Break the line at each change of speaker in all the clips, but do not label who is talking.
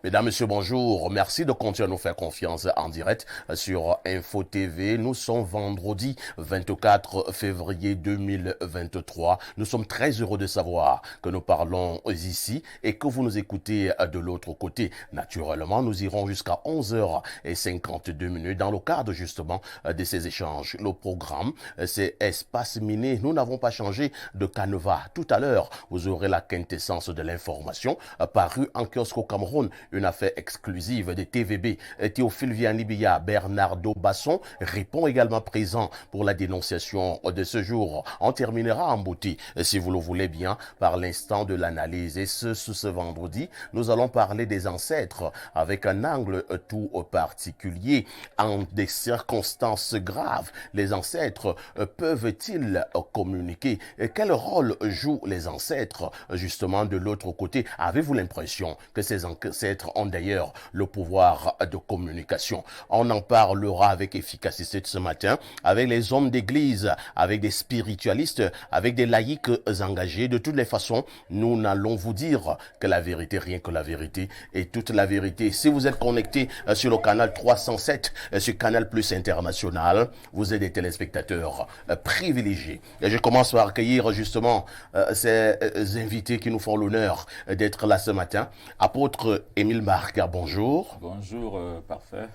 Mesdames, Messieurs, bonjour. Merci de continuer à nous faire confiance en direct sur Info TV. Nous sommes vendredi 24 février 2023. Nous sommes très heureux de savoir que nous parlons ici et que vous nous écoutez de l'autre côté. Naturellement, nous irons jusqu'à 11h52 dans le cadre justement de ces échanges. Le programme, c'est Espace Miné. Nous n'avons pas changé de canevas. Tout à l'heure, vous aurez la quintessence de l'information parue en kiosque au Cameroun. Une affaire exclusive des TVB. Théophile Vianibia, Bernardo Basson répond également présent pour la dénonciation de ce jour. On terminera en beauté, si vous le voulez bien, par l'instant de l'analyse. Et ce vendredi, nous allons parler des ancêtres avec un angle tout particulier. En des circonstances graves, les ancêtres peuvent-ils communiquer? Quel rôle jouent les ancêtres justement de l'autre côté? Avez-vous l'impression que ces ancêtres ont d'ailleurs le pouvoir de communication? On en parlera avec efficacité ce matin, avec les hommes d'église, avec des spiritualistes, avec des laïcs engagés. De toutes les façons, nous n'allons vous dire que la vérité, rien que la vérité et toute la vérité. Si vous êtes connecté sur le canal 307, sur Canal Plus International, vous êtes des téléspectateurs privilégiés. Et je commence par accueillir justement ces invités qui nous font l'honneur d'être là ce matin. Apôtre Émile Marga, bonjour.
Bonjour, parfait.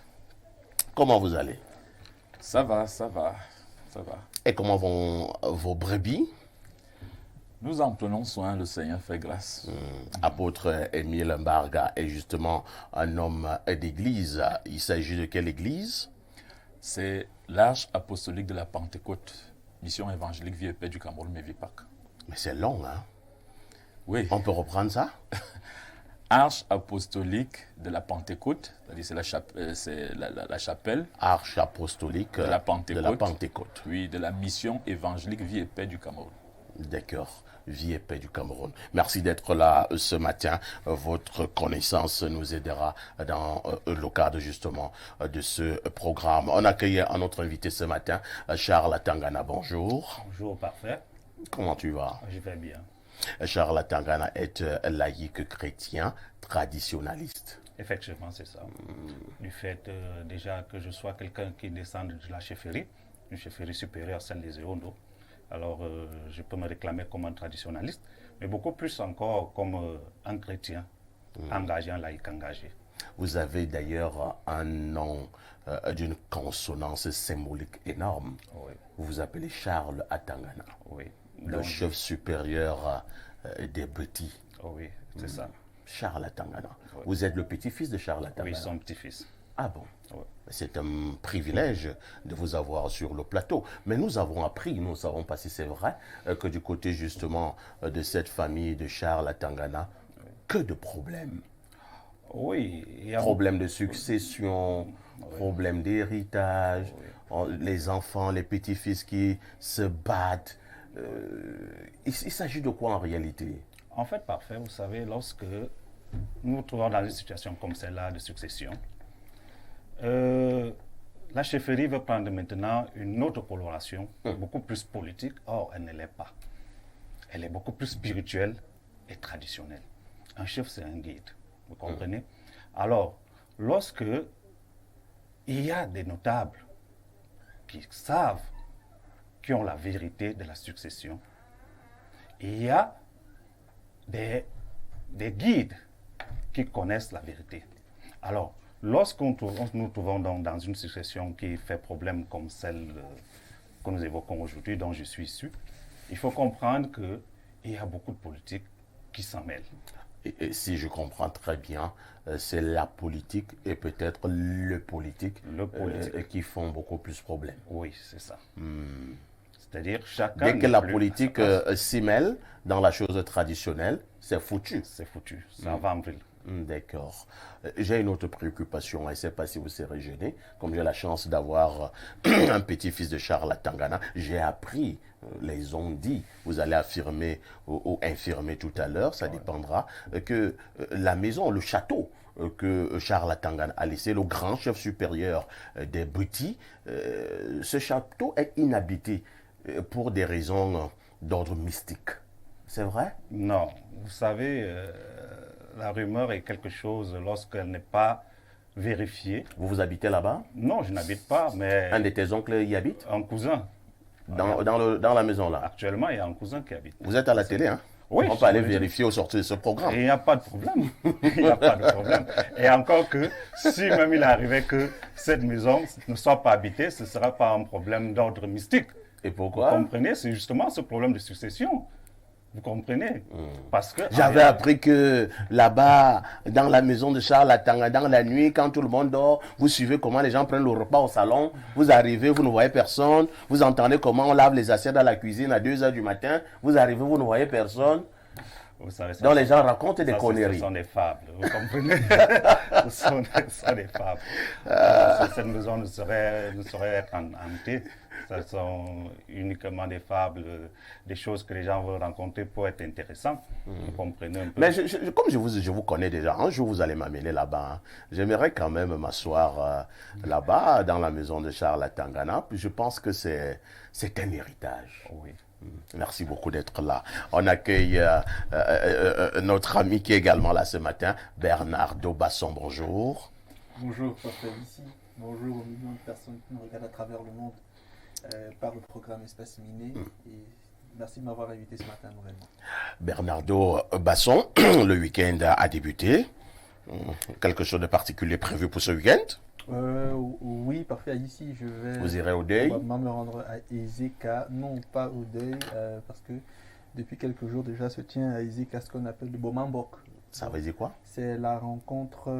Comment vous allez?
Ça va, ça va, ça va.
Et comment vont vos brebis?
Nous en prenons soin, le Seigneur fait grâce.
Apôtre Émile Marga est justement un homme d'église. Il s'agit de quelle église?
C'est l'Arche apostolique de la Pentecôte, mission évangélique Vie et Paix du Cameroun, Mévipac.
Mais c'est long, hein?
Oui.
On peut reprendre ça?
Arche apostolique de la Pentecôte, c'est-à-dire c'est la chapelle.
Arche apostolique
de la Pentecôte.
De la Pentecôte.
Oui, de la mission évangélique Vie et Paix du Cameroun.
D'accord. Vie et paix du Cameroun. Merci d'être là ce matin. Votre connaissance nous aidera dans le cadre justement de ce programme. On accueille un autre invité ce matin, Charles Atangana. Bonjour.
Bonjour, parfait.
Comment tu vas?
Je vais bien.
Charles Atangana est laïque chrétien, traditionnaliste.
Effectivement, c'est ça. Du fait déjà que je sois quelqu'un qui descend de la chefferie, une chefferie supérieure, celle des Eondo. Alors, je peux me réclamer comme un traditionnaliste, mais beaucoup plus encore comme un chrétien engagé, un laïc engagé.
Vous avez d'ailleurs un nom d'une consonance symbolique énorme.
Oui.
Vous vous appelez Charles Atangana.
Oui.
Le chef supérieur des petits.
Oui, c'est ça.
Charles Atangana.
Oui.
Vous êtes le petit-fils de Charles Atangana.
Oui, son petit-fils.
Ah bon?
Oui.
C'est un privilège de vous avoir sur le plateau. Mais nous avons appris, nous ne savons pas si c'est vrai, que du côté justement de cette famille de Charles Atangana, que de problèmes.
Oui. Il y a
Problèmes de succession, problèmes d'héritage, les enfants, les petits-fils qui se battent. Il s'agit de quoi en réalité?
En fait, parfait, vous savez, lorsque nous nous trouvons dans une situation comme celle-là de succession, la chefferie veut prendre maintenant une autre coloration, beaucoup plus politique. Or, elle ne l'est pas. Elle est beaucoup plus spirituelle et traditionnelle. Un chef, c'est un guide. Vous comprenez? Alors, lorsque il y a des notables qui savent, qui ont la vérité de la succession, il y a des guides qui connaissent la vérité. Alors, lorsqu'on nous trouvons dans une succession qui fait problème comme celle que nous évoquons aujourd'hui, dont je suis issu, il faut comprendre qu'il y a beaucoup de politiques qui s'en mêlent.
Et si je comprends très bien, c'est la politique et peut-être le politique qui font beaucoup plus problème.
Oui, c'est ça. C'est-à-dire chacun...
Dès que la politique s'y mêle dans la chose traditionnelle, c'est foutu.
C'est foutu, ça va en vrille.
D'accord. J'ai une autre préoccupation, je ne sais pas si vous serez gêné. Comme j'ai la chance d'avoir un petit-fils de Charles Atangana, j'ai appris, les ont dit, vous allez affirmer ou infirmer tout à l'heure, ça dépendra, que la maison, le château que Charles Atangana a laissé, le grand chef supérieur des Buti, ce château est inhabité pour des raisons d'ordre mystique. C'est vrai?
Non, vous savez, la rumeur est quelque chose lorsqu'elle n'est pas vérifiée.
Vous habitez là-bas?
Non, je n'habite pas, mais
Un de tes oncles y habite?
un cousin.
Dans la maison là?
Actuellement, il y a un cousin qui habite.
Vous êtes à la télé, hein?
Oui,
On peut aller vérifier au sortir de ce programme.
Et il n'y a pas de problème. Il n'y a pas de problème. Et encore que, si même il arrivait que cette maison ne soit pas habitée, ce ne sera pas un problème d'ordre mystique.
Et pourquoi?
Vous comprenez? C'est justement ce problème de succession. Vous comprenez? Parce que
J'avais appris que là-bas, dans la maison de Charles Atanga, dans la nuit, quand tout le monde dort, vous suivez comment les gens prennent le repas au salon, vous arrivez, vous ne voyez personne, vous entendez comment on lave les assiettes dans la cuisine à 2 h du matin, vous arrivez, vous ne voyez personne.
Vous savez,
Donc les gens racontent des
ça,
conneries.
Ce sont des fables, vous comprenez? ce sont des fables. Cette maison ne saurait être hantée. Ce sont uniquement des fables, des choses que les gens veulent rencontrer pour être intéressants. Vous comprenez un peu?
Mais comme je vous connais déjà, un jour vous allez m'amener là-bas. Hein. J'aimerais quand même m'asseoir là-bas, dans la maison de Charles Atangana. Puis je pense que c'est un héritage.
Oui.
Merci beaucoup d'être là. On accueille notre ami qui est également là ce matin, Bernardo Basson. Bonjour.
Bonjour, Papa ici. Bonjour aux millions de personnes qui nous regardent à travers le monde par le programme Espace Miné. Et merci de m'avoir invité ce matin, vraiment.
Bernardo Basson, le week-end a débuté. Quelque chose de particulier prévu pour ce week-end?
Oui, parfait. Ici, je vais.
Vous irez au deuil?
Me rendre à Ezeka, non pas au deuil, parce que depuis quelques jours déjà se tient à Ezeka ce qu'on appelle le Bomambok.
Ça veut dire quoi?
C'est la rencontre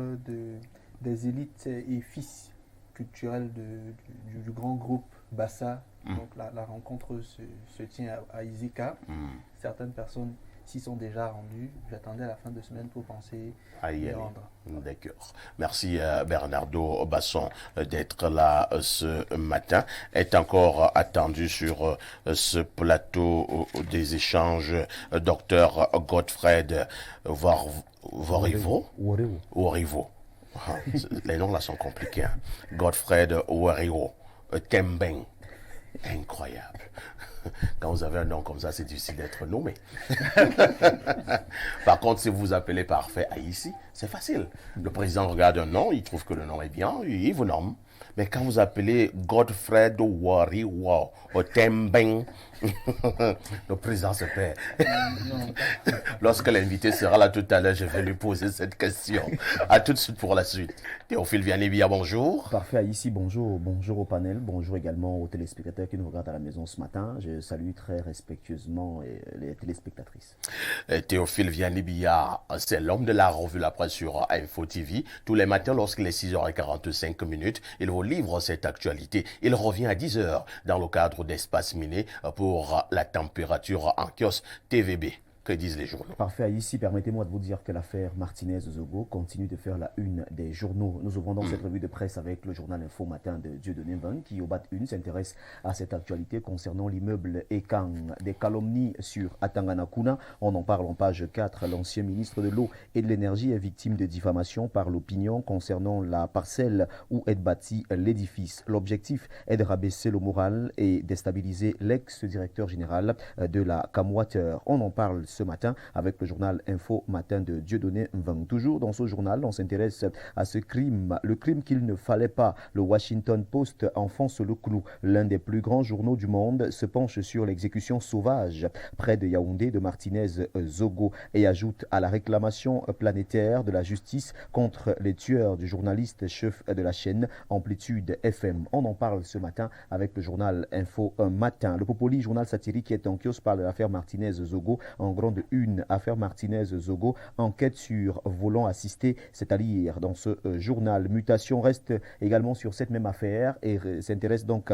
des élites et fils culturels du grand groupe Bassa. Donc la rencontre se tient à Ezeka. Certaines personnes s'y sont déjà rendues. J'attendais à la fin de semaine pour penser à y rendre.
D'accord. Merci Bernardo Basson d'être là ce matin. Est encore attendu sur ce plateau des échanges Dr Godfred Warivo. Les noms là sont compliqués. Hein. Godfred Warivo. Tembeng. Incroyable. Quand vous avez un nom comme ça, c'est difficile d'être nommé. Par contre, si vous vous appelez Parfait Haïti, c'est facile. Le président regarde un nom, il trouve que le nom est bien, il vous nomme. Mais quand vous appelez Godfred Wariwo Tembeng, le président se perd. Lorsque l'invité sera là tout à l'heure, je vais lui poser cette question. À tout de suite pour la suite. Théophile Vianébia, bonjour.
Parfait, ici, bonjour. Bonjour au panel, bonjour également aux téléspectateurs qui nous regardent à la maison ce matin. Je salue très respectueusement les téléspectatrices.
Théophile Vianébia, c'est l'homme de la revue La Presse sur Info TV. Tous les matins, lorsqu'il est 6h45, il vous livre cette actualité. Il revient à 10h dans le cadre d'Espace Miné pour la température en kiosque TVB. Que disent les journaux?
Parfait. Ici, permettez-moi de vous dire que l'affaire Martinez-Zogo continue de faire la une des journaux. Nous ouvrons donc cette revue de presse avec le journal Info Matin de Dieudonné Mveng qui, au bas de une, s'intéresse à cette actualité concernant l'immeuble Ekang. Des calomnies sur Atanganakuna. On en parle en page 4. L'ancien ministre de l'Eau et de l'Énergie est victime de diffamation par l'opinion concernant la parcelle où est bâti l'édifice. L'objectif est de rabaisser le moral et déstabiliser l'ex-directeur général de la Camwater. On en parle ce matin avec le journal Info Matin de Dieudonné Mveng. Toujours dans ce journal, on s'intéresse à ce crime, le crime qu'il ne fallait pas. Le Washington Post enfonce le clou. L'un des plus grands journaux du monde se penche sur l'exécution sauvage près de Yaoundé de Martinez-Zogo et ajoute à la réclamation planétaire de la justice contre les tueurs du journaliste chef de la chaîne Amplitude FM. On en parle ce matin avec le journal Info Matin. Le Popoli, journal satirique qui est en kiosque, parle de l'affaire Martinez-Zogo en grande une. Affaire Martinez-Zogo, enquête sur volant assisté, c'est à lire dans ce journal. Mutation reste également sur cette même affaire et s'intéresse donc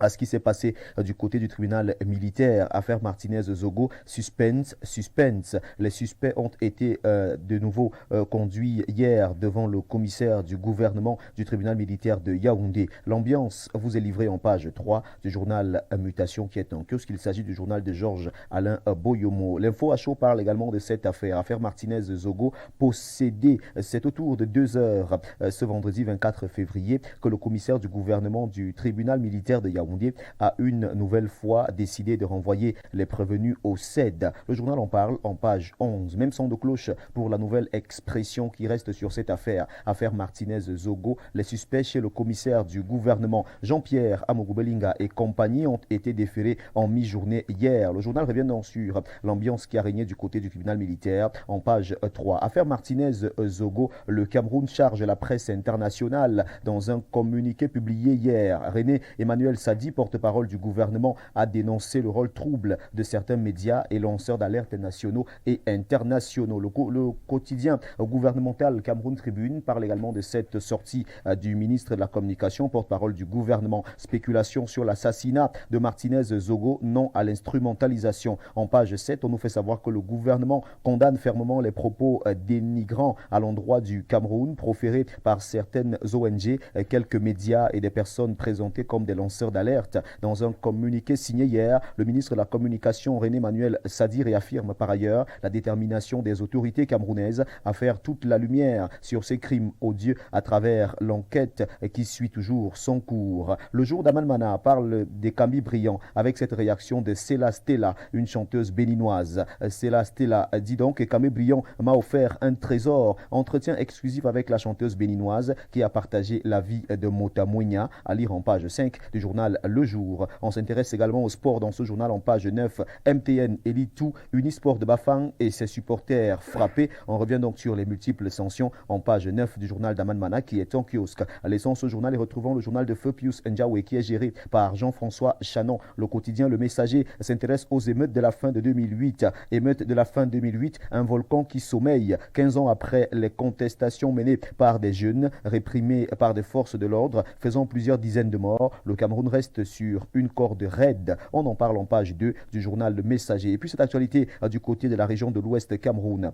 à ce qui s'est passé du côté du tribunal militaire. Affaire Martinez-Zogo, suspense. Les suspects ont été de nouveau conduits hier devant le commissaire du gouvernement du tribunal militaire de Yaoundé. L'ambiance vous est livrée en page 3 du journal Mutation qui est en kiosque. Il s'agit du journal de Georges Alain Boyomo. L'info à chaud parle également de cette affaire. Affaire Martinez-Zogo, possédée. C'est autour de 2 heures ce vendredi 24 février que le commissaire du gouvernement du tribunal militaire de Yaoundé Yaoundé a une nouvelle fois décidé de renvoyer les prévenus au CED. Le journal en parle en page 11. Même son de cloche pour la nouvelle expression qui reste sur cette affaire. Affaire Martinez-Zogo. Les suspects chez le commissaire du gouvernement Jean-Pierre Amogubelinga et compagnie ont été déférés en mi-journée hier. Le journal revient donc sur l'ambiance qui a régné du côté du tribunal militaire en page 3. Affaire Martinez-Zogo, le Cameroun charge la presse internationale dans un communiqué publié hier. René Emmanuel Sadi, porte-parole du gouvernement, a dénoncé le rôle trouble de certains médias et lanceurs d'alerte nationaux et internationaux. Le quotidien gouvernemental Cameroun Tribune parle également de cette sortie du ministre de la Communication, porte-parole du gouvernement. Spéculation sur l'assassinat de Martinez-Zogo, non à l'instrumentalisation. En page 7, on nous fait savoir que le gouvernement condamne fermement les propos dénigrants à l'endroit du Cameroun proférés par certaines ONG, quelques médias et des personnes présentées comme des lanceurs d'alerte. Dans un communiqué signé hier, le ministre de la Communication René Emmanuel Sadi réaffirme par ailleurs la détermination des autorités camerounaises à faire toute la lumière sur ces crimes odieux à travers l'enquête qui suit toujours son cours. Le jour d'Amalmana parle des Cambi brillants avec cette réaction de Céla Stella, une chanteuse béninoise. Céla Stella dit donc que Cambi brillant m'a offert un trésor. Entretien exclusif avec la chanteuse béninoise qui a partagé la vie de Mota Mouigna, à lire en page 5 du journal Le Jour. On s'intéresse également au sport dans ce journal en page 9. MTN Elitou, Unisport de Bafang et ses supporters frappés. On revient donc sur les multiples sanctions en page 9 du journal d'Amanmana qui est en kiosque. Laissons ce journal et retrouvons le journal de Feu Pius Ndiawe qui est géré par Jean-François Chanon. Le quotidien Le Messager s'intéresse aux émeutes de la fin de 2008. Émeutes de la fin 2008, un volcan qui sommeille 15 ans après les contestations menées par des jeunes, réprimées par des forces de l'ordre, faisant plusieurs dizaines de morts. Le Cameroun reste sur une corde raide. On en parle en page 2 du journal Le Messager. Et puis cette actualité du côté de la région de l'Ouest Cameroun.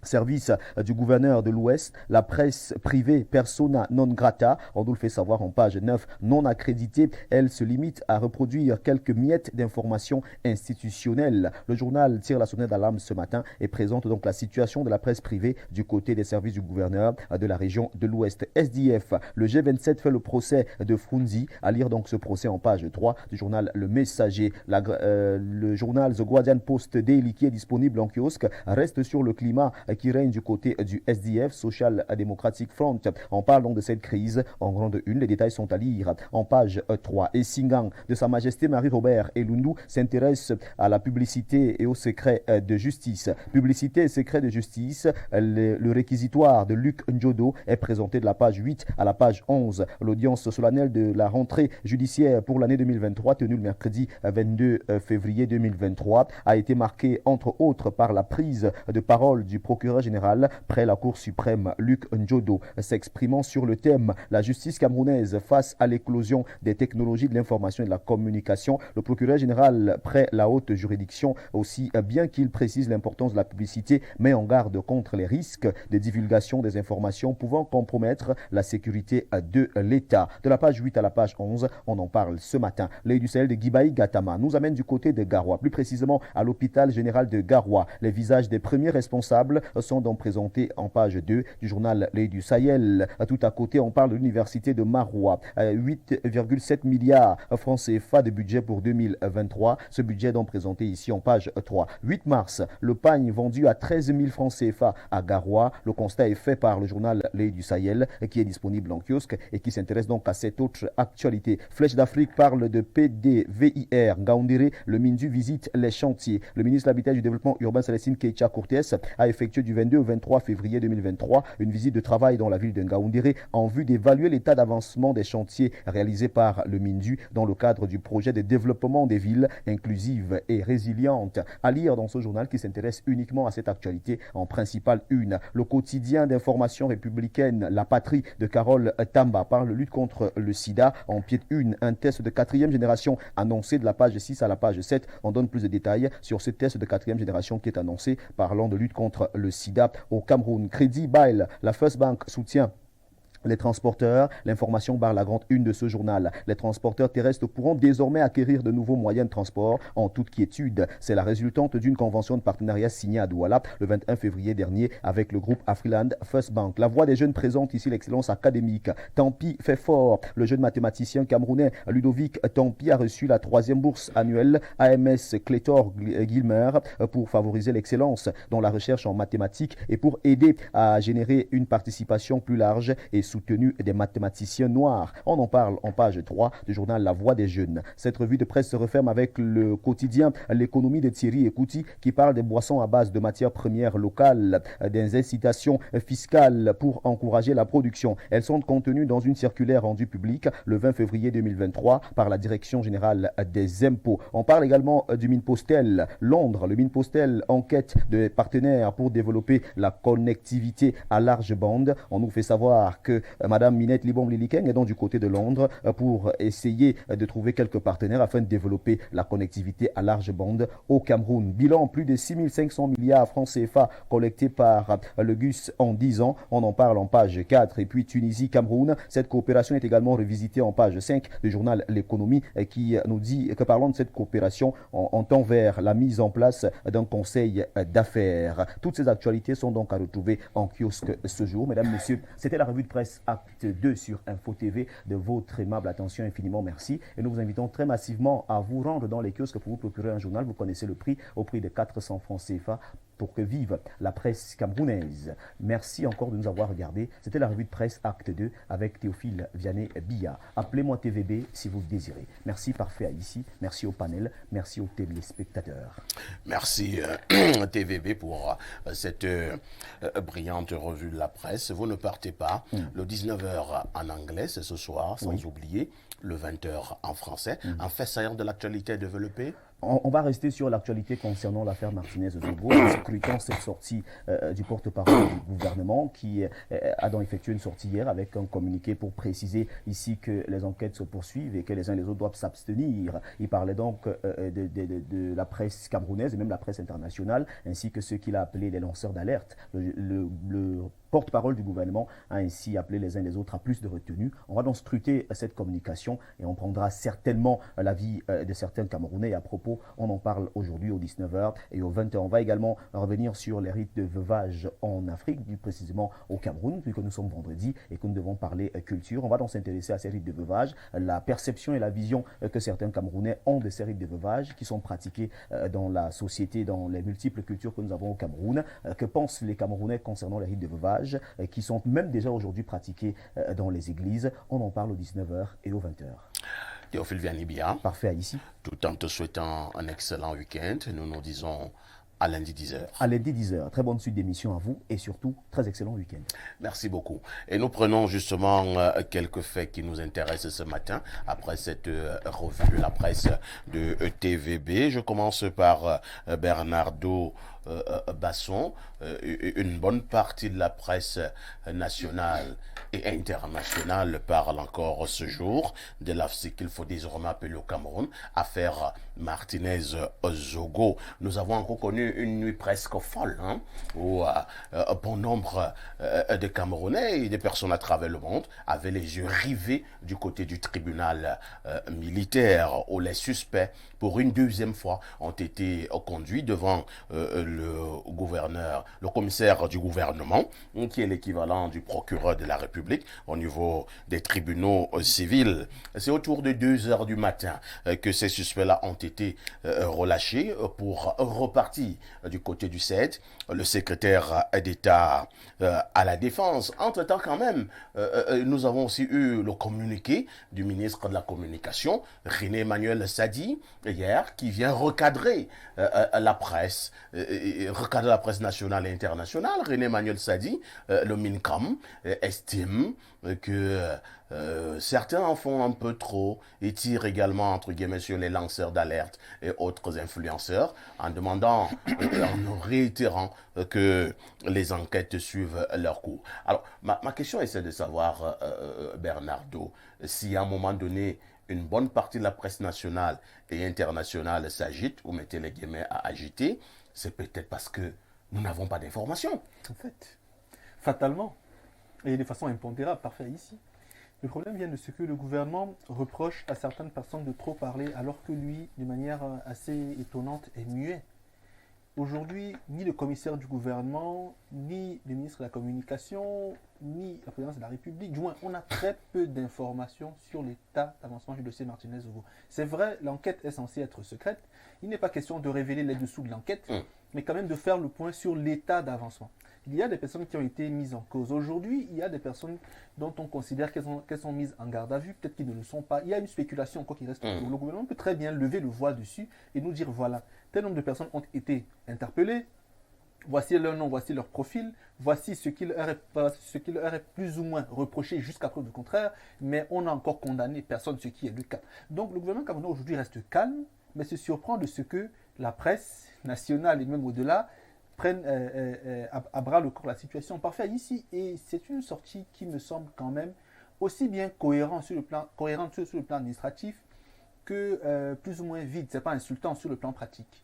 Service du gouverneur de l'Ouest, la presse privée persona non grata, on nous le fait savoir en page 9, non accréditée, elle se limite à reproduire quelques miettes d'informations institutionnelles. Le journal tire la sonnette d'alarme ce matin et présente donc la situation de la presse privée du côté des services du gouverneur de la région de l'Ouest. SDF, le G27 fait le procès de Frunzi, à lire donc ce procès en page 3 du journal Le Messager. Le journal The Guardian Post Daily qui est disponible en kiosque reste sur le climat qui règne du côté du SDF, Social Democratic Front. On parle donc de cette crise en grande une. Les détails sont à lire en page 3. Et Singang de Sa Majesté Marie-Robert Elundu s'intéresse à la publicité et au secret de justice. Publicité et secret de justice, le réquisitoire de Luc Njodo est présenté de la page 8 à la page 11. L'audience solennelle de la rentrée judiciaire pour l'année 2023, tenue le mercredi 22 février 2023, a été marquée entre autres par la prise de parole du procureur général près la Cour suprême Luc Njodo, s'exprimant sur le thème la justice camerounaise face à l'éclosion des technologies de l'information et de la communication. Le procureur général près la haute juridiction aussi, bien qu'il précise l'importance de la publicité, met en garde contre les risques de divulgation des informations pouvant compromettre la sécurité de l'État. De la page 8 à la page 11, on en parle ce matin. L'œil du Sahel de Guibaï Gatama nous amène du côté de Garoua, plus précisément à l'hôpital général de Garoua. Les visages des premiers responsables sont donc présentés en page 2 du journal L'œil du Sahel. Tout à côté, on parle de l'université de Maroua. 8,7 milliards francs CFA de budget pour 2023. Ce budget est donc présenté ici en page 3. 8 mars, le pagne vendu à 13 000 francs CFA à Garoua. Le constat est fait par le journal L'œil du Sahel qui est disponible en kiosque et qui s'intéresse donc à cette autre actualité. Flèche d'Afrique parle de PDVIR. Ngaoundéré, le MINDU visite les chantiers. Le ministre de l'Habitat et du Développement urbain Célestine Keïcha Cortés a effectué du 22 au 23 février 2023 une visite de travail dans la ville de Ngaoundéré en vue d'évaluer l'état d'avancement des chantiers réalisés par le MINDU dans le cadre du projet de développement des villes inclusives et résilientes. À lire dans ce journal qui s'intéresse uniquement à cette actualité en principale une. Le quotidien d'information républicaine La Patrie de Carole Tamba parle de lutte contre le sida. En pied une, un test de 4e génération annoncé de la page 6 à la page 7. On donne plus de détails sur ce test de 4e génération qui est annoncé parlant de lutte contre le sida au Cameroun. Crédit Bail, la First Bank soutient Les transporteurs, l'information barre la grande une de ce journal. Les transporteurs terrestres pourront désormais acquérir de nouveaux moyens de transport en toute quiétude. C'est la résultante d'une convention de partenariat signée à Douala le 21 février dernier avec le groupe Afriland First Bank. La voix des jeunes présente ici l'excellence académique. Tampi fait fort. Le jeune mathématicien camerounais Ludovic Tampi a reçu la 3e bourse annuelle AMS Clétor Gilmer pour favoriser l'excellence dans la recherche en mathématiques et pour aider à générer une participation plus large et soutenue des mathématiciens noirs. On en parle en page 3 du journal La Voix des Jeunes. Cette revue de presse se referme avec le quotidien L'économie de Thierry Ekouti qui parle des boissons à base de matières premières locales, des incitations fiscales pour encourager la production. Elles sont contenues dans une circulaire rendue publique le 20 février 2023 par la Direction générale des impôts. On parle également du Minpostel. Londres, le Minpostel enquête de partenaires pour développer la connectivité à large bande. On nous fait savoir que Madame Minette Libom-Lilikeng est donc du côté de Londres pour essayer de trouver quelques partenaires afin de développer la connectivité à large bande au Cameroun. Bilan, plus de 6500 milliards francs CFA collectés par le GUS en 10 ans. On en parle en page 4. Et puis Tunisie-Cameroun. Cette coopération est également revisitée en page 5 du journal L'économie qui nous dit que parlant de cette coopération, on tend vers la mise en place d'un conseil d'affaires. Toutes ces actualités sont donc à retrouver en kiosque ce jour. Mesdames, Messieurs, c'était la revue de presse Acte 2 sur Info TV. De votre aimable attention, infiniment merci. Et nous vous invitons très massivement à vous rendre dans les kiosques pour vous procurer un journal. Vous connaissez le prix, au prix de 400 francs CFA pour que vive la presse camerounaise. Merci encore de nous avoir regardés. C'était la revue de presse Acte 2 avec Théophile Vianney-Billa. Appelez-moi TVB si vous le désirez. Merci Parfait ici. Merci au panel. Merci aux téléspectateurs.
Merci TVB pour cette brillante revue de la presse. Vous ne partez pas. Le 19h en anglais, c'est ce soir, sans oublier le 20h en français. Un fait saillant de l'actualité développée.
On va rester sur l'actualité concernant l'affaire Martinez-Zogo, en scrutant cette sortie du porte-parole du gouvernement qui a donc effectué une sortie hier avec un communiqué pour préciser ici que les enquêtes se poursuivent et que les uns et les autres doivent s'abstenir. Il parlait donc de la presse camerounaise et même la presse internationale, ainsi que ceux qu'il a appelés les lanceurs d'alerte. Le porte-parole du gouvernement a ainsi appelé les uns et les autres à plus de retenue. On va donc scruter cette communication et on prendra certainement l'avis de certains Camerounais à propos. On en parle aujourd'hui au 19h et au 20h. On va également revenir sur les rites de veuvage en Afrique, plus précisément au Cameroun, puisque nous sommes vendredi et que nous devons parler culture. On va donc s'intéresser à ces rites de veuvage, la perception et la vision que certains Camerounais ont de ces rites de veuvage qui sont pratiqués dans la société, dans les multiples cultures que nous avons au Cameroun. Que pensent les Camerounais concernant les rites de veuvage qui sont même déjà aujourd'hui pratiqués dans les églises. On en parle au 19h et au 20h.
Théophile Vianney-Billa.
Parfait ici.
Tout en te souhaitant un excellent week-end, nous nous disons à lundi 10h.
À lundi 10h. Très bonne suite d'émission à vous et surtout, très excellent week-end.
Merci beaucoup. Et nous prenons justement quelques faits qui nous intéressent ce matin après cette revue de la presse de TVB. Je commence par Bernardo Basson. Une bonne partie de la presse nationale et internationale parle encore ce jour de ce qu'il faut désormais appeler au Cameroun, affaire Martinez-Zogo. Nous avons encore connu une nuit presque folle, où bon nombre de Camerounais et des personnes à travers le monde avaient les yeux rivés du côté du tribunal militaire, où les suspects, pour une deuxième fois, ont été conduits devant le gouverneur, le commissaire du gouvernement, qui est l'équivalent du procureur de la République au niveau des tribunaux civils. C'est autour de 2h du matin que ces suspects-là ont été relâchés pour repartir du côté du CED, le secrétaire d'État à la Défense. Entre-temps, quand même, nous avons aussi eu le communiqué du ministre de la Communication, René Emmanuel Sadi, hier, qui vient recadrer la presse, recadrer la presse nationale et internationale. René Emmanuel Sadi, le MINCAM, estime que certains en font un peu trop et tirent également, entre guillemets, sur les lanceurs d'alerte et autres influenceurs en demandant, en réitérant que les enquêtes suivent leur cours. Alors, ma question est de savoir, Bernardo, si à un moment donné, une bonne partie de la presse nationale et internationale s'agite, ou mettez les guillemets à agiter, c'est peut-être parce que nous n'avons pas d'informations.
En fait, fatalement. et de façon impondérable, parfait ici. Le problème vient de ce que le gouvernement reproche à certaines personnes de trop parler alors que lui, de manière assez étonnante, est muet. Aujourd'hui, ni le commissaire du gouvernement, ni le ministre de la Communication, ni la présidence de la République, du moins, on a très peu d'informations sur l'état d'avancement du dossier Martinez-Zogo. C'est vrai, l'enquête est censée être secrète. Il n'est pas question de révéler les dessous de l'enquête, mais quand même de faire le point sur l'état d'avancement. Il y a des personnes qui ont été mises en cause. Aujourd'hui, il y a des personnes dont on considère qu'elles sont mises en garde à vue, peut-être qu'ils ne le sont pas. Il y a une spéculation encore qui reste autour. Le gouvernement peut très bien lever le voile dessus et nous dire, voilà, tel nombre de personnes ont été interpellées, voici leur nom, voici leur profil, voici ce qui leur est plus ou moins reproché jusqu'à preuve du contraire, mais on a encore condamné personne, ce qui est le cas. Donc le gouvernement camerounais aujourd'hui reste calme, mais se surprend de ce que la presse nationale et même au-delà prennent à bras le corps la situation parfaite ici. Et c'est une sortie qui me semble quand même aussi bien cohérente sur le plan administratif que plus ou moins vide, c'est pas insultant sur le plan pratique.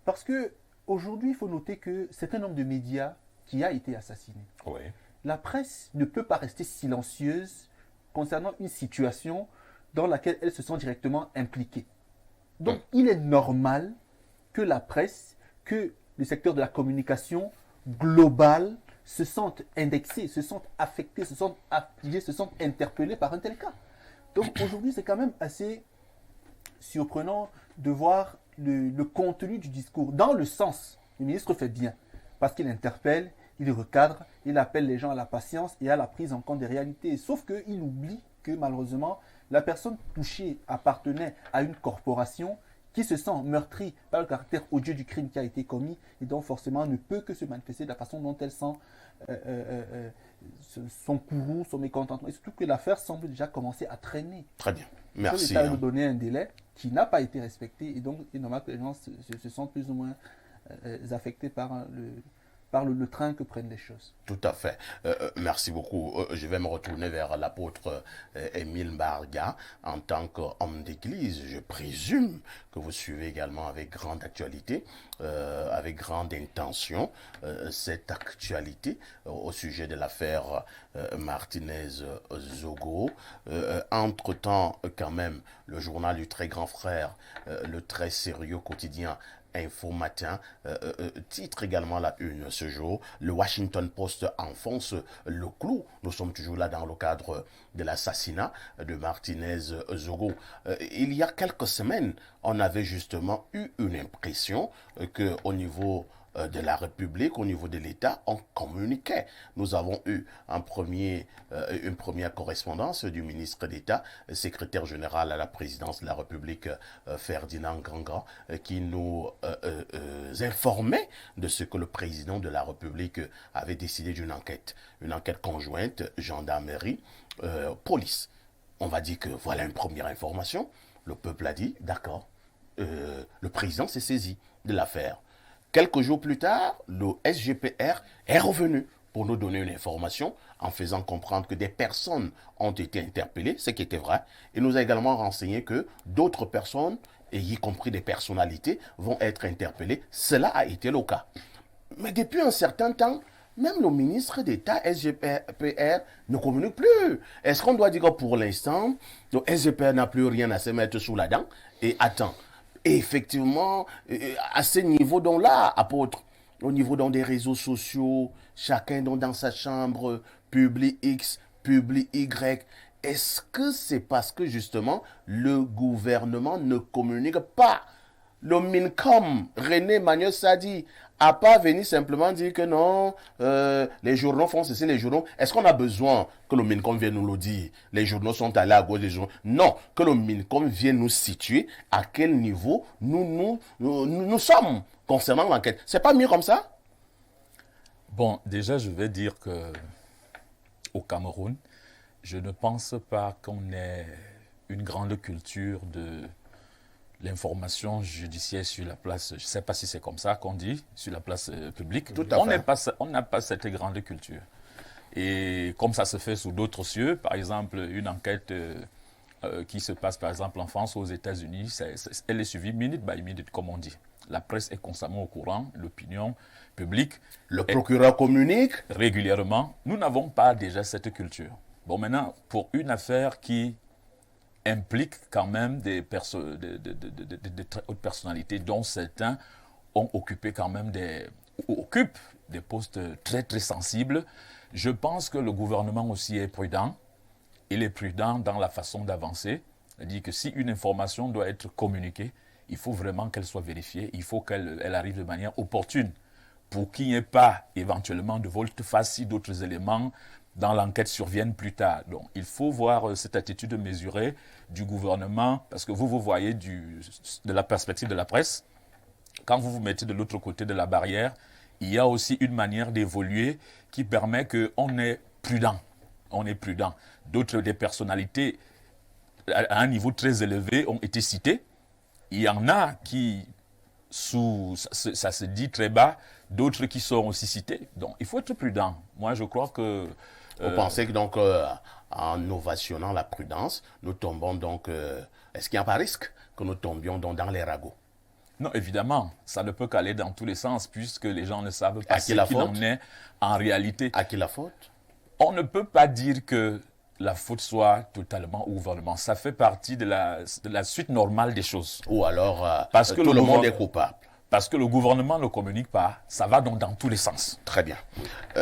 Parce que aujourd'hui, il faut noter que c'est un nombre de médias qui a été assassiné.
Oui.
La presse ne peut pas rester silencieuse concernant une situation dans laquelle elle se sent directement impliquée. Donc, il est normal que la presse, que le secteur de la communication globale se sentent indexés, se sentent affectés, se sentent affligés, se sentent interpellés par un tel cas. Donc aujourd'hui, c'est quand même assez surprenant de voir le contenu du discours. Dans le sens, le ministre fait bien, parce qu'il interpelle, il recadre, il appelle les gens à la patience et à la prise en compte des réalités. Sauf qu'il oublie que malheureusement, la personne touchée appartenait à une corporation qui se sent meurtrie par le caractère odieux du crime qui a été commis et donc forcément ne peut que se manifester de la façon dont elle sent son courroux, son mécontentement. Et surtout que l'affaire semble déjà commencer à traîner.
Très bien. Merci.
L'État nous donner un délai qui n'a pas été respecté et donc il est normal que les gens se sentent plus ou moins affectés par le train que prennent les choses.
Tout à fait. Merci beaucoup. Je vais me retourner vers l'apôtre Émile Mbarga. En tant qu'homme d'église, je présume que vous suivez également avec grande actualité, avec grande intention, cette actualité au sujet de l'affaire Martinez-Zogo. Entre-temps, quand même, le journal du très grand frère, le très sérieux quotidien Info Matin, titre également la une ce jour. Le Washington Post enfonce le clou. Nous sommes toujours là dans le cadre de l'assassinat de Martinez-Zogo. Il y a quelques semaines, on avait justement eu une impression qu'au niveau de la République, au niveau de l'État, on communiquait. Nous avons eu une première correspondance du ministre d'État, secrétaire général à la présidence de la République, Ferdinand Grandgrand, qui nous informait de ce que le président de la République avait décidé d'une enquête. Une enquête conjointe, gendarmerie, police. On va dire que voilà une première information. Le peuple a dit, d'accord, le président s'est saisi de l'affaire. Quelques jours plus tard, le SGPR est revenu pour nous donner une information en faisant comprendre que des personnes ont été interpellées, ce qui était vrai. Il nous a également renseigné que d'autres personnes, et y compris des personnalités, vont être interpellées. Cela a été le cas. Mais depuis un certain temps, même le ministre d'État SGPR ne communique plus. Est-ce qu'on doit dire que pour l'instant, le SGPR n'a plus rien à se mettre sous la dent et attend? Et effectivement, à ce niveau là, apôtre, au niveau des réseaux sociaux, chacun dans sa chambre, publie X, publie Y, est-ce que c'est parce que justement le gouvernement ne communique pas? Le MINCOM, René Magnus Sadi, a pas venu simplement dire que non, les journaux font ceci, les journaux. Est-ce qu'on a besoin que le MINCOM vienne nous le dire? Les journaux sont allés à gauche des journaux. Non, que le MINCOM vienne nous situer à quel niveau nous sommes concernant l'enquête. C'est pas mieux comme ça?
Bon, déjà, je vais dire que au Cameroun, je ne pense pas qu'on ait une grande culture de l'information judiciaire sur la place, je ne sais pas si c'est comme ça qu'on dit, sur la place publique.
Tout à fait.
On n'a pas cette grande culture. Et comme ça se fait sous d'autres cieux, par exemple, une enquête qui se passe par exemple en France ou aux États-Unis, elle est suivie minute by minute, comme on dit. La presse est constamment au courant, l'opinion publique
Le procureur communique.
régulièrement. Nous n'avons pas déjà cette culture. Bon, maintenant, pour une affaire qui implique quand même des très hautes personnalités, dont certains ont occupé quand même occupent des postes très très sensibles, je pense que le gouvernement aussi est prudent. Il est prudent dans la façon d'avancer. C'est-à-dire que si une information doit être communiquée, il faut vraiment qu'elle soit vérifiée, il faut qu'elle arrive de manière opportune pour qu'il n'y ait pas éventuellement de volte-face si d'autres éléments dans l'enquête surviennent plus tard. Donc il faut voir cette attitude mesurée du gouvernement, parce que vous voyez de la perspective de la presse, quand vous vous mettez de l'autre côté de la barrière, il y a aussi une manière d'évoluer qui permet qu'on est prudent. On est prudent. D'autres des personnalités à un niveau très élevé ont été citées. Il y en a qui, ça se dit très bas, d'autres qui sont aussi cités. Donc, il faut être prudent. Moi, je crois que...
Vous pensez que donc, en ovationnant la prudence, nous tombons donc... Est-ce qu'il n'y a pas risque que nous tombions donc dans les ragots?
Non, évidemment, ça ne peut qu'aller dans tous les sens, puisque les gens ne savent pas ce qu'il en est en réalité.
À qui la faute?
On ne peut pas dire que la faute soit totalement au gouvernement. Ça fait partie de la suite normale des choses.
Ou alors,
Parce que
tout le monde est coupable.
Parce que le gouvernement ne communique pas, ça va donc dans tous les sens.
Très bien.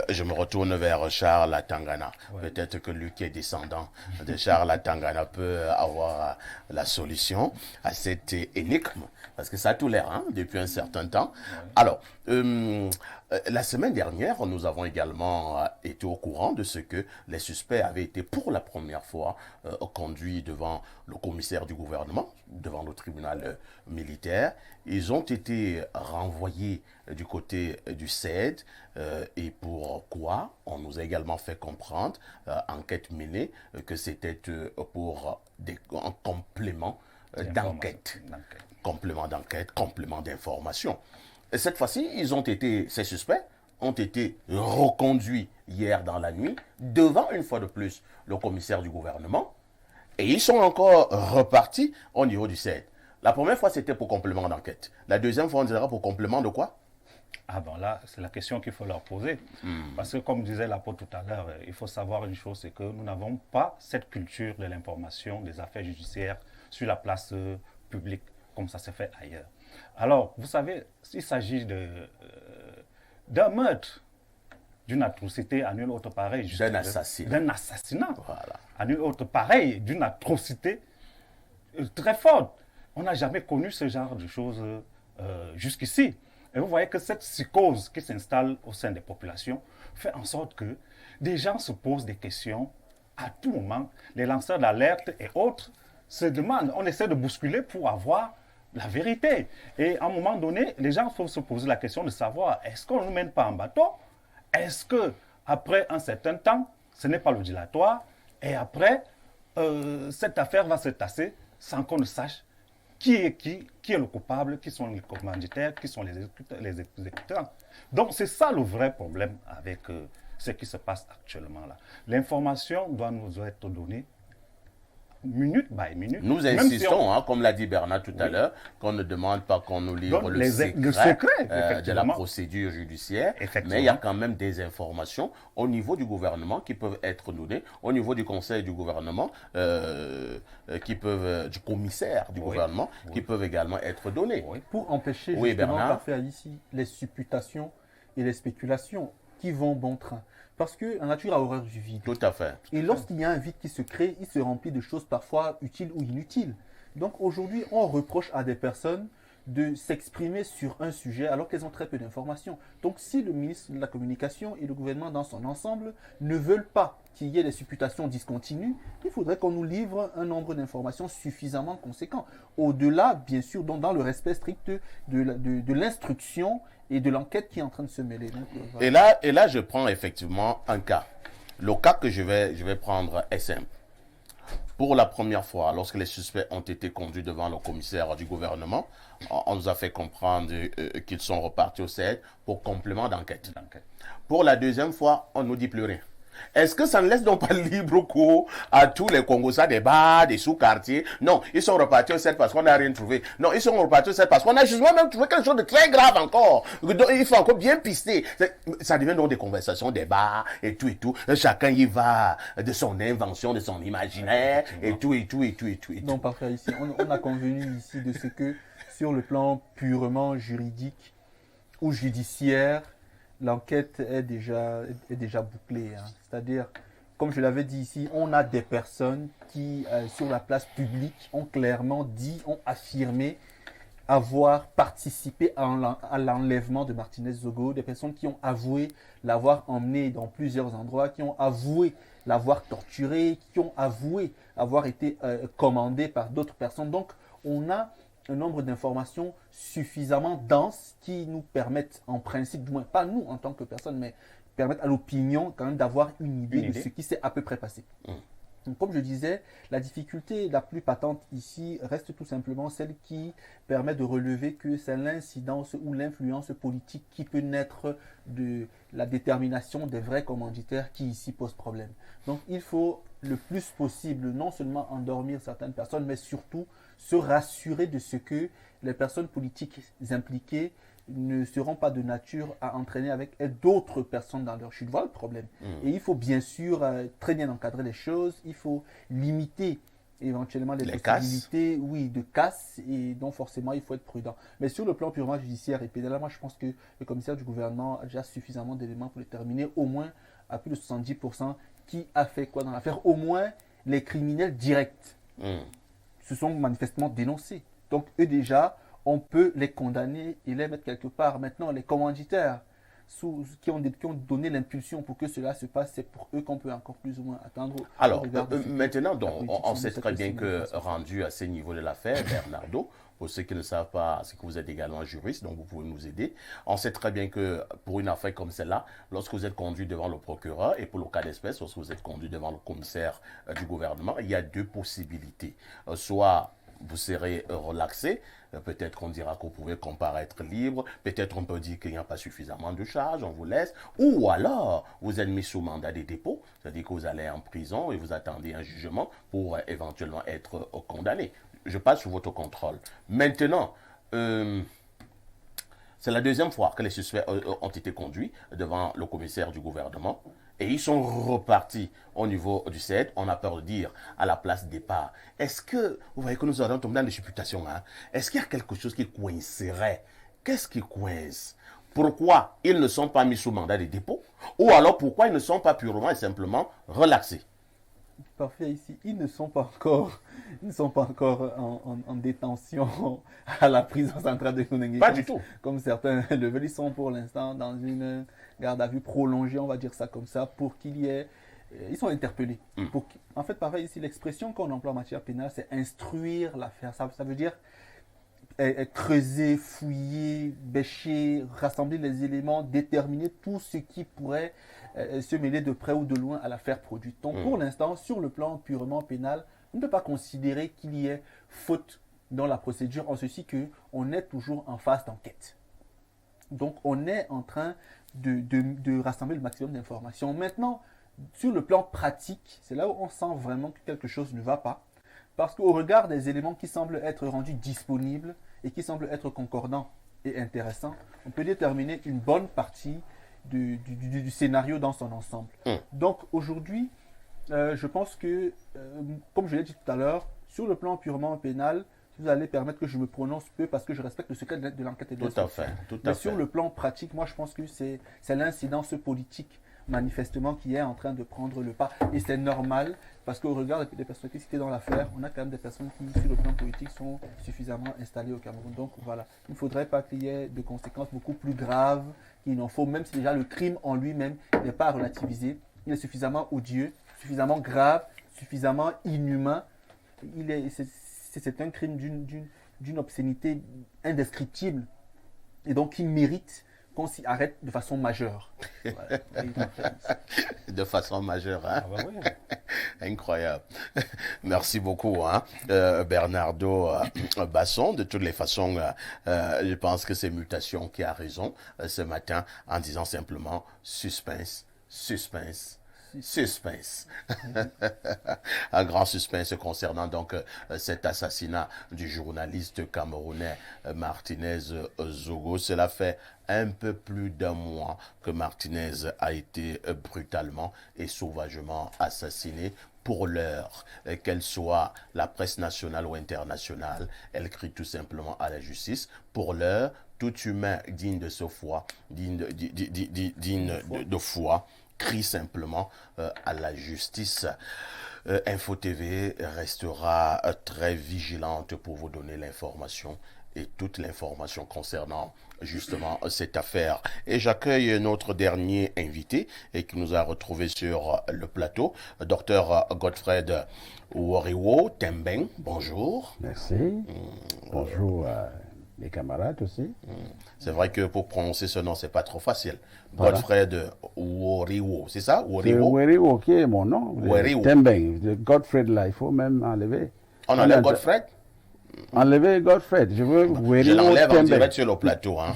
Je me retourne vers Charles Atangana. Ouais. Peut-être que lui qui est descendant de Charles Atangana peut avoir la solution à cette énigme. Parce que ça a tout l'air, hein, depuis un certain temps. Ouais. Alors, la semaine dernière, nous avons également été au courant de ce que les suspects avaient été pour la première fois conduits devant le commissaire du gouvernement, devant le tribunal militaire. Ils ont été renvoyés du côté du CED. Et pourquoi? On nous a également fait comprendre, enquête menée, que c'était pour un complément d'enquête. Complément d'enquête, complément d'information. Cette fois-ci, ces suspects ont été reconduits hier dans la nuit devant, une fois de plus, le commissaire du gouvernement. Et ils sont encore repartis au niveau du CED. La première fois, c'était pour complément d'enquête. La deuxième fois, on dira pour complément de quoi?
Ah bon, là, c'est la question qu'il faut leur poser. Parce que, comme disait l'apôtre tout à l'heure, il faut savoir une chose, c'est que nous n'avons pas cette culture de l'information des affaires judiciaires sur la place publique, comme ça s'est fait ailleurs. Alors, vous savez, s'il s'agit d'un meurtre, d'une atrocité à nul autre pareil.
D'un assassinat.
D'un assassinat.
Voilà.
À nul autre pareil, d'une atrocité très forte. On n'a jamais connu ce genre de choses jusqu'ici. Et vous voyez que cette psychose qui s'installe au sein des populations fait en sorte que des gens se posent des questions à tout moment. Les lanceurs d'alerte et autres se demandent, on essaie de bousculer pour avoir la vérité. Et à un moment donné, les gens peuvent se poser la question de savoir, est-ce qu'on ne nous mène pas en bateau? Est-ce qu'après un certain temps, ce n'est pas le dilatoire, et après, cette affaire va se tasser sans qu'on ne sache qui est le coupable, qui sont les commanditaires, qui sont les exécutants. Donc c'est ça le vrai problème avec ce qui se passe actuellement là. L'information doit nous être donnée minute by minute.
Nous insistons, comme l'a dit Bernard tout à l'heure, qu'on ne demande pas qu'on nous livre le secret de la procédure judiciaire, mais il y a quand même des informations au niveau du gouvernement qui peuvent être données, au niveau du conseil du gouvernement, du commissaire du gouvernement, qui peuvent également être données.
Pour empêcher justement parfois ici les supputations et les spéculations qui vont bon train. Parce que la nature a horreur du vide.
Tout à fait.
Et lorsqu'il y a un vide qui se crée, il se remplit de choses parfois utiles ou inutiles. Donc aujourd'hui, on reproche à des personnes de s'exprimer sur un sujet alors qu'elles ont très peu d'informations. Donc si le ministre de la Communication et le gouvernement dans son ensemble ne veulent pas qu'il y ait des supputations discontinues, il faudrait qu'on nous livre un nombre d'informations suffisamment conséquent. Au-delà, bien sûr, dans le respect strict de l'instruction et de l'enquête qui est en train de se mêler. Donc,
voilà. Et là, je prends effectivement un cas. Le cas que je vais prendre est simple. Pour la première fois, lorsque les suspects ont été conduits devant le commissaire du gouvernement, on nous a fait comprendre qu'ils sont repartis au CED pour complément d'enquête. Pour la deuxième fois, on ne nous dit plus rien. Est-ce que ça ne laisse donc pas libre cours à tous les Congolais des bars, des sous-quartiers? Non, ils sont repartis au 7 parce qu'on n'a rien trouvé. Non, ils sont repartis au 7 parce qu'on a justement même trouvé quelque chose de très grave encore. Donc, il faut encore bien pister. Ça devient donc des conversations, des bars et tout et tout. Chacun y va de son invention, de son imaginaire et tout et tout et tout et tout. Et tout.
Non, parfait. Ici, on a convenu ici de ce que sur le plan purement juridique ou judiciaire, l'enquête est déjà bouclée. Hein. C'est-à-dire, comme je l'avais dit ici, on a des personnes qui, sur la place publique, ont clairement dit, ont affirmé avoir participé à l'enlèvement de Martinez Zogo, des personnes qui ont avoué l'avoir emmené dans plusieurs endroits, qui ont avoué l'avoir torturé, qui ont avoué avoir été commandé par d'autres personnes. Donc, on a un nombre d'informations suffisamment denses qui nous permettent, en principe, du moins pas nous en tant que personne, mais permettent à l'opinion quand même d'avoir une idée de ce qui s'est à peu près passé. Donc, comme je disais, la difficulté la plus patente ici reste tout simplement celle qui permet de relever que c'est l'incidence ou l'influence politique qui peut naître de la détermination des vrais commanditaires qui ici pose problème. Donc il faut le plus possible non seulement endormir certaines personnes, mais surtout se rassurer de ce que les personnes politiques impliquées ne seront pas de nature à entraîner avec d'autres personnes dans leur chute. Voilà le problème. Et il faut bien sûr très bien encadrer les choses. Il faut limiter éventuellement les possibilités de casse, et donc forcément il faut être prudent. Mais sur le plan purement judiciaire et pénal, moi je pense que le commissaire du gouvernement a déjà suffisamment d'éléments pour déterminer au moins à plus de 70% qui a fait quoi dans l'affaire. Au moins les criminels directs se sont manifestement dénoncés. Donc eux déjà, on peut les condamner et les mettre quelque part. Maintenant, les commanditaires qui ont donné l'impulsion pour que cela se passe, c'est pour eux qu'on peut encore plus ou moins attendre.
Alors, maintenant, donc, on sait très bien que, rendu à ce niveau de l'affaire, Bernardo, pour ceux qui ne savent pas, c'est que vous êtes également juriste, donc vous pouvez nous aider. On sait très bien que pour une affaire comme celle-là, lorsque vous êtes conduit devant le procureur, et pour le cas d'espèce, lorsque vous êtes conduit devant le commissaire du gouvernement, il y a deux possibilités. Soit vous serez relaxé, peut-être qu'on dira que vous pouvez comparaître libre, peut-être on peut dire qu'il n'y a pas suffisamment de charges, on vous laisse, ou alors vous êtes mis sous mandat de dépôt, c'est-à-dire que vous allez en prison et vous attendez un jugement pour éventuellement être condamné. Je passe sous votre contrôle. Maintenant, c'est la deuxième fois que les suspects ont été conduits devant le commissaire du gouvernement. Et ils sont repartis au niveau du CED, on a peur de dire, à la place départ. Est-ce que, vous voyez que nous allons tomber dans des supputations, hein? Est-ce qu'il y a quelque chose qui coincerait? Qu'est-ce qui coince? Pourquoi ils ne sont pas mis sous mandat de dépôt? Ou alors pourquoi ils ne sont pas purement et simplement relaxés?
Parfait, ici, ils ne sont pas encore en détention à la prison centrale de Konengi.
Pas du tout.
Comme certains le veulent, ils sont pour l'instant dans une garde à vue prolongée, on va dire ça comme ça, pour qu'il y ait... Ils sont interpellés. En fait, pareil, ici, l'expression qu'on emploie en matière pénale, c'est instruire l'affaire. Ça veut dire creuser, fouiller, bêcher, rassembler les éléments, déterminer tout ce qui pourrait se mêler de près ou de loin à l'affaire produite. Donc pour l'instant, sur le plan purement pénal, on ne peut pas considérer qu'il y ait faute dans la procédure, en ceci qu'on est toujours en phase d'enquête. Donc on est en train de rassembler le maximum d'informations. Maintenant, sur le plan pratique, c'est là où on sent vraiment que quelque chose ne va pas. Parce qu'au regard des éléments qui semblent être rendus disponibles et qui semblent être concordants et intéressants, on peut déterminer une bonne partie du scénario dans son ensemble. Donc aujourd'hui, je pense que, comme je l'ai dit tout à l'heure, sur le plan purement pénal, vous allez permettre que je me prononce peu parce que je respecte le secret de l'enquête et de l'instruction. Mais sur le plan pratique, moi je pense que c'est l'incidence politique manifestement qui est en train de prendre le pas. Et c'est normal parce qu'au regard des perspectives citées dans l'affaire, on a quand même des personnes qui, sur le plan politique, sont suffisamment installées au Cameroun. Donc voilà, il ne faudrait pas qu'il y ait de conséquences beaucoup plus graves qu'il n'en faut, même si déjà le crime en lui-même n'est pas relativisé. Il est suffisamment odieux, suffisamment grave, suffisamment inhumain. C'est un crime d'une obscénité indescriptible. Et donc il mérite qu'on s'y arrête de façon majeure. Voilà.
De façon majeure, hein?
Ah bah oui.
Incroyable. Merci beaucoup, hein, Bernardo Basson. De toutes les façons, je pense que c'est Mutation qui a raison ce matin en disant simplement suspense, suspense. Suspense. Un grand suspense concernant donc cet assassinat du journaliste camerounais Martinez Zogo. Cela fait un peu plus d'un mois que Martinez a été brutalement et sauvagement assassiné. Pour l'heure, qu'elle soit la presse nationale ou internationale, elle crie tout simplement à la justice. Pour l'heure, tout humain digne de ce foi, digne de foi, crie simplement à la justice. Info TV restera très vigilante pour vous donner l'information et toute l'information concernant justement cette affaire. Et j'accueille notre dernier invité et qui nous a retrouvés sur le plateau, Dr Godfred Woriwo Tembeng. Bonjour.
Merci. Bonjour les camarades aussi.
C'est vrai que pour prononcer ce nom, c'est pas trop facile.
Voilà.
Godfred Woriwo, c'est ça?
C'est Woriwo qui est mon nom.
Woriwo.
Tembeng. Godfred là, il faut même enlever.
On enlève Godfred?
Enlever Godfred. Je veux
Je
Woriwo
l'enlève en
Tembeng.
direct sur le plateau. Hein.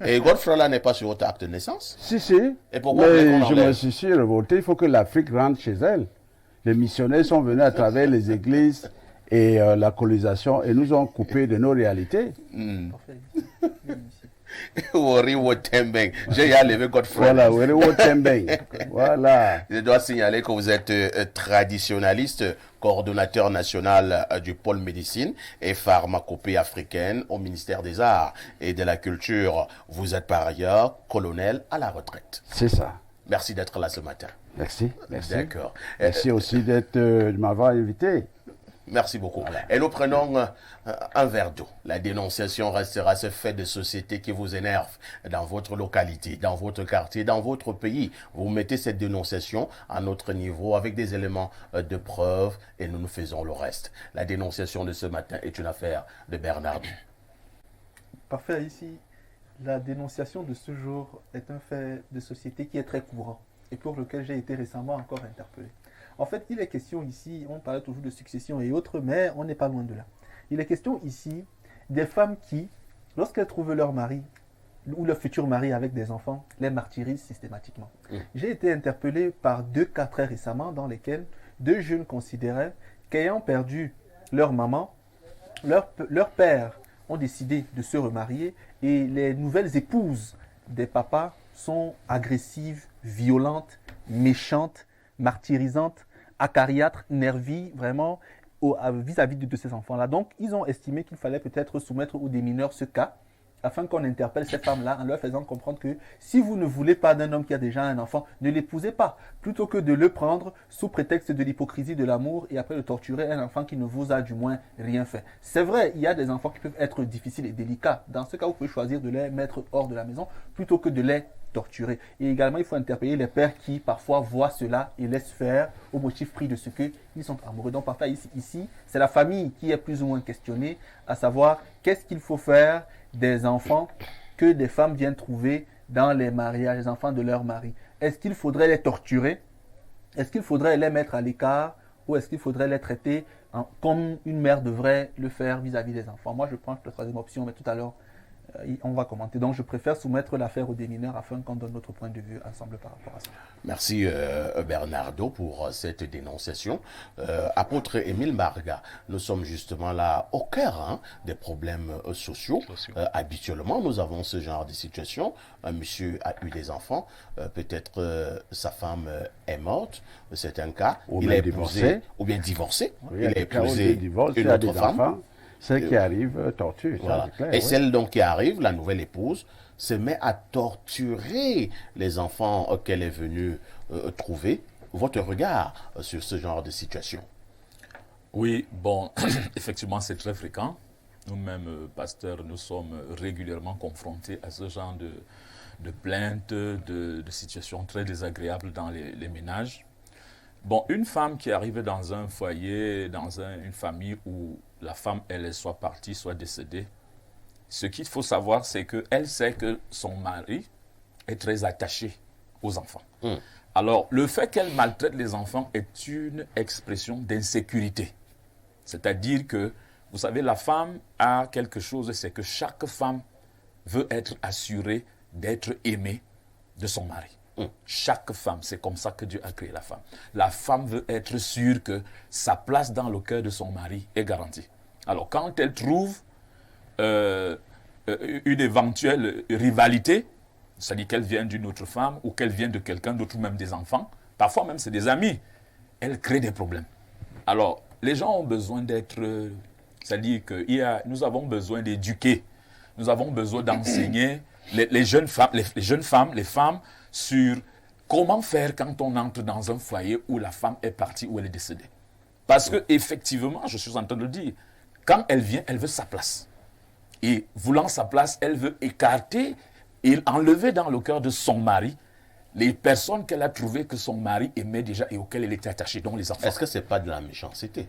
Et Godfred là n'est pas sur votre acte de naissance?
Si, si.
Et pourquoi vous voulez
Mais
qu'on
je me
enlève?
suis sûr revolté. Il faut que l'Afrique rentre chez elle. Les missionnaires sont venus à travers les églises et la colonisation et nous ont coupé de nos réalités.
Woriwo Tembeng. J'ai enlevé Godfred.
Voilà, Woriwo Tembeng. Voilà.
Je dois signaler que vous êtes traditionnaliste, coordonnateur national du pôle médecine et pharmacopée africaine au ministère des Arts et de la Culture. Vous êtes par ailleurs colonel à la retraite.
C'est ça.
Merci d'être là ce matin.
Merci. Merci.
D'accord.
Merci aussi de m'avoir invité.
Merci beaucoup. Et nous prenons un verre d'eau. La dénonciation restera ce fait de société qui vous énerve dans votre localité, dans votre quartier, dans votre pays. Vous mettez cette dénonciation à notre niveau avec des éléments de preuve et nous faisons le reste. La dénonciation de ce matin est une affaire de Bernard.
Parfait. Ici, la dénonciation de ce jour est un fait de société qui est très courant et pour lequel j'ai été récemment encore interpellé. En fait, il est question ici, on parle toujours de succession et autres, mais on n'est pas loin de là. Il est question ici des femmes qui, lorsqu'elles trouvent leur mari ou leur futur mari avec des enfants, les martyrisent systématiquement. J'ai été interpellé par 2 cas très récemment dans lesquels 2 jeunes considéraient qu'ayant perdu leur maman, leur père ont décidé de se remarier et les nouvelles épouses des papas sont agressives, violentes, méchantes, martyrisantes, acariâtres, nervies, vraiment vis-à-vis de ces enfants-là. Donc, ils ont estimé qu'il fallait peut-être soumettre aux démineurs ce cas, afin qu'on interpelle ces femmes-là en leur faisant comprendre que si vous ne voulez pas d'un homme qui a déjà un enfant, ne l'épousez pas, plutôt que de le prendre sous prétexte de l'hypocrisie de l'amour et après de torturer un enfant qui ne vous a du moins rien fait. C'est vrai, il y a des enfants qui peuvent être difficiles et délicats. Dans ce cas, vous pouvez choisir de les mettre hors de la maison plutôt que de les torturer. Et également, il faut interpeller les pères qui parfois voient cela et laissent faire au motif pris de ce qu'ils sont amoureux. Donc parfois ici, c'est la famille qui est plus ou moins questionnée, à savoir qu'est-ce qu'il faut faire des enfants que des femmes viennent trouver dans les mariages, les enfants de leur mari. Est-ce qu'il faudrait les torturer? Est-ce qu'il faudrait les mettre à l'écart? Ou est-ce qu'il faudrait les traiter comme une mère devrait le faire vis-à-vis des enfants? Moi, je prends la troisième option, mais tout à l'heure, on va commenter. Donc, je préfère soumettre l'affaire aux démineurs afin qu'on donne notre point de vue ensemble par rapport à ça.
Merci Bernardo pour cette dénonciation. Apôtre Émile Marga, nous sommes justement là au cœur des problèmes sociaux. Habituellement, nous avons ce genre de situation. Un monsieur a eu des enfants, peut-être sa femme est morte, c'est un cas.
Ou
il
bien
est épousé,
divorcé.
ou bien divorcé.
Oui,
il a épousé
divorce,
une autre femme.
Celle qui arrive, torture.
Voilà.
Ça, c'est clair,
Et
oui.
celle donc qui arrive, la nouvelle épouse, se met à torturer les enfants qu'elle est venue trouver. Votre regard sur ce genre de situation?
Oui, bon, effectivement, c'est très fréquent. Nous-mêmes, pasteurs, nous sommes régulièrement confrontés à ce genre de plaintes, de situations très désagréables dans les ménages. Bon, une femme qui arrive dans un foyer, dans une famille où la femme, elle est soit partie, soit décédée, ce qu'il faut savoir, c'est qu'elle sait que son mari est très attaché aux enfants. Alors, le fait qu'elle maltraite les enfants est une expression d'insécurité. C'est-à-dire que, vous savez, la femme a quelque chose, c'est que chaque femme veut être assurée d'être aimée de son mari. Chaque femme, c'est comme ça que Dieu a créé la femme. La femme veut être sûre que sa place dans le cœur de son mari est garantie. Alors, quand elle trouve une éventuelle rivalité, c'est-à-dire qu'elle vient d'une autre femme ou qu'elle vient de quelqu'un d'autre, ou même des enfants, parfois même c'est des amis, elle crée des problèmes. Alors, les gens ont besoin d'être... c'est-à-dire que nous avons besoin d'éduquer, nous avons besoin d'enseigner les jeunes femmes, les femmes, sur comment faire quand on entre dans un foyer où la femme est partie, où elle est décédée. Parce que effectivement, je suis en train de le dire, quand elle vient, elle veut sa place. Et voulant sa place, elle veut écarter et enlever dans le cœur de son mari les personnes qu'elle a trouvées que son mari aimait déjà et auxquelles elle était attachée, dont les enfants.
Est-ce que ce n'est pas de la méchanceté?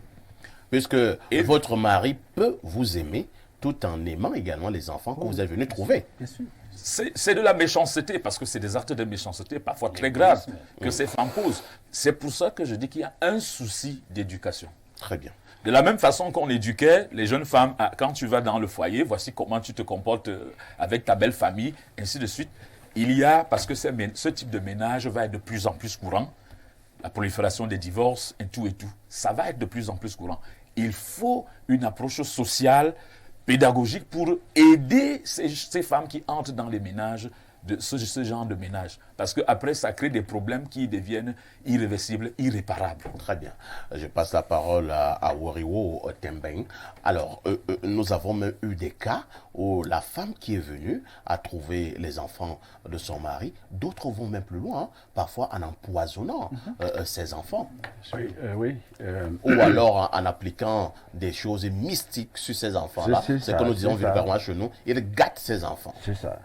Puisque votre mari peut vous aimer tout en aimant également les enfants que vous êtes venu trouver.
Bien sûr.
C'est de la méchanceté, parce que c'est des actes de méchanceté parfois très graves que ces femmes posent. C'est pour ça que je dis qu'il y a un souci d'éducation.
Très bien.
De la même façon qu'on éduquait les jeunes femmes, quand tu vas dans le foyer, voici comment tu te comportes avec ta belle famille, ainsi de suite. Parce que ce type de ménage va être de plus en plus courant, la prolifération des divorces et tout, ça va être de plus en plus courant. Il faut une approche sociale, pédagogique pour aider ces femmes qui entrent dans les ménages, de ce genre de ménage. Parce qu'après, ça crée des problèmes qui deviennent irréversibles, irréparables.
Très bien. Je passe la parole à Wariwo Tembeng. Alors, nous avons même eu des cas où la femme qui est venue a trouvé les enfants de son mari. D'autres vont même plus loin, parfois en empoisonnant ses enfants.
Oui.
Ou alors en appliquant des choses mystiques sur ces enfants-là. C'est que nous disons vulgairement chez nous, il gâte ses enfants.
C'est ça.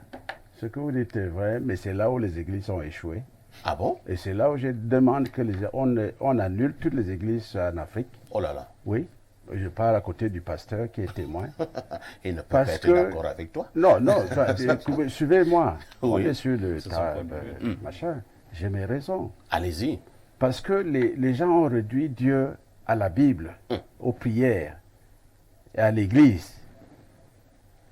Ce que vous dites est vrai, mais c'est là où les églises ont échoué.
Ah bon?
Et c'est là où je demande que on annule toutes les églises en Afrique.
Oh là là.
Oui. Je parle à côté du pasteur qui est témoin.
Il ne peut pas être d'accord avec toi.
Non, suivez-moi.
Oui.
On est sur le machin. J'ai mes raisons.
Allez-y.
Parce que les gens ont réduit Dieu à la Bible, aux prières et à l'église.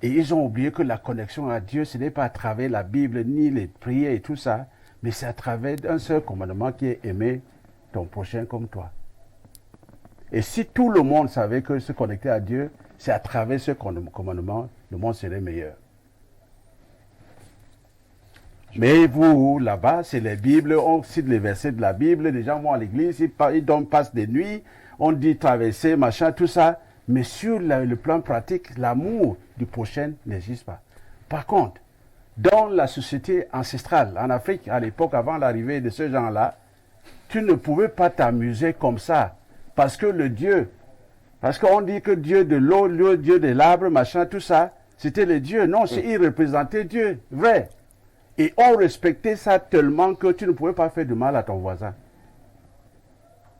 Et ils ont oublié que la connexion à Dieu, ce n'est pas à travers la Bible, ni les prières et tout ça, mais c'est à travers un seul commandement qui est aimer ton prochain comme toi. Et si tout le monde savait que se connecter à Dieu, c'est à travers ce commandement, le monde serait meilleur. Mais vous, là-bas, c'est les Bibles, on cite les versets de la Bible, les gens vont à l'église, ils passent des nuits, on dit traverser, machin, tout ça. Mais sur le plan pratique, l'amour du prochain n'existe pas. Par contre, dans la société ancestrale, en Afrique, à l'époque, avant l'arrivée de ce gens-là, tu ne pouvais pas t'amuser comme ça. Parce que parce qu'on dit que Dieu de l'eau, le Dieu de l'arbre, machin, tout ça, c'était le Dieu. Non, il représentait Dieu, vrai. Et on respectait ça tellement que tu ne pouvais pas faire de mal à ton voisin.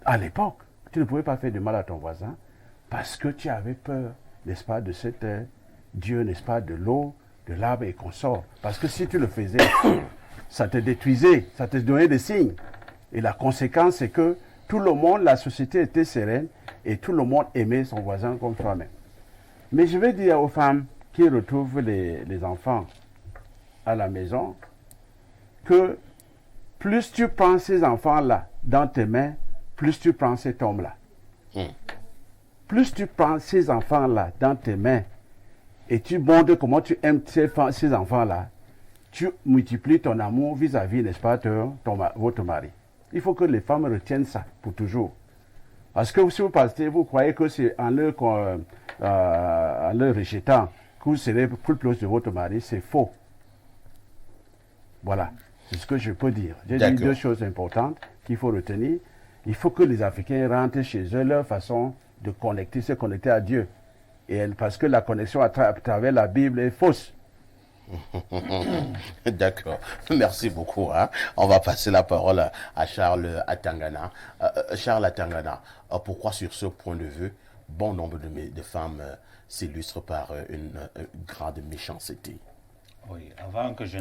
À l'époque, tu ne pouvais pas faire de mal à ton voisin. Parce que tu avais peur, n'est-ce pas, de cet Dieu, n'est-ce pas, de l'eau, de l'arbre et consort. Parce que si tu le faisais, ça te détruisait, ça te donnait des signes. Et la conséquence, c'est que tout le monde, la société était sereine et tout le monde aimait son voisin comme soi-même. Mais je vais dire aux femmes qui retrouvent les enfants à la maison que plus tu prends ces enfants-là dans tes mains, plus tu prends cet homme-là. Plus tu prends ces enfants-là dans tes mains et tu montres comment tu aimes ces enfants-là, tu multiplies ton amour vis-à-vis, n'est-ce pas, votre mari. Il faut que les femmes retiennent ça pour toujours. Parce que si vous partez, vous croyez que c'est en leur rejetant que vous serez plus proche de votre mari, c'est faux. Voilà, c'est ce que je peux dire. J'ai dit deux choses importantes qu'il faut retenir. Il faut que les Africains rentrent chez eux, leur façon de se connecter à Dieu. Parce que la connexion à travers la Bible est fausse.
D'accord. Merci beaucoup. Hein. On va passer la parole à Charles Atangana. Charles Atangana, pourquoi sur ce point de vue, bon nombre de femmes s'illustrent par une grande méchanceté?
Oui, avant que je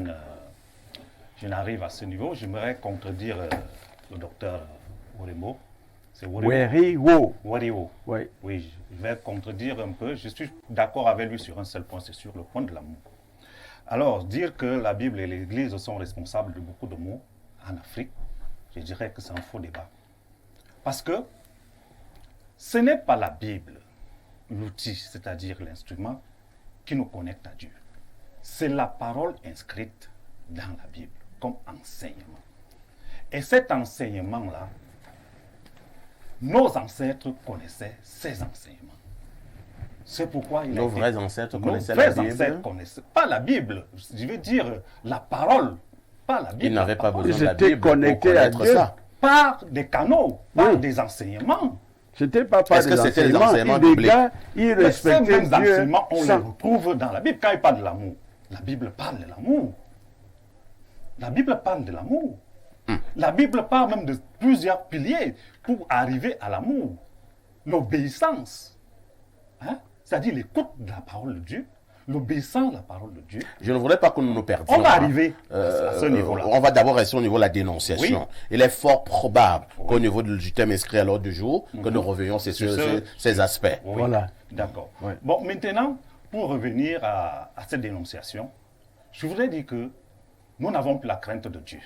n'arrive à ce niveau, j'aimerais contredire le docteur Wariwo. C'est
Wariwo.
Wariwo.
Oui.
Oui, je vais contredire un peu. Je suis d'accord avec lui sur un seul point, c'est sur le point de l'amour. Alors, dire que la Bible et l'Église sont responsables de beaucoup de maux, en Afrique, je dirais que c'est un faux débat. Parce que ce n'est pas la Bible, l'outil, c'est-à-dire l'instrument, qui nous connecte à Dieu. C'est la parole inscrite dans la Bible comme enseignement. Et cet enseignement-là, nos ancêtres connaissaient ces enseignements. C'est pourquoi
Nos vrais ancêtres
nos
connaissaient
vrais
la Bible.
ancêtres connaissaient pas la Bible, je veux dire la parole, pas la Bible.
Ils n'avaient
la
pas
parole.
besoin de la
Ils étaient
Bible pour
connectés à
connaître
Dieu.
ça.
Par des canaux, par
Oui.
des enseignements.
C'était pas
Est-ce que c'était les enseignements
Les
bibliques?
gars, ils
Mais ces
respectaient
mêmes
Dieu.
enseignements, on les
sans-
retrouve dans la Bible. Quand il parle de l'amour, la Bible parle de l'amour. La Bible parle de l'amour. La Bible parle même de plusieurs piliers pour arriver à l'amour. L'obéissance. Hein? C'est-à-dire l'écoute de la parole de Dieu, l'obéissance à la parole de Dieu.
Je ne voudrais pas que nous nous perdions.
On va
hein.
arriver à ce niveau-là.
On va d'abord rester au niveau de la dénonciation.
Oui.
Il est fort probable qu'au niveau du thème inscrit à l'ordre du jour, que nous revenions sur ces aspects.
Oui,
Voilà.
D'accord.
Ouais.
Bon, maintenant, pour revenir à cette dénonciation, je voudrais dire que nous n'avons plus la crainte de Dieu.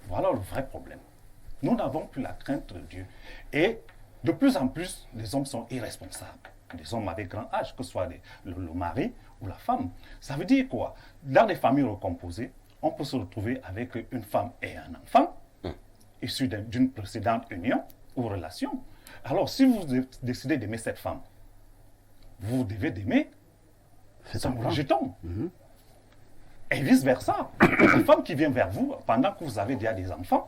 Voilà le vrai problème. Nous n'avons plus la crainte de Dieu. Et de plus en plus, les hommes sont irresponsables. Des hommes avec grand âge, que ce soit le mari ou la femme. Ça veut dire quoi? Dans des familles recomposées, on peut se retrouver avec une femme et un enfant, issus d'une précédente union ou relation. Alors, si vous décidez d'aimer cette femme, vous devez d'aimer son rejeton. Et vice-versa. Une femme qui vient vers vous pendant que vous avez déjà des enfants,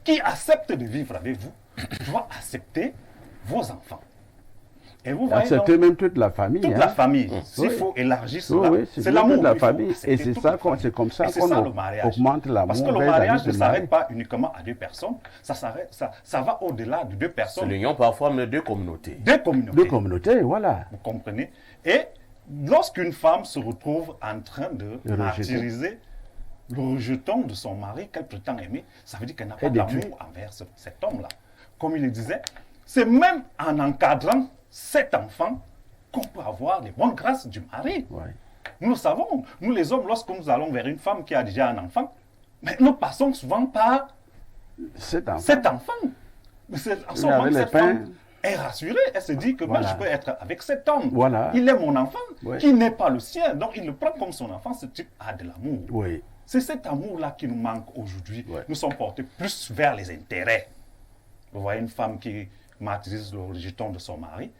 qui accepte de vivre avec vous, doit accepter vos enfants. Et vous voyez donc,
Accepter même toute la famille.
toute
hein.
la famille, s'il
Oui.
faut élargir
Oui,
cela,
oui,
c'est
bien
l'amour.
toute la
Il faut
famille.
accepter
Et c'est
toute
ça
la
qu'on-
famille.
c'est comme ça
Et c'est
qu'on
ça, le mariage.
augmente l'amour
Parce que le
vers la
mariage
vie
ne
de
s'arrête
mari.
pas uniquement à deux personnes, ça va au-delà de deux
C'est
personnes,
l'union parfois de deux communautés.
deux communautés.
Deux communautés, voilà.
Vous comprenez? Et lorsqu'une femme se retrouve en train de
Le
martyriser le rejeton de son mari qu'elle prétend aimer, ça veut dire qu'elle n'a pas
Elle est due.
d'amour envers cet homme-là. Comme il le disait, c'est même en encadrant cet enfant qu'on peut avoir les bonnes grâces du mari.
Ouais.
Nous le savons. Nous les hommes, lorsque nous allons vers une femme qui a déjà un enfant, mais nous passons souvent par
Cet enfant.
cet enfant. Mais en ce
Il avait
moment,
les
cette
pains.
femme est rassurée. Elle se dit que moi,
Voilà.
je peux être avec cet homme.
Voilà.
Il est mon enfant,
Ouais.
qui n'est pas le sien. Donc, il le prend comme son enfant. Ce type a de l'amour.
Oui.
C'est cet amour-là qui nous manque aujourd'hui.
Ouais.
Nous sommes portés plus vers les intérêts. Vous voyez une femme qui martyrise le rejeton de son mari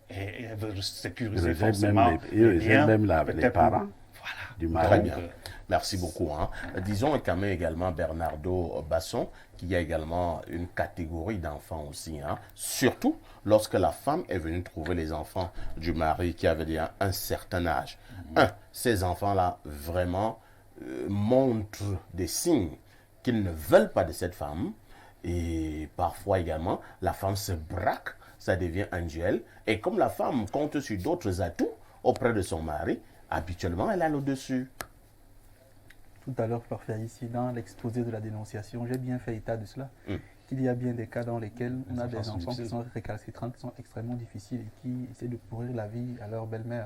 et elle veut sécuriser
Il rejette
forcément
même les- il rejette
biens,
même les
peut-être
parents
voilà.
du mari.
Très
Donc,
bien. Merci beaucoup. Hein. Disons quand même également Bernardo Basson qu'il y a également une catégorie d'enfants aussi. Hein. Surtout lorsque la femme est venue trouver les enfants du mari qui avait déjà un certain âge. Ces enfants-là vraiment montrent des signes qu'ils ne veulent pas de cette femme. Et parfois également, la femme se braque, ça devient un duel. Et comme la femme compte sur d'autres atouts auprès de son mari, habituellement, elle a le dessus.
Tout à l'heure, parfait, ici, dans l'exposé de la dénonciation, j'ai bien fait état de cela. Qu'il y a bien des cas dans lesquels on a
enfants
des
sont
enfants qui
difficiles.
sont récalcitrants, qui sont extrêmement difficiles et qui essaient de pourrir la vie à leur belle-mère.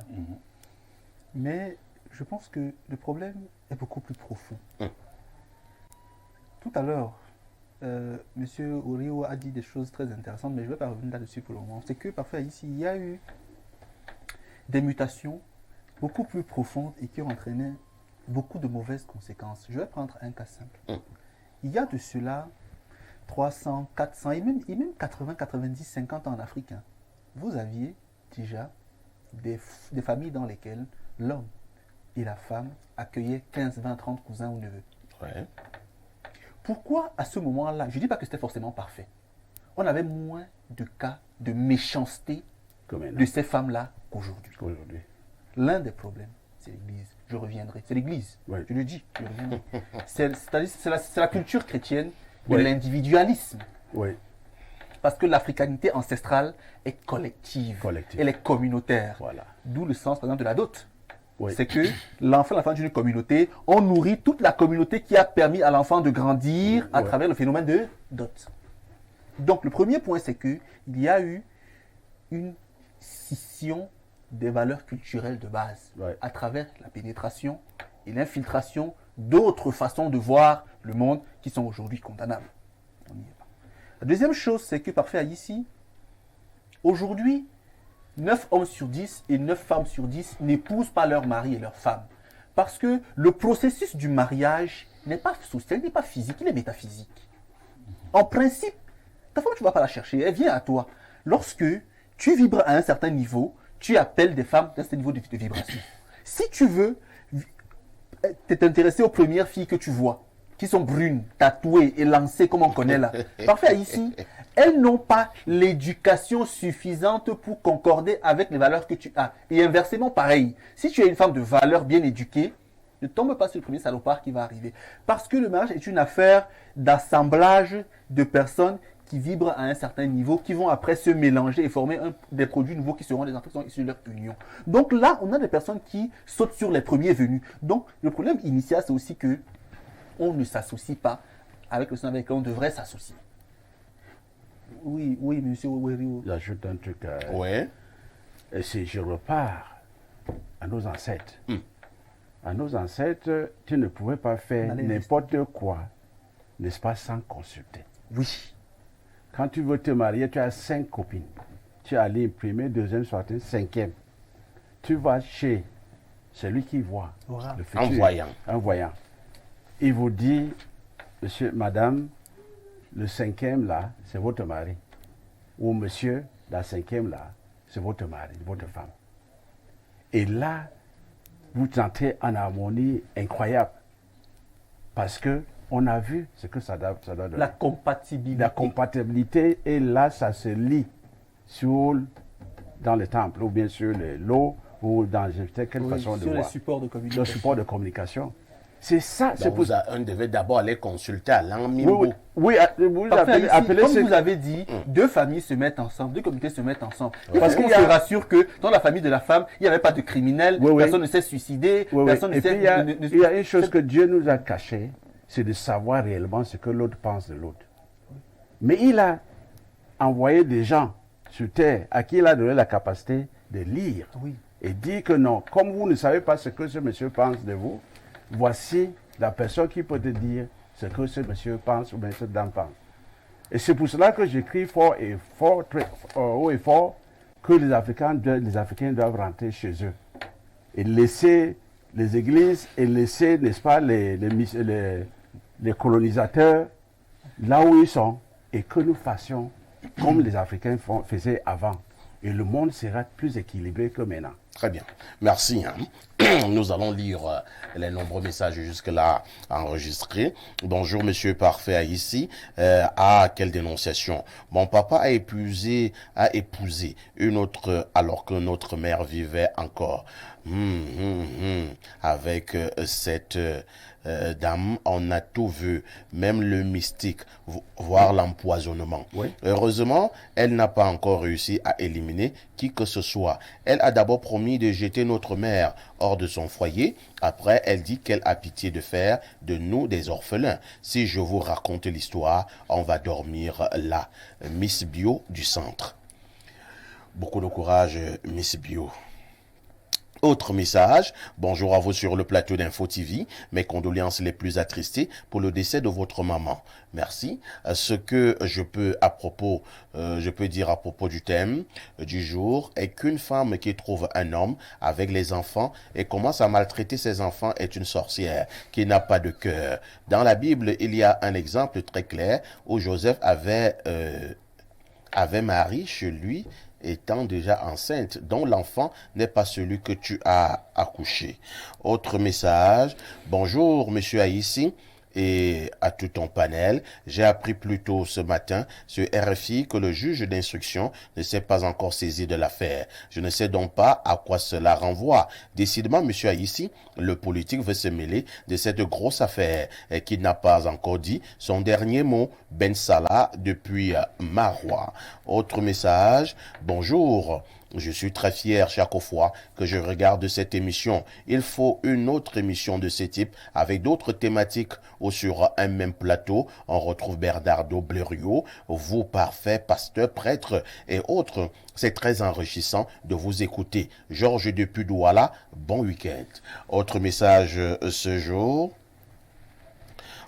Mais je pense que le problème est beaucoup plus profond. Tout à l'heure, Monsieur Orio a dit des choses très intéressantes, mais je ne vais pas revenir là-dessus pour le moment. C'est que parfois ici, il y a eu des mutations beaucoup plus profondes et qui ont entraîné beaucoup de mauvaises conséquences. Je vais prendre un cas simple. Il y a de cela 300, 400 et même 80, 90, 50 ans en Afrique. Hein. Vous aviez déjà des familles dans lesquelles l'homme et la femme accueillaient 15, 20, 30 cousins ou neveux.
Ouais.
Pourquoi à ce moment-là, je ne dis pas que c'était forcément parfait, on avait moins de cas de méchanceté
Comme
de ces femmes-là qu'aujourd'hui.
aujourd'hui.
L'un des problèmes, c'est l'Église. Je reviendrai. C'est l'Église.
Oui.
Je le dis. Je reviendrai. C'est la culture chrétienne de
Oui.
l'individualisme.
Oui.
Parce que l'africanité ancestrale est collective.
Collective.
Elle est communautaire.
Voilà.
D'où le sens, par exemple, de la dot.
Oui.
C'est que l'enfant d'une communauté, on nourrit toute la communauté qui a permis à l'enfant de grandir à
Ouais.
travers le phénomène de dot. Donc, le premier point, c'est qu'il y a eu une scission des valeurs culturelles de base
Ouais.
à travers la pénétration et l'infiltration d'autres façons de voir le monde qui sont aujourd'hui condamnables. On n'y est pas. La deuxième chose, c'est que parfait ici, aujourd'hui, 9 hommes sur 10 et 9 femmes sur 10 n'épousent pas leur mari et leur femme. Parce que le processus du mariage n'est pas social, n'est pas physique, il est métaphysique. En principe, ta femme, tu ne vas pas la chercher, elle vient à toi. Lorsque tu vibres à un certain niveau, tu appelles des femmes à ce niveau de vibration. Si tu veux t'es intéressé aux premières filles que tu vois, qui sont brunes, tatouées, élancées comme on connaît là. Parfait, ici, elles n'ont pas l'éducation suffisante pour concorder avec les valeurs que tu as. Et inversement, pareil. Si tu es une femme de valeur bien éduquée, ne tombe pas sur le premier salopard qui va arriver. Parce que le mariage est une affaire d'assemblage de personnes qui vibrent à un certain niveau, qui vont après se mélanger et former des produits nouveaux qui seront des enfants qui sont issus de leur union. Donc là, on a des personnes qui sautent sur les premiers venus. Donc le problème initial, c'est aussi que on ne s'associe pas avec le sein avec lequel on devrait s'associer. Oui, monsieur Ouério.
J'ajoute un truc.
Ouais.
Et si je repars à nos ancêtres, à nos ancêtres, tu ne pouvais pas faire n'importe quoi, n'est-ce pas, sans consulter.
Oui.
Quand tu veux te marier, tu as 5 copines. Tu as allé imprimer, deuxième sortie, 5e. Tu vas chez celui qui voit le futur. Un voyant. Il vous dit, monsieur, madame, le 5e là, c'est votre mari. Ou monsieur, la 5e là, c'est votre mari, votre femme. Et là, vous entrez en harmonie incroyable. Parce que on a vu ce que ça doit donner.
La compatibilité.
La compatibilité, et là, ça se lie dans le temple, ou bien sur l'eau, ou dans quelle façon de voir.
Sur les supports de communication.
Le support de communication. C'est ça.
C'est pour ça qu'on devait d'abord aller consulter à l'Anmimbo.
Oui, vous appelez
comme vous avez dit, deux familles se mettent ensemble, deux communautés se mettent ensemble. Parce qu'on se rassure que dans la famille de la femme, il n'y avait pas de criminels, personne ne s'est suicidé, personne ne s'est...
Il y a une chose que Dieu nous a cachée, c'est de savoir réellement ce que l'autre pense de l'autre. Mais il a envoyé des gens sur terre à qui il a donné la capacité de lire et dire que non, comme vous ne savez pas ce que ce monsieur pense de vous, voici la personne qui peut te dire ce que ce monsieur pense ou bien cette dame pense. Et c'est pour cela que j'écris fort et fort, haut et fort, que les Africains doivent rentrer chez eux et laisser les églises et laisser, n'est-ce pas, les colonisateurs là où ils sont, et que nous fassions comme les Africains faisaient avant. Et le monde sera plus équilibré que maintenant.
Très bien. Merci. Nous allons lire les nombreux messages jusque-là enregistrés. Bonjour, monsieur Parfait, ici. Quelle dénonciation. Mon papa a épousé une autre alors que notre mère vivait encore. Avec cette dame, on a tout vu, même le mystique, voire l'empoisonnement. Oui. Heureusement, elle n'a pas encore réussi à éliminer qui que ce soit. Elle a d'abord promis de jeter notre mère hors de son foyer. Après, elle dit qu'elle a pitié de faire de nous des orphelins. Si je vous raconte l'histoire, on va dormir là. Miss Bio du centre. Beaucoup de courage, Miss Bio. Autre message, bonjour à vous sur le plateau d'Info TV, mes condoléances les plus attristées pour le décès de votre maman. Merci. Ce que je peux dire à propos du thème du jour est qu'une femme qui trouve un homme avec les enfants et commence à maltraiter ses enfants est une sorcière qui n'a pas de cœur. Dans la Bible, il y a un exemple très clair où Joseph avait Marie chez lui étant déjà enceinte, dont l'enfant n'est pas celui que tu as accouché. Autre message, bonjour monsieur Haïssi et à tout ton panel. J'ai appris plus tôt ce matin sur RFI que le juge d'instruction ne s'est pas encore saisi de l'affaire. Je ne sais donc pas à quoi cela renvoie. Décidément, monsieur Haïssi, le politique veut se mêler de cette grosse affaire et qui n'a pas encore dit son dernier mot. Ben Salah depuis Marois. Autre message, bonjour. Je suis très fier chaque fois que je regarde cette émission. Il faut une autre émission de ce type avec d'autres thématiques ou sur un même plateau. On retrouve Bernardo Blériot, vous parfait pasteur, prêtre et autres. C'est très enrichissant de vous écouter. Georges depuis Douala, bon week-end. Autre message ce jour.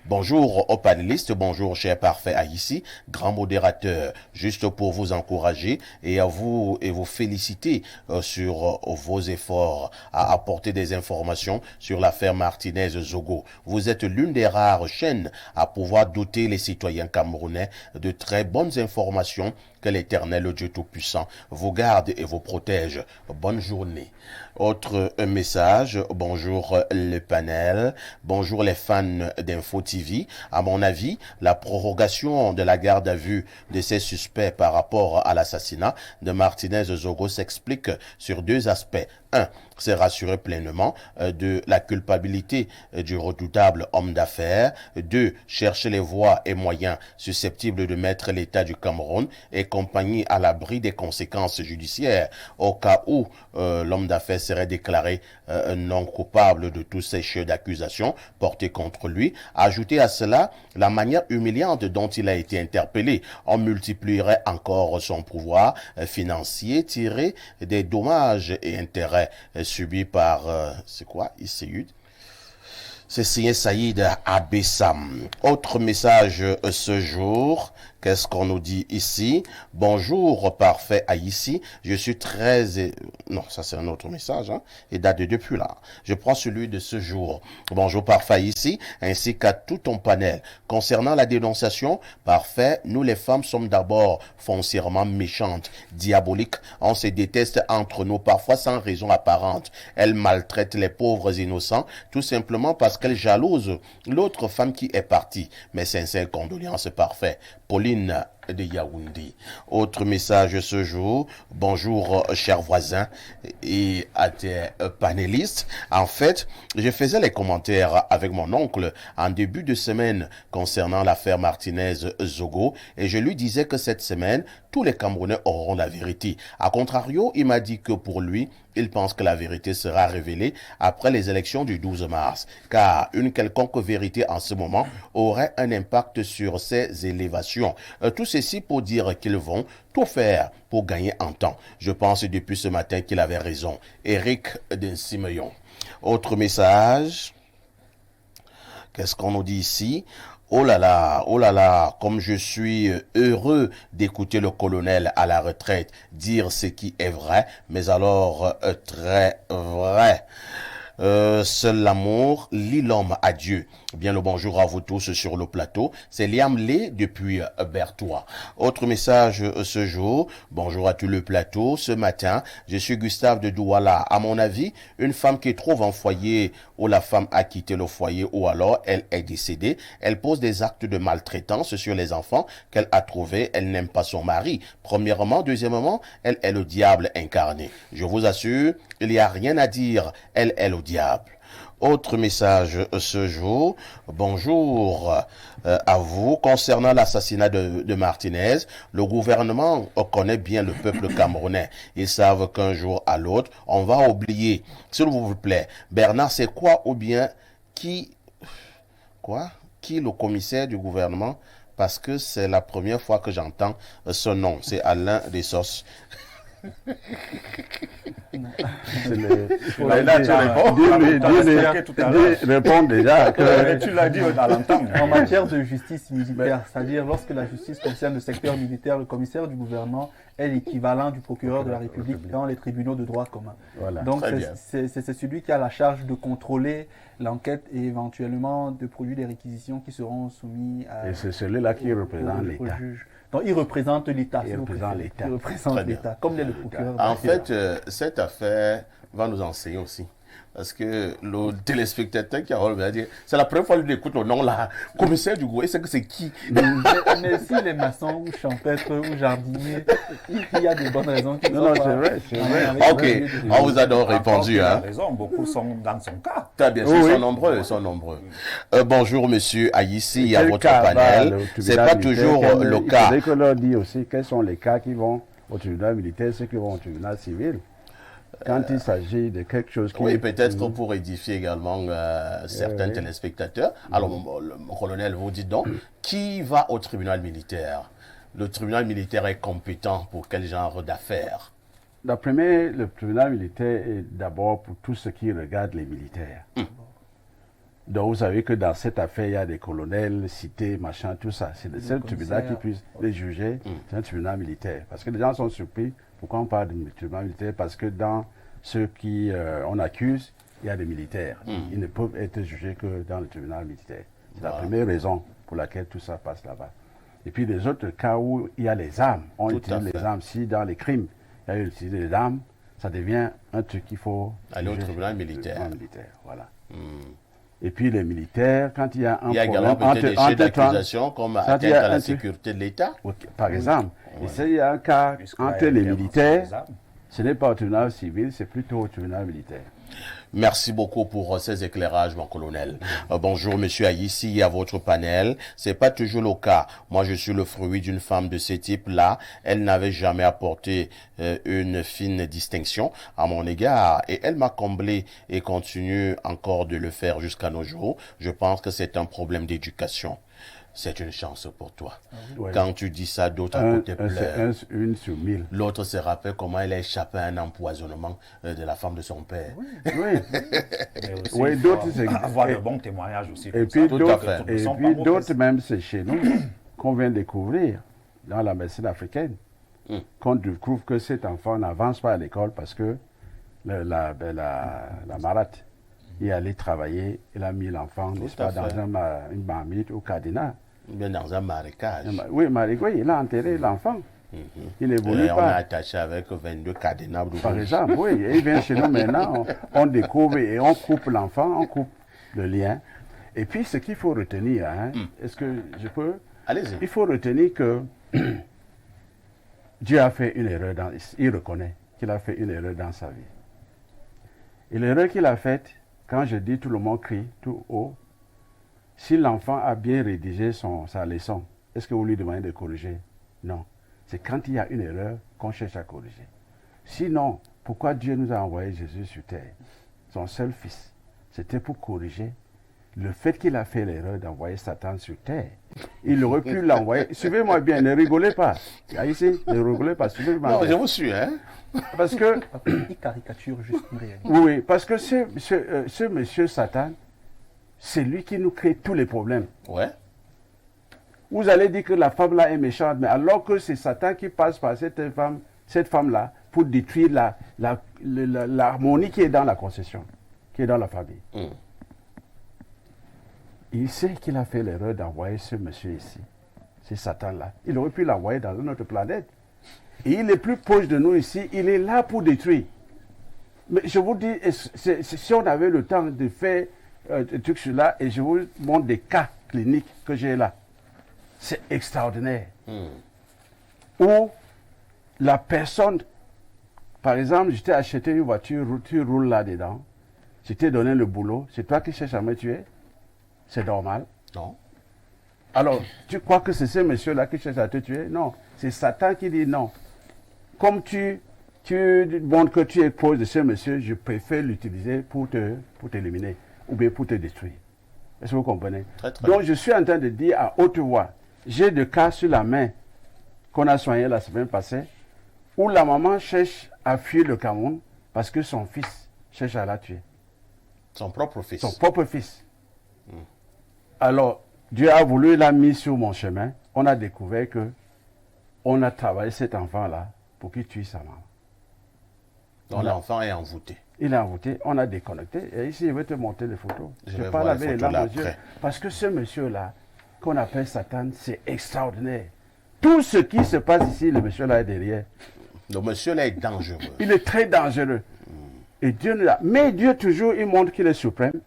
Bonjour aux panélistes, bonjour cher parfait Haïssi, grand modérateur, juste pour vous encourager et vous féliciter sur vos efforts à apporter des informations sur l'affaire Martinez-Zogo. Vous êtes l'une des rares chaînes à pouvoir doter les citoyens camerounais de très bonnes informations. Que l'Éternel Dieu Tout-Puissant vous garde et vous protège. Bonne journée. Autre message, bonjour le panel, bonjour les fans d'Info TV. À mon avis, la prorogation de la garde à vue de ces suspects par rapport à l'assassinat de Martinez-Zogo s'explique sur deux aspects. Un, c'est rassurer pleinement de la culpabilité du redoutable homme d'affaires. Deux, chercher les voies et moyens susceptibles de mettre l'État du Cameroun et compagnie à l'abri des conséquences judiciaires au cas où l'homme d'affaires serait déclaré non coupable de tous ces chefs d'accusation portés contre lui. Ajouter à cela la manière humiliante dont il a été interpellé. On multiplierait encore son pouvoir financier tiré des dommages et intérêts subis par, c'est quoi, ICU? C'est signé Saïd Abessam. Autre message ce jour. Qu'est-ce qu'on nous dit ici? Bonjour, parfait Haïssi. Je suis très... Non, ça c'est un autre message, hein. Il date de depuis là. Je prends celui de ce jour. Bonjour, parfait Haïssi, ainsi qu'à tout ton panel. Concernant la dénonciation, parfait, nous les femmes sommes d'abord foncièrement méchantes, diaboliques. On se déteste entre nous, parfois sans raison apparente. Elles maltraitent les pauvres innocents, tout simplement parce qu'elles jalousent l'autre femme qui est partie. Mes sincères condoléances, parfait. Pauline de Yaoundé. Autre message ce jour. Bonjour, chers voisins et à tes panélistes. En fait, je faisais les commentaires avec mon oncle en début de semaine concernant l'affaire Martinez-Zogo et je lui disais que cette semaine, tous les Camerounais auront la vérité. A contrario, il m'a dit que pour lui, il pense que la vérité sera révélée après les élections du 12 mars, car une quelconque vérité en ce moment aurait un impact sur ces élévations. Tout ceci pour dire qu'ils vont tout faire pour gagner en temps. Je pense depuis ce matin qu'il avait raison. Eric de Simeon. Autre message. Qu'est-ce qu'on nous dit ici? Oh là là, comme je suis heureux d'écouter le colonel à la retraite dire ce qui est vrai, mais alors très vrai. Seul l'amour lie l'homme à Dieu. Bien le bonjour à vous tous sur le plateau. C'est Liam Lé depuis Berthois. Autre message ce jour. Bonjour à tout le plateau. Ce matin, je suis Gustave de Douala. À mon avis, une femme qui trouve un foyer où la femme a quitté le foyer ou alors elle est décédée, elle pose des actes de maltraitance sur les enfants qu'elle a trouvés. Elle n'aime pas son mari. Premièrement. Deuxièmement, elle est le diable incarné. Je vous assure, il n'y a rien à dire. Elle est le diable. Autre message ce jour. Bonjour à vous. Concernant l'assassinat de Martinez, le gouvernement connaît bien le peuple camerounais. Ils savent qu'un jour à l'autre, on va oublier. S'il vous plaît, Bernard, c'est quoi ou bien qui le commissaire du gouvernement? Parce que c'est la première fois que j'entends ce nom. C'est Alain Dessos.
Réponds déjà.
Tu l'as dit à l'entame.
En matière de justice militaire, c'est-à-dire lorsque la justice concerne le secteur militaire, le commissaire du gouvernement est l'équivalent du procureur de la République dans les tribunaux de droit commun.
Voilà.
Donc c'est celui qui a la charge de contrôler l'enquête et éventuellement de produire des réquisitions qui seront soumises à...
Et c'est celui-là qui représente l'État.
Donc il représente l'État.
Il représente l'État.
Il représente l'État, comme l'est le procureur.
En fait, cette affaire va nous enseigner aussi. Parce que le téléspectateur qui va dire, c'est la première fois qu'il écoute le nom là, commissaire du gouvernement, c'est que c'est qui?
Mais si les maçons ou champêtres ou jardiniers, il y a de bonnes raisons qui
Non, c'est vrai, c'est vrai.
Ok, on vous a donc répondu.
Il a
Hein.
raison, beaucoup sont dans son cas.
Très bien, ils sont nombreux, ils sont nombreux. Bonjour monsieur Haïssi, à votre panel. C'est pas toujours le cas.
Il faudrait que leur dise aussi quels sont les cas qui vont au tribunal militaire, ceux qui vont au tribunal civil. Quand il s'agit de quelque chose qui...
Oui, peut-être pour édifier également certains téléspectateurs. Alors, le colonel, vous dites donc, qui va au tribunal militaire? Le tribunal militaire est compétent pour quel genre d'affaires?
D'après le tribunal militaire est d'abord pour tout ce qui regarde les militaires. Donc, vous savez que dans cette affaire, il y a des colonels cités, machin, tout ça. C'est le seul tribunal qui puisse les juger. C'est un tribunal militaire. Parce que les gens sont surpris. Pourquoi on parle de tribunal militaire? Parce que dans ceux qui on accuse, il y a des militaires. Ils ne peuvent être jugés que dans le tribunal militaire. C'est la première raison pour laquelle tout ça passe là-bas. Et puis, les autres cas où il y a les armes, on utilise les armes. Si dans les crimes, il y a utilisé les armes, ça devient un truc qu'il faut
aller au tribunal militaire.
Voilà. Et puis les militaires, quand il y a un problème...
Il y a également peut-être des chefs d'accusation comme atteinte à la sécurité de l'État.
Par exemple. Et s'il y a un cas entre les militaires, ce n'est pas au tribunal civil, c'est plutôt au tribunal militaire.
Merci beaucoup pour ces éclairages, mon colonel. Bonjour, monsieur Aïssi, à votre panel. C'est pas toujours le cas. Moi, je suis le fruit d'une femme de ce type-là. Elle n'avait jamais apporté une fine distinction à mon égard et elle m'a comblé et continue encore de le faire jusqu'à nos jours. Je pense que c'est un problème d'éducation. C'est une chance pour toi.
Ouais.
Quand tu dis ça, d'autres à côté pleurent.
Une sur 1000.
L'autre se rappelle comment elle a échappé à un empoisonnement de la femme de son père.
Oui, d'autres, c'est
avoir de bons témoignages aussi.
Et puis
d'autres,
d'autres même, c'est chez nous qu'on vient découvrir dans la médecine africaine. Qu'on découvre que cet enfant n'avance pas à l'école parce que la marate, il est allé travailler, il a mis l'enfant, n'est-ce pas, dans une marmite au cadenas.
Bien dans un marécage.
Oui, il a enterré l'enfant. Il n'évolue pas.
On a attaché avec 22 cadenas.
Par exemple, oui, et il vient chez nous maintenant, on découvre et on coupe l'enfant, on coupe le lien. Et puis, ce qu'il faut retenir, est-ce que je peux?
Allez-y.
Il faut retenir que Dieu a fait une erreur, il reconnaît qu'il a fait une erreur dans sa vie. Et l'erreur qu'il a faite, quand je dis tout le monde crie tout haut, si l'enfant a bien rédigé sa leçon, est-ce que vous lui demandez de corriger? Non. C'est quand il y a une erreur qu'on cherche à corriger. Sinon, pourquoi Dieu nous a envoyé Jésus sur terre? Son seul fils. C'était pour corriger le fait qu'il a fait l'erreur d'envoyer Satan sur terre. Il aurait pu l'envoyer. Suivez-moi bien, ne rigolez pas. Ici, ne rigolez pas. Suivez-moi
Non,
bien.
je vous suis, hein?
Parce que...
Il caricature juste une réalité.
Oui, parce que ce monsieur Satan, c'est lui qui nous crée tous les problèmes.
Ouais.
Vous allez dire que la femme-là est méchante, mais alors que c'est Satan qui passe par cette femme-là pour détruire l'harmonie qui est dans la concession, qui est dans la famille. Il sait qu'il a fait l'erreur d'envoyer ce monsieur ici, c'est Satan-là. Il aurait pu l'envoyer dans une autre planète. Et il est plus proche de nous ici, il est là pour détruire. Mais je vous dis, si on avait le temps de faire des trucs sur là, et je vous montre des cas cliniques que j'ai là, c'est extraordinaire. Où la personne, par exemple, je t'ai acheté une voiture, tu roules là-dedans, je t'ai donné le boulot, c'est toi qui cherches à me tuer? C'est normal?
Non.
Alors, tu crois que c'est ce monsieur-là qui cherche à te tuer? Non. C'est Satan qui dit non. Comme tu montres que tu es proche de ce monsieur, je préfère l'utiliser pour t'éliminer ou bien pour te détruire. Est-ce que vous comprenez?
Très, très
Donc,
bien.
je suis en train de dire à haute voix, j'ai des cas sur la main qu'on a soigné la semaine passée, où la maman cherche à fuir le Cameroun parce que son fils cherche à la tuer.
Son propre fils.
Son propre fils. Alors, Dieu a voulu, il l'a mis sur mon chemin. On a découvert que on a travaillé cet enfant-là pour qu'il tue sa maman.
Donc l'enfant est envoûté.
Il est envoûté, on a déconnecté. Et ici, je vais te montrer les photos.
Je
Je
vais
parle
voir les
avec les
photos
larmes
là
aux yeux.
après.
Parce que ce monsieur-là, qu'on appelle Satan, c'est extraordinaire. Tout ce qui se passe ici, le monsieur-là est derrière.
Le monsieur là est dangereux.
Il est très dangereux. Et Dieu nous a... Mais Dieu, toujours, il montre qu'il est suprême.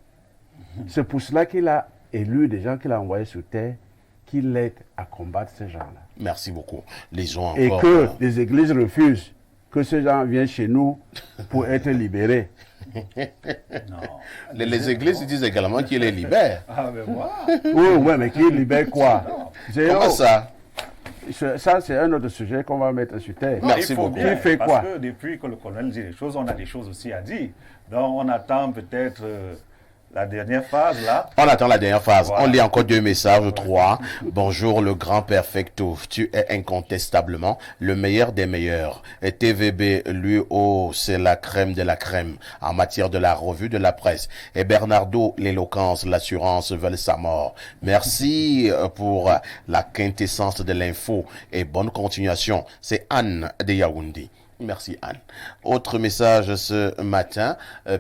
C'est pour cela qu'il a élu des gens qu'il a envoyés sur terre, qui l'aident à combattre ces gens-là.
Merci beaucoup. Lisons encore.
Et que les églises refusent que ces gens viennent chez nous pour être libérés.
Non.
Les églises disent également qu'il les libère.
Ah, mais voilà.
Oui, mais qui libère quoi?
Comment ça?
Ça, c'est un autre sujet qu'on va mettre sur terre.
Merci
Il faut
beaucoup.
bien,
Il fait
parce
quoi?
que depuis que le colonel dit des choses, on a des choses aussi à dire. Donc on attend peut-être La dernière phase, là.
On attend la dernière phase.
Voilà.
On lit encore 2 messages, 3. Bonjour le grand perfecto. Tu es incontestablement le meilleur des meilleurs. Et TVB, lui, oh, c'est la crème de la crème en matière de la revue de la presse. Et Bernardo, l'éloquence, l'assurance veulent sa mort. Merci pour la quintessence de l'info et bonne continuation. C'est Anne de Yaoundé. Merci Anne. Autre message ce matin,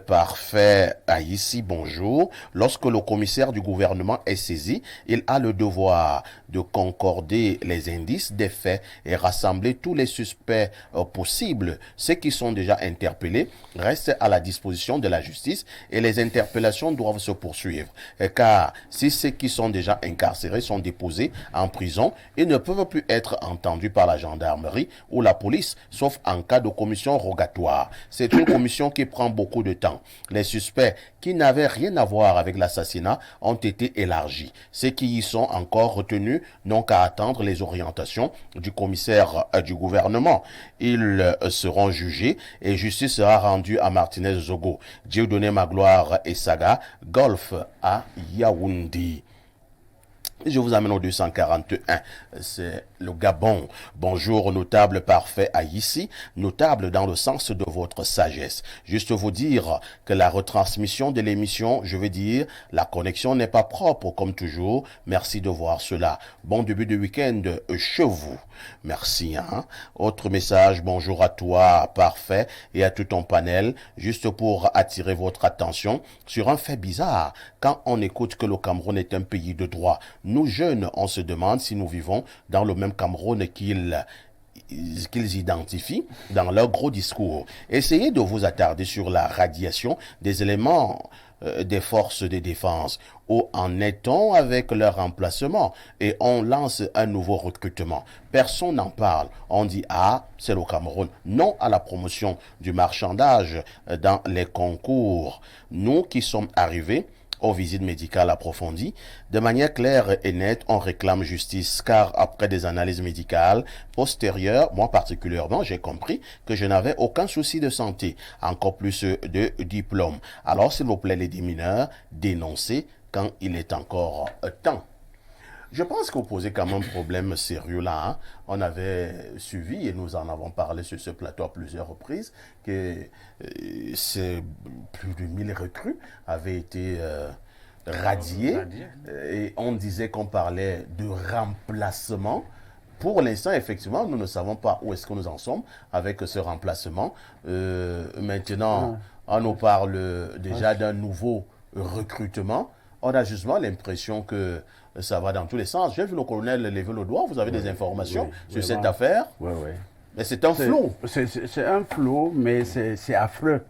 parfait ici, bonjour. Lorsque le commissaire du gouvernement est saisi, il a le devoir de concorder les indices des faits et rassembler tous les suspects possibles. Ceux qui sont déjà interpellés restent à la disposition de la justice et les interpellations doivent se poursuivre. Car si ceux qui sont déjà incarcérés sont déposés en prison, ils ne peuvent plus être entendus par la gendarmerie ou la police, sauf en cas de commission rogatoire. C'est une commission qui prend beaucoup de temps. Les suspects qui n'avaient rien à voir avec l'assassinat ont été élargis. Ceux qui y sont encore retenus n'ont qu'à attendre les orientations du commissaire du gouvernement. Ils seront jugés et justice sera rendue à Martinez Zogo. Dieu donné Magloire et Saga, golf à Yaoundé. Je vous amène au 241, c'est le Gabon. Bonjour, notable parfait à ici, notable dans le sens de votre sagesse. Juste vous dire que la retransmission de l'émission, je veux dire, la connexion n'est pas propre comme toujours. Merci de voir cela. Bon début de week-end chez vous. Merci. Autre message, bonjour à toi, parfait, et à tout ton panel. Juste pour attirer votre attention sur un fait bizarre. Quand on écoute que le Cameroun est un pays de droit, nous jeunes, on se demande si nous vivons dans le même Cameroun qu'ils identifient dans leur gros discours. Essayez de vous attarder sur la radiation des éléments des forces de défense. Où en est-on avec leur remplacement? Et on lance un nouveau recrutement. Personne n'en parle. On dit, ah, c'est le Cameroun. Non à la promotion du marchandage dans les concours. Nous qui sommes arrivés aux visites médicales approfondies, de manière claire et nette, on réclame justice, car après des analyses médicales postérieures, moi particulièrement, j'ai compris que je n'avais aucun souci de santé, encore plus de diplôme. Alors, s'il vous plaît, les mineurs, dénoncez quand il est encore temps. Je pense que vous posez quand même un problème sérieux là. On avait suivi, et nous en avons parlé sur ce plateau à plusieurs reprises, que c'est plus de 1000 recrues avaient été radiés. Et on disait qu'on parlait de remplacement. Pour l'instant, effectivement, nous ne savons pas où est-ce que nous en sommes avec ce remplacement. Maintenant, on nous parle déjà d'un nouveau recrutement. On a justement l'impression que ça va dans tous les sens. J'ai vu le colonel lever le doigt. Vous avez des informations sur cette affaire?
Oui.
Mais c'est un flou.
C'est un flou, mais c'est affreux.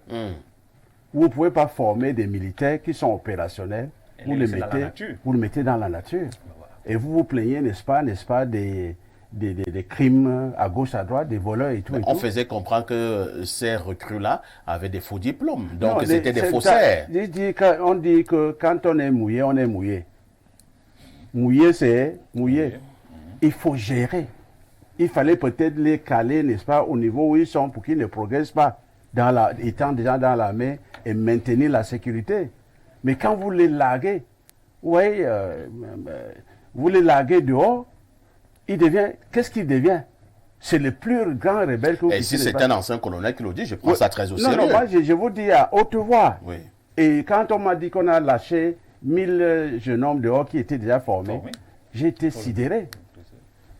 Vous ne pouvez pas former des militaires qui sont opérationnels. Vous le mettez dans la nature. Et vous vous plaignez, n'est-ce pas, des crimes à gauche, à droite, des voleurs et tout.
On faisait comprendre que ces recrues-là avaient des faux diplômes. Donc c'était des faussaires.
On dit que quand on est mouillé, on est mouillé. Mouillé, c'est mouillé. Il faut gérer. Il fallait peut-être les caler, n'est-ce pas, au niveau où ils sont pour qu'ils ne progressent pas, étant déjà dans la main et maintenir la sécurité. Mais quand vous les larguez, vous les larguez dehors, qu'est-ce qu'il devient? C'est le plus grand rebelle que vous
puissiez. Et si c'est un ancien colonel qui le dit, je prends ça très au sérieux.
Non, moi je vous dis à haute voix.
Oui.
Et quand on m'a dit qu'on a lâché 1000 jeunes hommes dehors qui étaient déjà formés, j'ai été sidéré.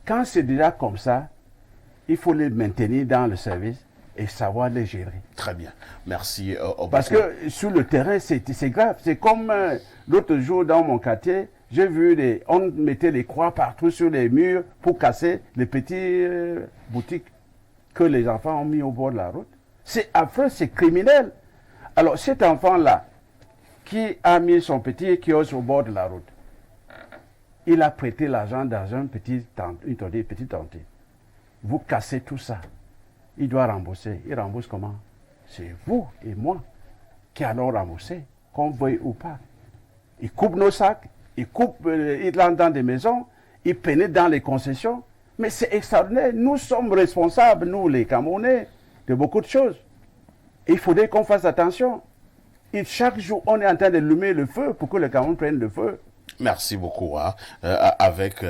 Quand c'est déjà comme ça, il faut les maintenir dans le service et savoir les gérer.
Très bien. Merci.
Parce que sur le terrain, c'est grave. C'est comme l'autre jour dans mon quartier, j'ai vu on mettait des croix partout sur les murs pour casser les petites boutiques que les enfants ont mis au bord de la route. C'est affreux, c'est criminel. Alors cet enfant-là, qui a mis son petit kiosque au bord de la route, il a prêté l'argent dans une petite tente. Vous cassez tout ça. Il doit rembourser. Il rembourse comment? C'est vous et moi qui allons rembourser, qu'on veuille ou pas. Il coupe nos sacs, il entre dans des maisons, il pénètre dans les concessions. Mais c'est extraordinaire. Nous sommes responsables, nous les Camerounais, de beaucoup de choses. Il faudrait qu'on fasse attention. Et chaque jour, on est en train d'allumer le feu pour que le Cameroun prenne le feu.
Merci beaucoup. Hein. Avec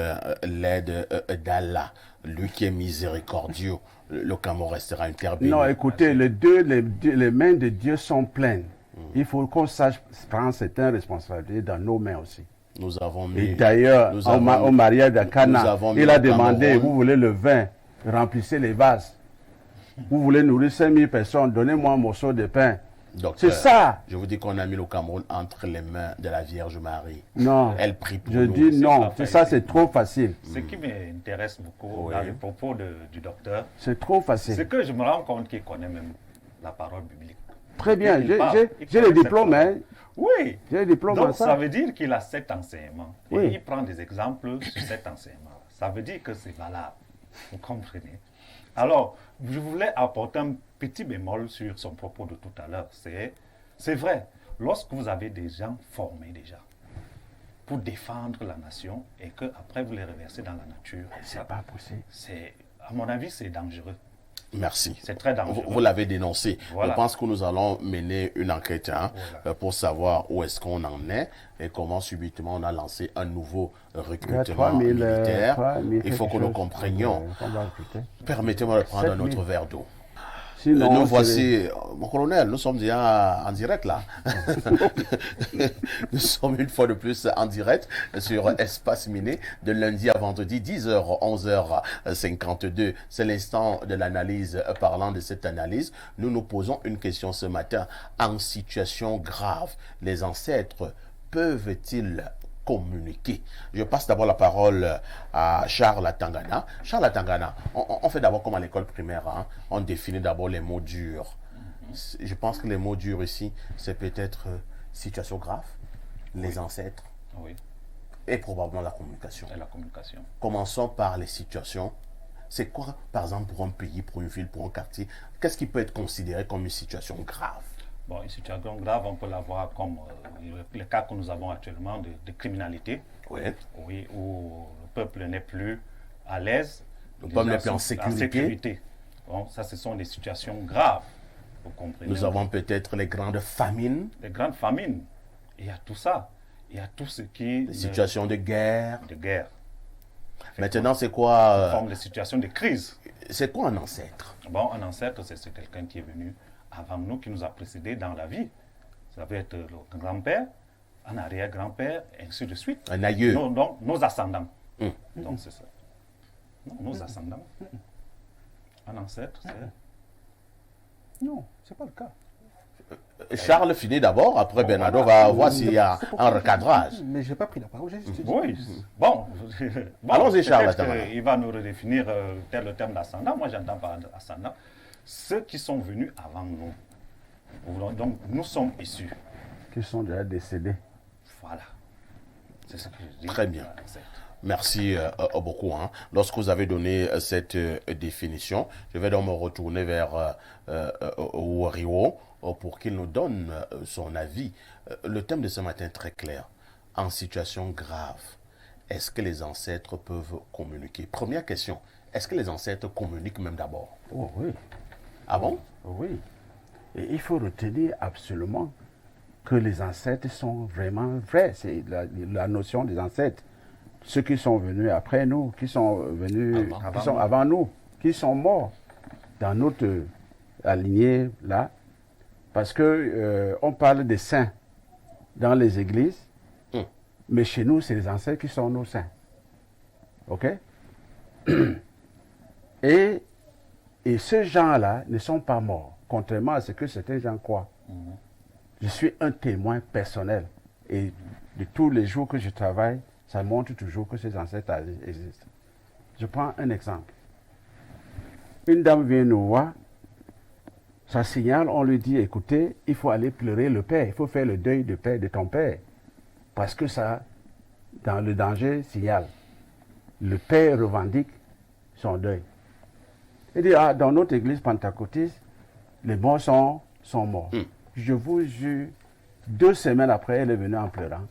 l'aide d'Allah, lui qui est miséricordieux, le Cameroun restera une terre bénie.
Non, écoutez, les mains de Dieu sont pleines. Il faut qu'on sache prendre certaines responsabilités dans nos mains aussi.
Nous avons mis...
Et d'ailleurs, au mariage de Cana, il a demandé, vous voulez le vin, remplissez les vases. Vous voulez nourrir 5000 personnes, donnez-moi un morceau de pain.
Docteur,
c'est ça.
Je vous dis qu'on a mis le Cameroun entre les mains de la Vierge Marie.
Non.
Elle prie pour
je
nous.
dis non. C'est trop facile.
Ce qui m'intéresse beaucoup dans les propos du docteur,
c'est trop facile.
C'est que je me rends compte qu'il connaît même la parole biblique.
Très bien. J'ai le diplôme. Hein.
Oui.
J'ai le diplôme.
Donc ça veut dire qu'il a cet enseignement.
Oui.
Et il prend des exemples sur cet enseignement. Ça veut dire que c'est valable. Vous comprenez? Alors, je voulais apporter un petit bémol sur son propos de tout à l'heure. C'est vrai, lorsque vous avez des gens formés déjà pour défendre la nation et qu'après vous les reversez dans la nature,
c'est pas possible.
À mon avis, c'est dangereux.
Merci.
C'est très dangereux.
Vous l'avez dénoncé.
Voilà.
Je pense que nous allons mener une enquête pour savoir où est-ce qu'on en est et comment subitement on a lancé un nouveau recrutement militaire. Il faut que nous comprenions. Permettez-moi de prendre un autre verre d'eau.
Sinon,
nous voici, mon colonel, nous sommes déjà en direct là. Nous sommes une fois de plus en direct sur Espace Miné de lundi à vendredi, 10h, 11h52. C'est l'instant de l'analyse. Parlant de cette analyse, nous nous posons une question ce matin. En situation grave, les ancêtres peuvent-ils communiquer? Je passe d'abord la parole à Charles Atangana. Charles Atangana, on fait d'abord comme à l'école primaire, hein? On définit d'abord les mots durs. Je pense que les mots durs ici, c'est peut-être situation grave, les ancêtres, et probablement la communication.
Et la communication.
Commençons par les situations. C'est quoi, par exemple, pour un pays, pour une ville, pour un quartier, qu'est-ce qui peut être considéré comme une situation grave?
Bon, une situation grave, on peut la voir comme le cas que nous avons actuellement de criminalité. Oui, où le peuple n'est plus à l'aise.
Le peuple n'est plus en sécurité.
Bon, ça, ce sont des situations graves. Vous comprenez?
Nous avons peut-être les grandes famines.
Les grandes famines. Il y a tout ça. Il y a tout ce qui...
Les situations de guerre.
De guerre.
Maintenant, c'est quoi...
Une forme de situation de crise.
C'est quoi un ancêtre?
Bon, un ancêtre, c'est quelqu'un qui est venu avant nous, qui nous a précédés dans la vie. Ça peut être le grand-père, un arrière-grand-père, et ainsi de suite.
Un aïeux.
Donc, nos ascendants. Donc, c'est ça. Non, nos ascendants. Un ancêtre, c'est...
Non, c'est pas le cas.
Charles finit d'abord, après Bernardo va voir s'il y a un recadrage.
Mais je n'ai pas pris la parole, j'ai juste dit.
Oui, bon.
Allons-y, Charles.
Il va nous redéfinir le terme d'ascendant. Moi, j'entends par ascendant. Ceux qui sont venus avant nous. Donc, nous sommes issus.
Qui sont déjà décédés.
Voilà. C'est ce que je dis.
Très bien. Merci beaucoup. Hein. Lorsque vous avez donné cette définition, je vais donc me retourner vers Wario pour qu'il nous donne son avis. Le thème de ce matin est très clair. En situation grave, est-ce que les ancêtres peuvent communiquer? Première question, est-ce que les ancêtres communiquent même d'abord?
Oh oui.
Ah bon?
Oui. Et il faut retenir absolument que les ancêtres sont vraiment vrais. C'est la notion des ancêtres. Ceux qui sont venus après nous, qui sont venus avant nous, qui sont morts dans notre lignée là. Parce que on parle des saints dans les églises, mais chez nous, c'est les ancêtres qui sont nos saints. OK? Et ces gens-là ne sont pas morts, contrairement à ce que certains gens croient. Je suis un témoin personnel. Et de tous les jours que je travaille, ça montre toujours que ces ancêtres existent. Je prends un exemple. Une dame vient nous voir, ça signale, on lui dit, écoutez, il faut aller pleurer le père, il faut faire le deuil de ton père. Parce que ça, dans le danger, signale. Le père revendique son deuil. Il dit, dans notre église pentecôtiste, les morts sont morts. Je vous jure, 2 semaines après, elle est venue en pleurant.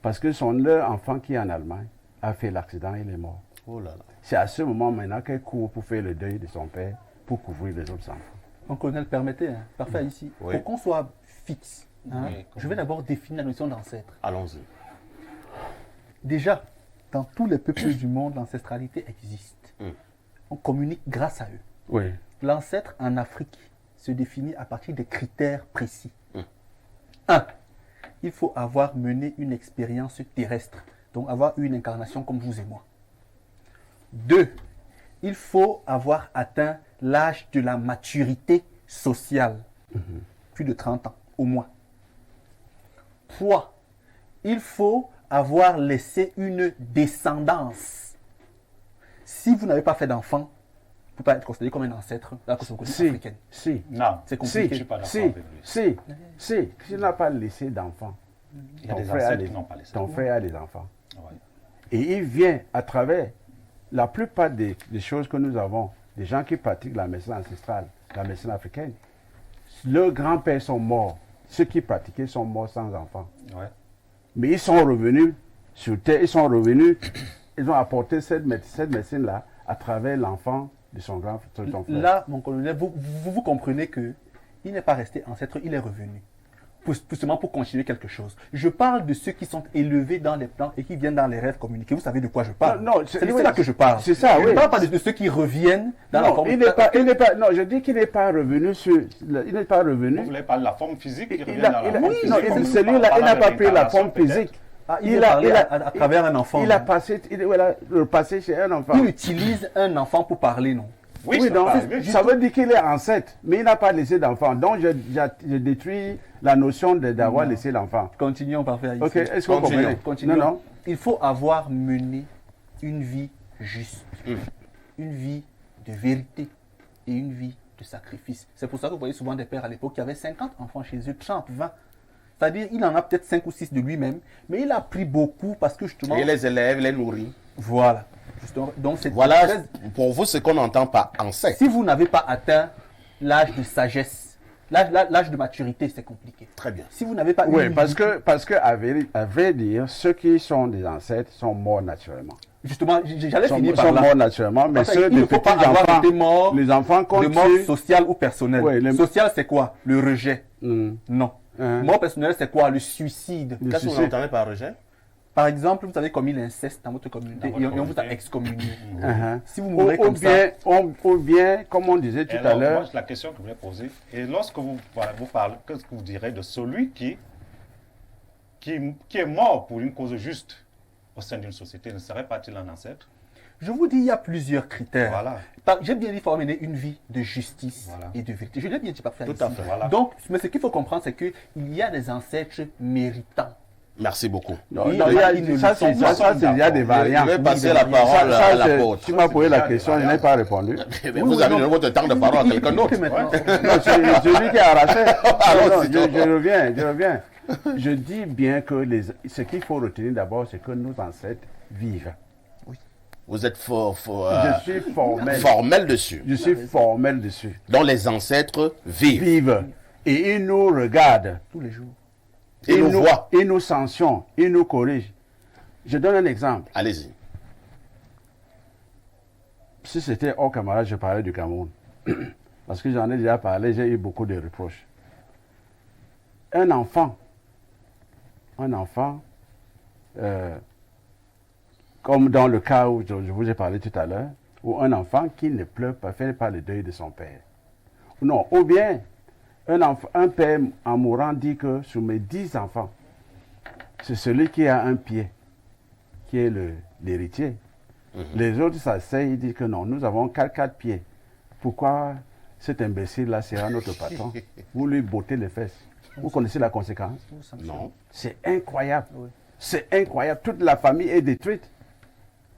Parce que leur enfant qui est en Allemagne a fait l'accident, il est mort.
Oh là là.
C'est à ce moment maintenant qu'elle court pour faire le deuil de son père, pour couvrir les autres enfants.
On connaît le permettez, parfait ici.
Oui.
Pour qu'on soit fixe hein.
Oui,
Je vais d'abord définir la notion d'ancêtre.
Allons-y.
Déjà, dans tous les peuples du monde, l'ancestralité existe. On communique grâce à eux.
Oui.
L'ancêtre en Afrique se définit à partir de critères précis. 1. Il faut avoir mené une expérience terrestre, donc avoir eu une incarnation comme vous et moi. 2. Il faut avoir atteint l'âge de la maturité sociale, plus de 30 ans au moins. 3. Il faut avoir laissé une descendance. Si vous n'avez pas fait d'enfant, vous ne pouvez pas être considéré comme un ancêtre de la cosmogonie africaine.
Si.
Non,
C'est
je
compliqué.
ne suis pas d'accord
Si,
avec lui.
si, si, tu n'as pas laissé d'enfants.
Il y a
Ton
des
frère a
ancêtres
des-
qui n'ont pas laissé.
Ton frère a des enfants.
Ouais.
Et il vient à travers la plupart des choses que nous avons, des gens qui pratiquent la médecine ancestrale, la médecine africaine. Leurs grands-pères sont morts. Ceux qui pratiquaient sont morts sans enfants.
Ouais.
Mais ils sont revenus sur terre, ils sont revenus, ils ont apporté cette médecine-là à travers l'enfant de son frère.
Là, mon colonel, vous comprenez que il n'est pas resté ancêtre, il est revenu. Justement pour continuer quelque chose. Je parle de ceux qui sont élevés dans les plans et qui viennent dans les rêves communiqués. Vous savez de quoi je parle?
Non,
c'est de là que je parle.
C'est ça,
Je
oui.
ne parle pas de ceux qui reviennent dans la
Non,
forme.
il n'est pas, non, je dis qu'il n'est pas revenu il n'est pas revenu.
Vous voulez parler de la forme physique qui revient
Il
dans
a,
la
il a-
forme
oui,
physique,
non,
comme nous
celui-là, il
parlons
n'a
de
pas pris la
réincarnation,
forme
peut-être.
physique.
Ah, il est parlé à travers un enfant.
Il a passé, voilà, le passé chez un enfant.
Il utilise un enfant pour parler, non?
Oui,
Oui,
ça
donc,
parle.
ça veut dire qu'il est ancêtre, mais il n'a pas laissé d'enfant. Donc, je détruis la notion d'avoir laissé l'enfant.
Continuons par faire ici.
Ok, est-ce que vous
Continuons.
comprenez?
Continuons.
Non, non.
Il faut avoir mené une vie juste, une vie de vérité et une vie de sacrifice. C'est pour ça que vous voyez souvent des pères à l'époque qui avaient 50 enfants chez eux, 30, 20. C'est-à-dire, il en a peut-être 5 ou 6 de lui-même, mais il a pris beaucoup parce que justement...
Et les élèves, les nourrit.
Voilà. Justement, donc c'est
Voilà
très-
pour vous ce qu'on entend par ancêtre.
Si vous n'avez pas atteint l'âge de sagesse, l'âge de maturité, c'est compliqué.
Très bien.
Si vous n'avez pas
Oui,
eu-
parce que à vrai dire, ceux qui sont des ancêtres sont morts naturellement.
Justement, j'allais
Sont,
finir
sont
par là.
morts naturellement, mais
Enfin,
ceux
il
des
ne faut pas
petits
avoir
enfants,
été mort
les enfants
de mort
continuent.
sociale ou personnelle.
Ouais, les-
Social, c'est quoi? Le rejet.
Hum,
Non.
Hein.
Mort personnelle, c'est quoi? Le suicide.
Le
Qu'est-ce que vous
suicide.
entendez par rejet?
Par exemple, vous avez commis l'inceste dans votre communauté
Dans votre
et on vous a
communauté.
excommunié.
uh-huh.
Si vous mourrez
Ou
comme ça,
bien, ou bien, comme on disait tout
Et
à
alors,
l'heure,
moi, la question que je voulais poser, et lorsque vous parlez, qu'est-ce que vous direz de celui qui est mort pour une cause juste au sein d'une société, ne serait pas-il un ancêtre?
je vous dis, il y a plusieurs critères.
Voilà.
J'ai bien dit qu'il faut mener une vie de justice
Voilà.
et de vérité. Je l'ai bien dit parfait.
Tout à fait.
Voilà.
Donc, mais ce qu'il faut comprendre, c'est qu'il y a des ancêtres méritants.
Merci beaucoup.
non,
Oui,
non,
il y a une
ça, c'est
leçon.
il y a des variantes.
Je vais passer la
Ça,
parole
ça,
à
c'est-
l'apôtre.
tu m'as posé la question, je n'ai pas répondu.
Mais vous avez donné votre temps de parole à quelqu'un d'autre.
Maintenant,
Non, c'est celui qui a arraché.
Alors,
Non, non,
c'est
je reviens. Je dis bien que ce qu'il faut retenir d'abord, c'est que nos ancêtres vivent.
Vous êtes
Je suis formel.
formel dessus.
Je suis formel dessus.
Dont les ancêtres vivent.
Vivent. Et ils nous regardent.
tous les jours.
Ils nous voient.
Ils nous sanctionnent. Ils nous corrigent. Je donne un exemple.
Allez-y.
Si c'était hors camarade, je parlais du Cameroun. Parce que j'en ai déjà parlé, j'ai eu beaucoup de reproches. Un enfant, comme dans le cas où je vous ai parlé tout à l'heure, ou un enfant qui ne pleure pas, fait pas le deuil de son père. Non, ou bien un père en mourant dit que sur mes 10 enfants, c'est celui qui a un pied qui est l'héritier. Les autres s'asseyent et disent que non, nous avons 4 pieds. Pourquoi cet imbécile-là sera notre patron? Vous lui bottez les fesses. Vous connaissez la conséquence?
Non.
C'est incroyable. C'est incroyable. Toute la famille est détruite.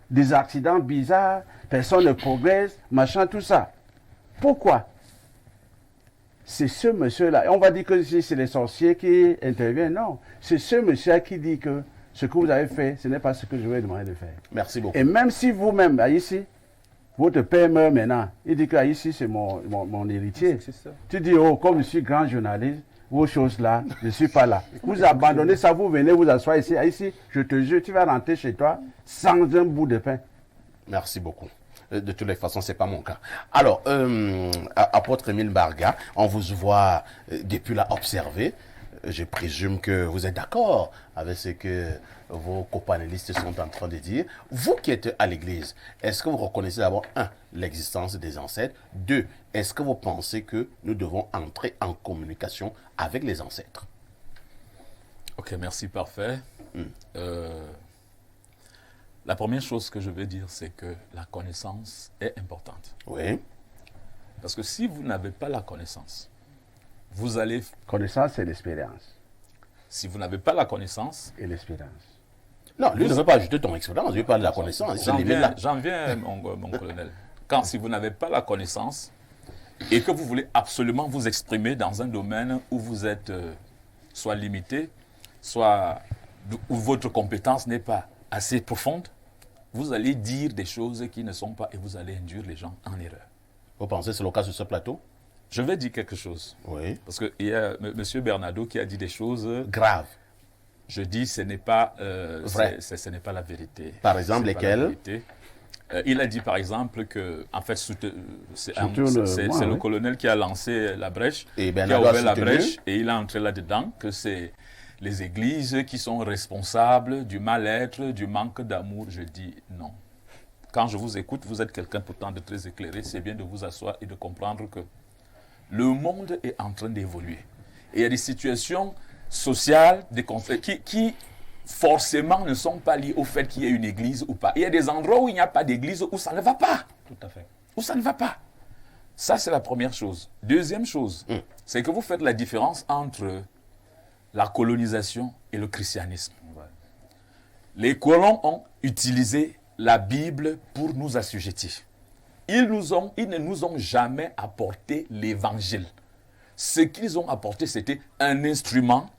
Des accidents bizarres, personne ne progresse, machin, tout ça. Pourquoi? C'est ce monsieur-là. On va dire que c'est les sorciers qui interviennent. Non. C'est ce monsieur qui dit que ce que vous avez fait, ce n'est pas ce que je vais demander de faire.
Merci beaucoup.
Et même si vous-même, ici, votre père meurt maintenant, il dit que ici, c'est mon héritier.
C'est ça.
Tu dis, oh, comme je suis grand journaliste, vos choses là, je ne suis pas là. Vous abandonnez ça, vous venez vous asseoir ici. Ici, je te jure, tu vas rentrer chez toi sans un bout de pain.
Merci beaucoup. De toutes les façons, c'est pas mon cas. Alors, apôtre Émile Barga, on vous voit depuis là observer. Je présume que vous êtes d'accord avec ce que vos copanélistes sont en train de dire. Vous qui êtes à l'église, est-ce que vous reconnaissez d'abord, l'existence des ancêtres? 2, est-ce que vous pensez que nous devons entrer en communication avec les ancêtres?
Ok, merci, parfait. La première chose que je veux dire, c'est que la connaissance est importante.
Oui.
Parce que si vous n'avez pas la connaissance, vous allez...
Connaissance, c'est l'expérience.
Si vous n'avez pas la connaissance...
Et l'expérience.
Non, lui ne veut pas ajouter ton expérience, lui parle de la connaissance.
J'en viens, mon colonel. Si vous n'avez pas la connaissance et que vous voulez absolument vous exprimer dans un domaine où vous êtes soit limité, soit où votre compétence n'est pas assez profonde, vous allez dire des choses qui ne sont pas et vous allez induire les gens en erreur.
Vous pensez que c'est le cas sur ce plateau?
Je vais dire quelque chose.
Oui.
Parce qu'il y a M. Bernardo qui a dit des choses
graves.
Je dis ce n'est pas
vrai.
Ce n'est pas la vérité.
Par exemple, lesquelles?
Il a dit par exemple que en fait c'est le colonel qui a lancé la brèche,
et
qui a ouvert la brèche et il est entré là-dedans que c'est les églises qui sont responsables du mal-être, du manque d'amour. Je dis non. Quand je vous écoute, vous êtes quelqu'un pourtant de très éclairé, c'est bien de vous asseoir et de comprendre que le monde est en train d'évoluer. Et il y a des situations sociales, des conflits qui forcément ne sont pas liées au fait qu'il y ait une église ou pas. Il y a des endroits où il n'y a pas d'église où ça ne va pas.
Tout à fait.
Où ça ne va pas. Ça, c'est la première chose. Deuxième chose, c'est que vous faites la différence entre la colonisation et le christianisme.
Ouais.
Les colons ont utilisé la Bible pour nous assujettir. Ils ne nous ont jamais apporté l'évangile. Ce qu'ils ont apporté, c'était un instrument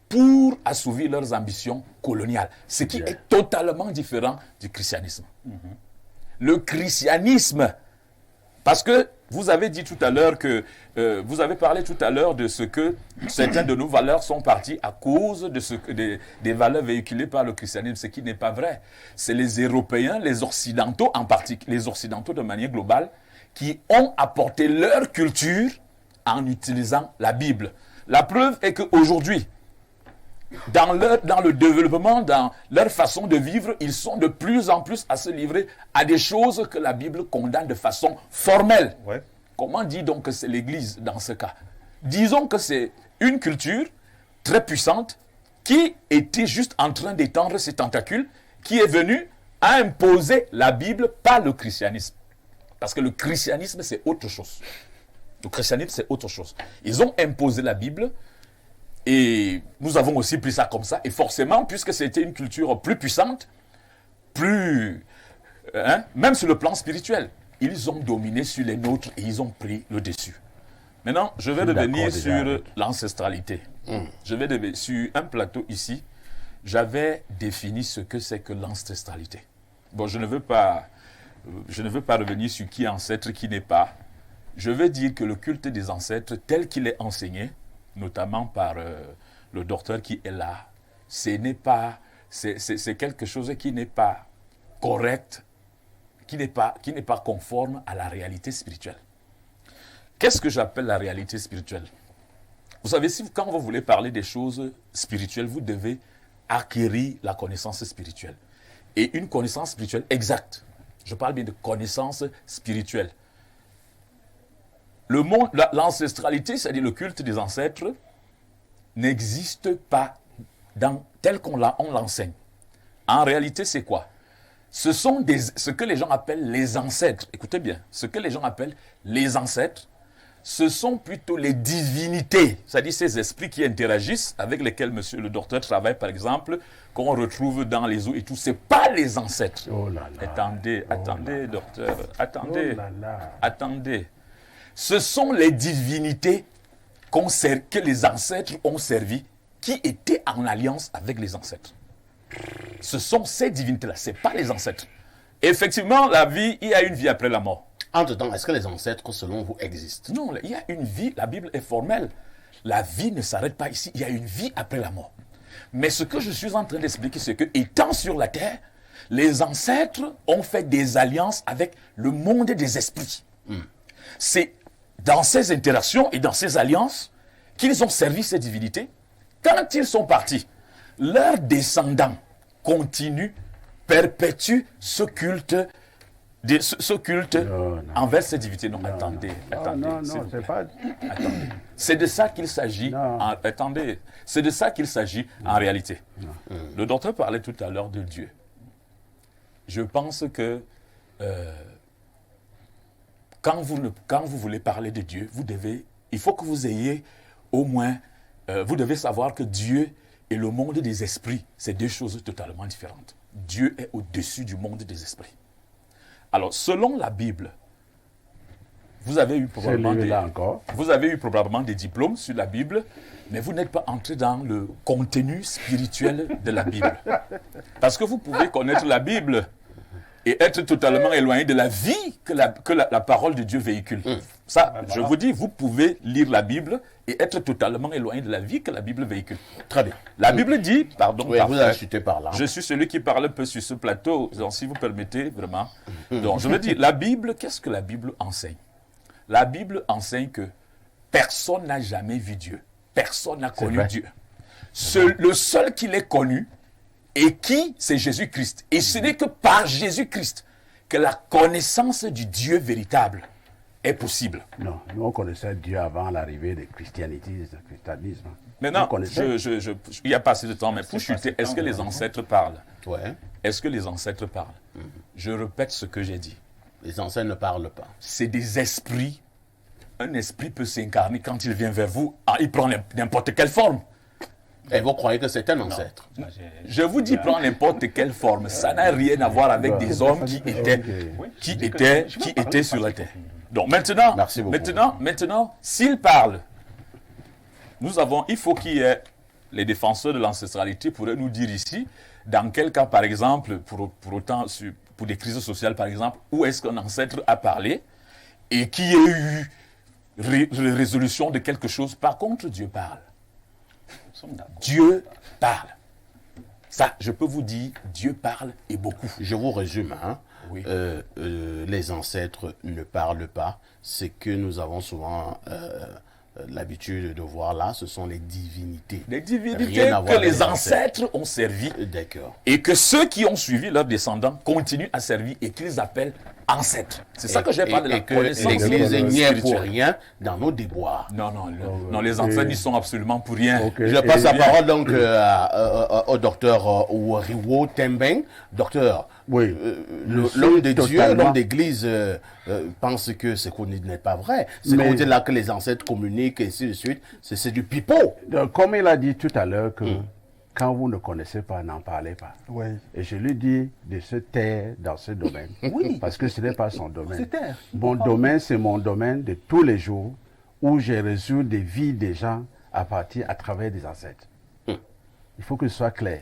pour assouvir leurs ambitions coloniales. Ce qui est totalement différent du christianisme. Le christianisme, parce que vous avez dit tout à l'heure que, vous avez parlé tout à l'heure de ce que certaines de nos valeurs sont parties à cause de des valeurs véhiculées par le christianisme, ce qui n'est pas vrai. C'est les Européens, les Occidentaux en particulier, les Occidentaux de manière globale, qui ont apporté leur culture en utilisant la Bible. La preuve est qu'aujourd'hui, dans le développement, dans leur façon de vivre, ils sont de plus en plus à se livrer à des choses que la Bible condamne de façon formelle.
Ouais.
Comment dit donc que c'est l'Église dans ce cas? Disons que c'est une culture très puissante qui était juste en train d'étendre ses tentacules, qui est venue à imposer la Bible, pas le christianisme. Parce que le christianisme, c'est autre chose. Le christianisme, c'est autre chose. Ils ont imposé la Bible. Et nous avons aussi pris ça comme ça. Et forcément, puisque c'était une culture plus puissante, même sur le plan spirituel, ils ont dominé sur les nôtres et ils ont pris le dessus. Maintenant, je vais revenir sur l'ancestralité. Je vais sur un plateau ici, j'avais défini ce que c'est que l'ancestralité. Bon, je ne veux pas revenir sur qui est ancêtre, qui n'est pas. Je veux dire que le culte des ancêtres, tel qu'il est enseigné, notamment par le docteur qui est là, c'est quelque chose qui n'est pas correct, qui n'est pas conforme à la réalité spirituelle. Qu'est-ce que j'appelle la réalité spirituelle? Vous savez, quand vous voulez parler des choses spirituelles, vous devez acquérir la connaissance spirituelle. Et une connaissance spirituelle exacte. Je parle bien de connaissance spirituelle. L'ancestralité, c'est-à-dire le culte des ancêtres, n'existe pas tel qu'on l'enseigne. En réalité, c'est quoi? Ce sont ce que les gens appellent les ancêtres. Écoutez bien, ce que les gens appellent les ancêtres, ce sont plutôt les divinités, c'est-à-dire ces esprits qui interagissent, avec lesquels monsieur le docteur travaille, par exemple, qu'on retrouve dans les eaux et tout. Ce n'est pas les ancêtres.
Oh là là.
Attendez, docteur, attendez,
Oh là là.
attendez. Ce sont les divinités que les ancêtres ont servi, qui étaient en alliance avec les ancêtres. Ce sont ces divinités-là, ce n'est pas les ancêtres. Effectivement, il y a une vie après la mort.
Entre-temps, est-ce que les ancêtres, selon vous, existent?
Non, il y a une vie, la Bible est formelle. La vie ne s'arrête pas ici, il y a une vie après la mort. Mais ce que je suis en train d'expliquer, c'est que, étant sur la terre, les ancêtres ont fait des alliances avec le monde des esprits. C'est dans ces interactions et dans ces alliances qu'ils ont servi ces divinités, Quand ils sont partis, leurs descendants continuent, perpétuent ce culte,
Non.
envers cette divinité. Non, attendez.
Non,
s'il vous
c'est
plaît.
pas...
Attendez. C'est de ça qu'il s'agit.
Non.
Attendez. C'est de ça qu'il s'agit en réalité. Le docteur parlait tout à l'heure de Dieu. Je pense que quand vous voulez parler de Dieu, il faut que vous ayez au moins, vous devez savoir que Dieu et le monde des esprits, c'est deux choses totalement différentes. Dieu est au-dessus du monde des esprits. Alors, selon la Bible, vous avez eu probablement des diplômes sur la Bible, mais vous n'êtes pas entré dans le contenu spirituel de la Bible. Parce que vous pouvez connaître la Bible et être totalement éloigné de la vie que la parole de Dieu véhicule. Ça, je vous dis, vous pouvez lire la Bible et être totalement éloigné de la vie que la Bible véhicule.
Très bien.
La Bible dit, pardon,
Oui, vous avez chuté par là.
je suis celui qui parle un peu sur ce plateau, donc si vous permettez, vraiment. Donc, je veux dire, la Bible, qu'est-ce que la Bible enseigne? La Bible enseigne que personne n'a jamais vu Dieu. Personne n'a connu
vrai.
Dieu. Le seul qui l'ait connu, et qui, c'est Jésus-Christ. Et ce n'est que par Jésus-Christ que la connaissance du Dieu véritable est possible.
Non, nous on connaissait Dieu avant l'arrivée du christianisme.
Maintenant,
On connaissait.
il n'y a pas assez de temps, mais pour chuter, est-ce que les ancêtres parlent?
Ouais.
Est-ce que les ancêtres parlent? Je répète ce que j'ai dit.
Les anciens ne parlent pas.
C'est des esprits. Un esprit peut s'incarner quand il vient vers vous. Il prend n'importe quelle forme.
Et vous croyez que c'est un ancêtre?
Je vous dis, prends n'importe quelle forme. Ça n'a rien à voir avec des hommes qui étaient sur la terre. Donc maintenant,
Merci beaucoup.
maintenant, s'ils parlent, il faut qu'il y ait les défenseurs de l'ancestralité pourraient nous dire ici, dans quel cas, par exemple, pour des crises sociales, par exemple, où est-ce qu'un ancêtre a parlé et qui a eu résolution de quelque chose. Par contre, Dieu parle. Dieu parle. Ça, je peux vous dire, Dieu parle et beaucoup.
Je vous résume. Hein.
Oui.
Les ancêtres ne parlent pas. Ce que nous avons souvent l'habitude de voir là, ce sont les divinités.
Les divinités
Rien à voir
que
avec
les ancêtres ont servi
D'accord.
et que ceux qui ont suivi leurs descendants continuent à servir et qu'ils appellent ancêtres. C'est ça que j'ai parlé de la
et que
connaissance
l'Église n'y est pour
spirituelle.
rien dans nos déboires.
Non, les ancêtres n'y sont absolument pour rien.
Ok.
Je passe la
Et-
parole donc au docteur Wariwo Tembeng. Docteur,
Oui.
l'homme de Dieu,
totalement-
l'homme d'église pense que ce qu'on dit n'est pas vrai. C'est
Mais-
qu'on dit là que les ancêtres communiquent et ainsi de suite. C'est du pipeau.
Donc, comme il a dit tout à l'heure que quand vous ne connaissez pas, n'en parlez pas.
Oui.
Et je lui dis de se taire dans ce domaine.
Oui.
Parce que ce n'est pas son domaine.
Se taire.
Mon domaine, c'est mon domaine de tous les jours où j'ai résolu des vies des gens à travers des ancêtres. Il faut que ce soit clair.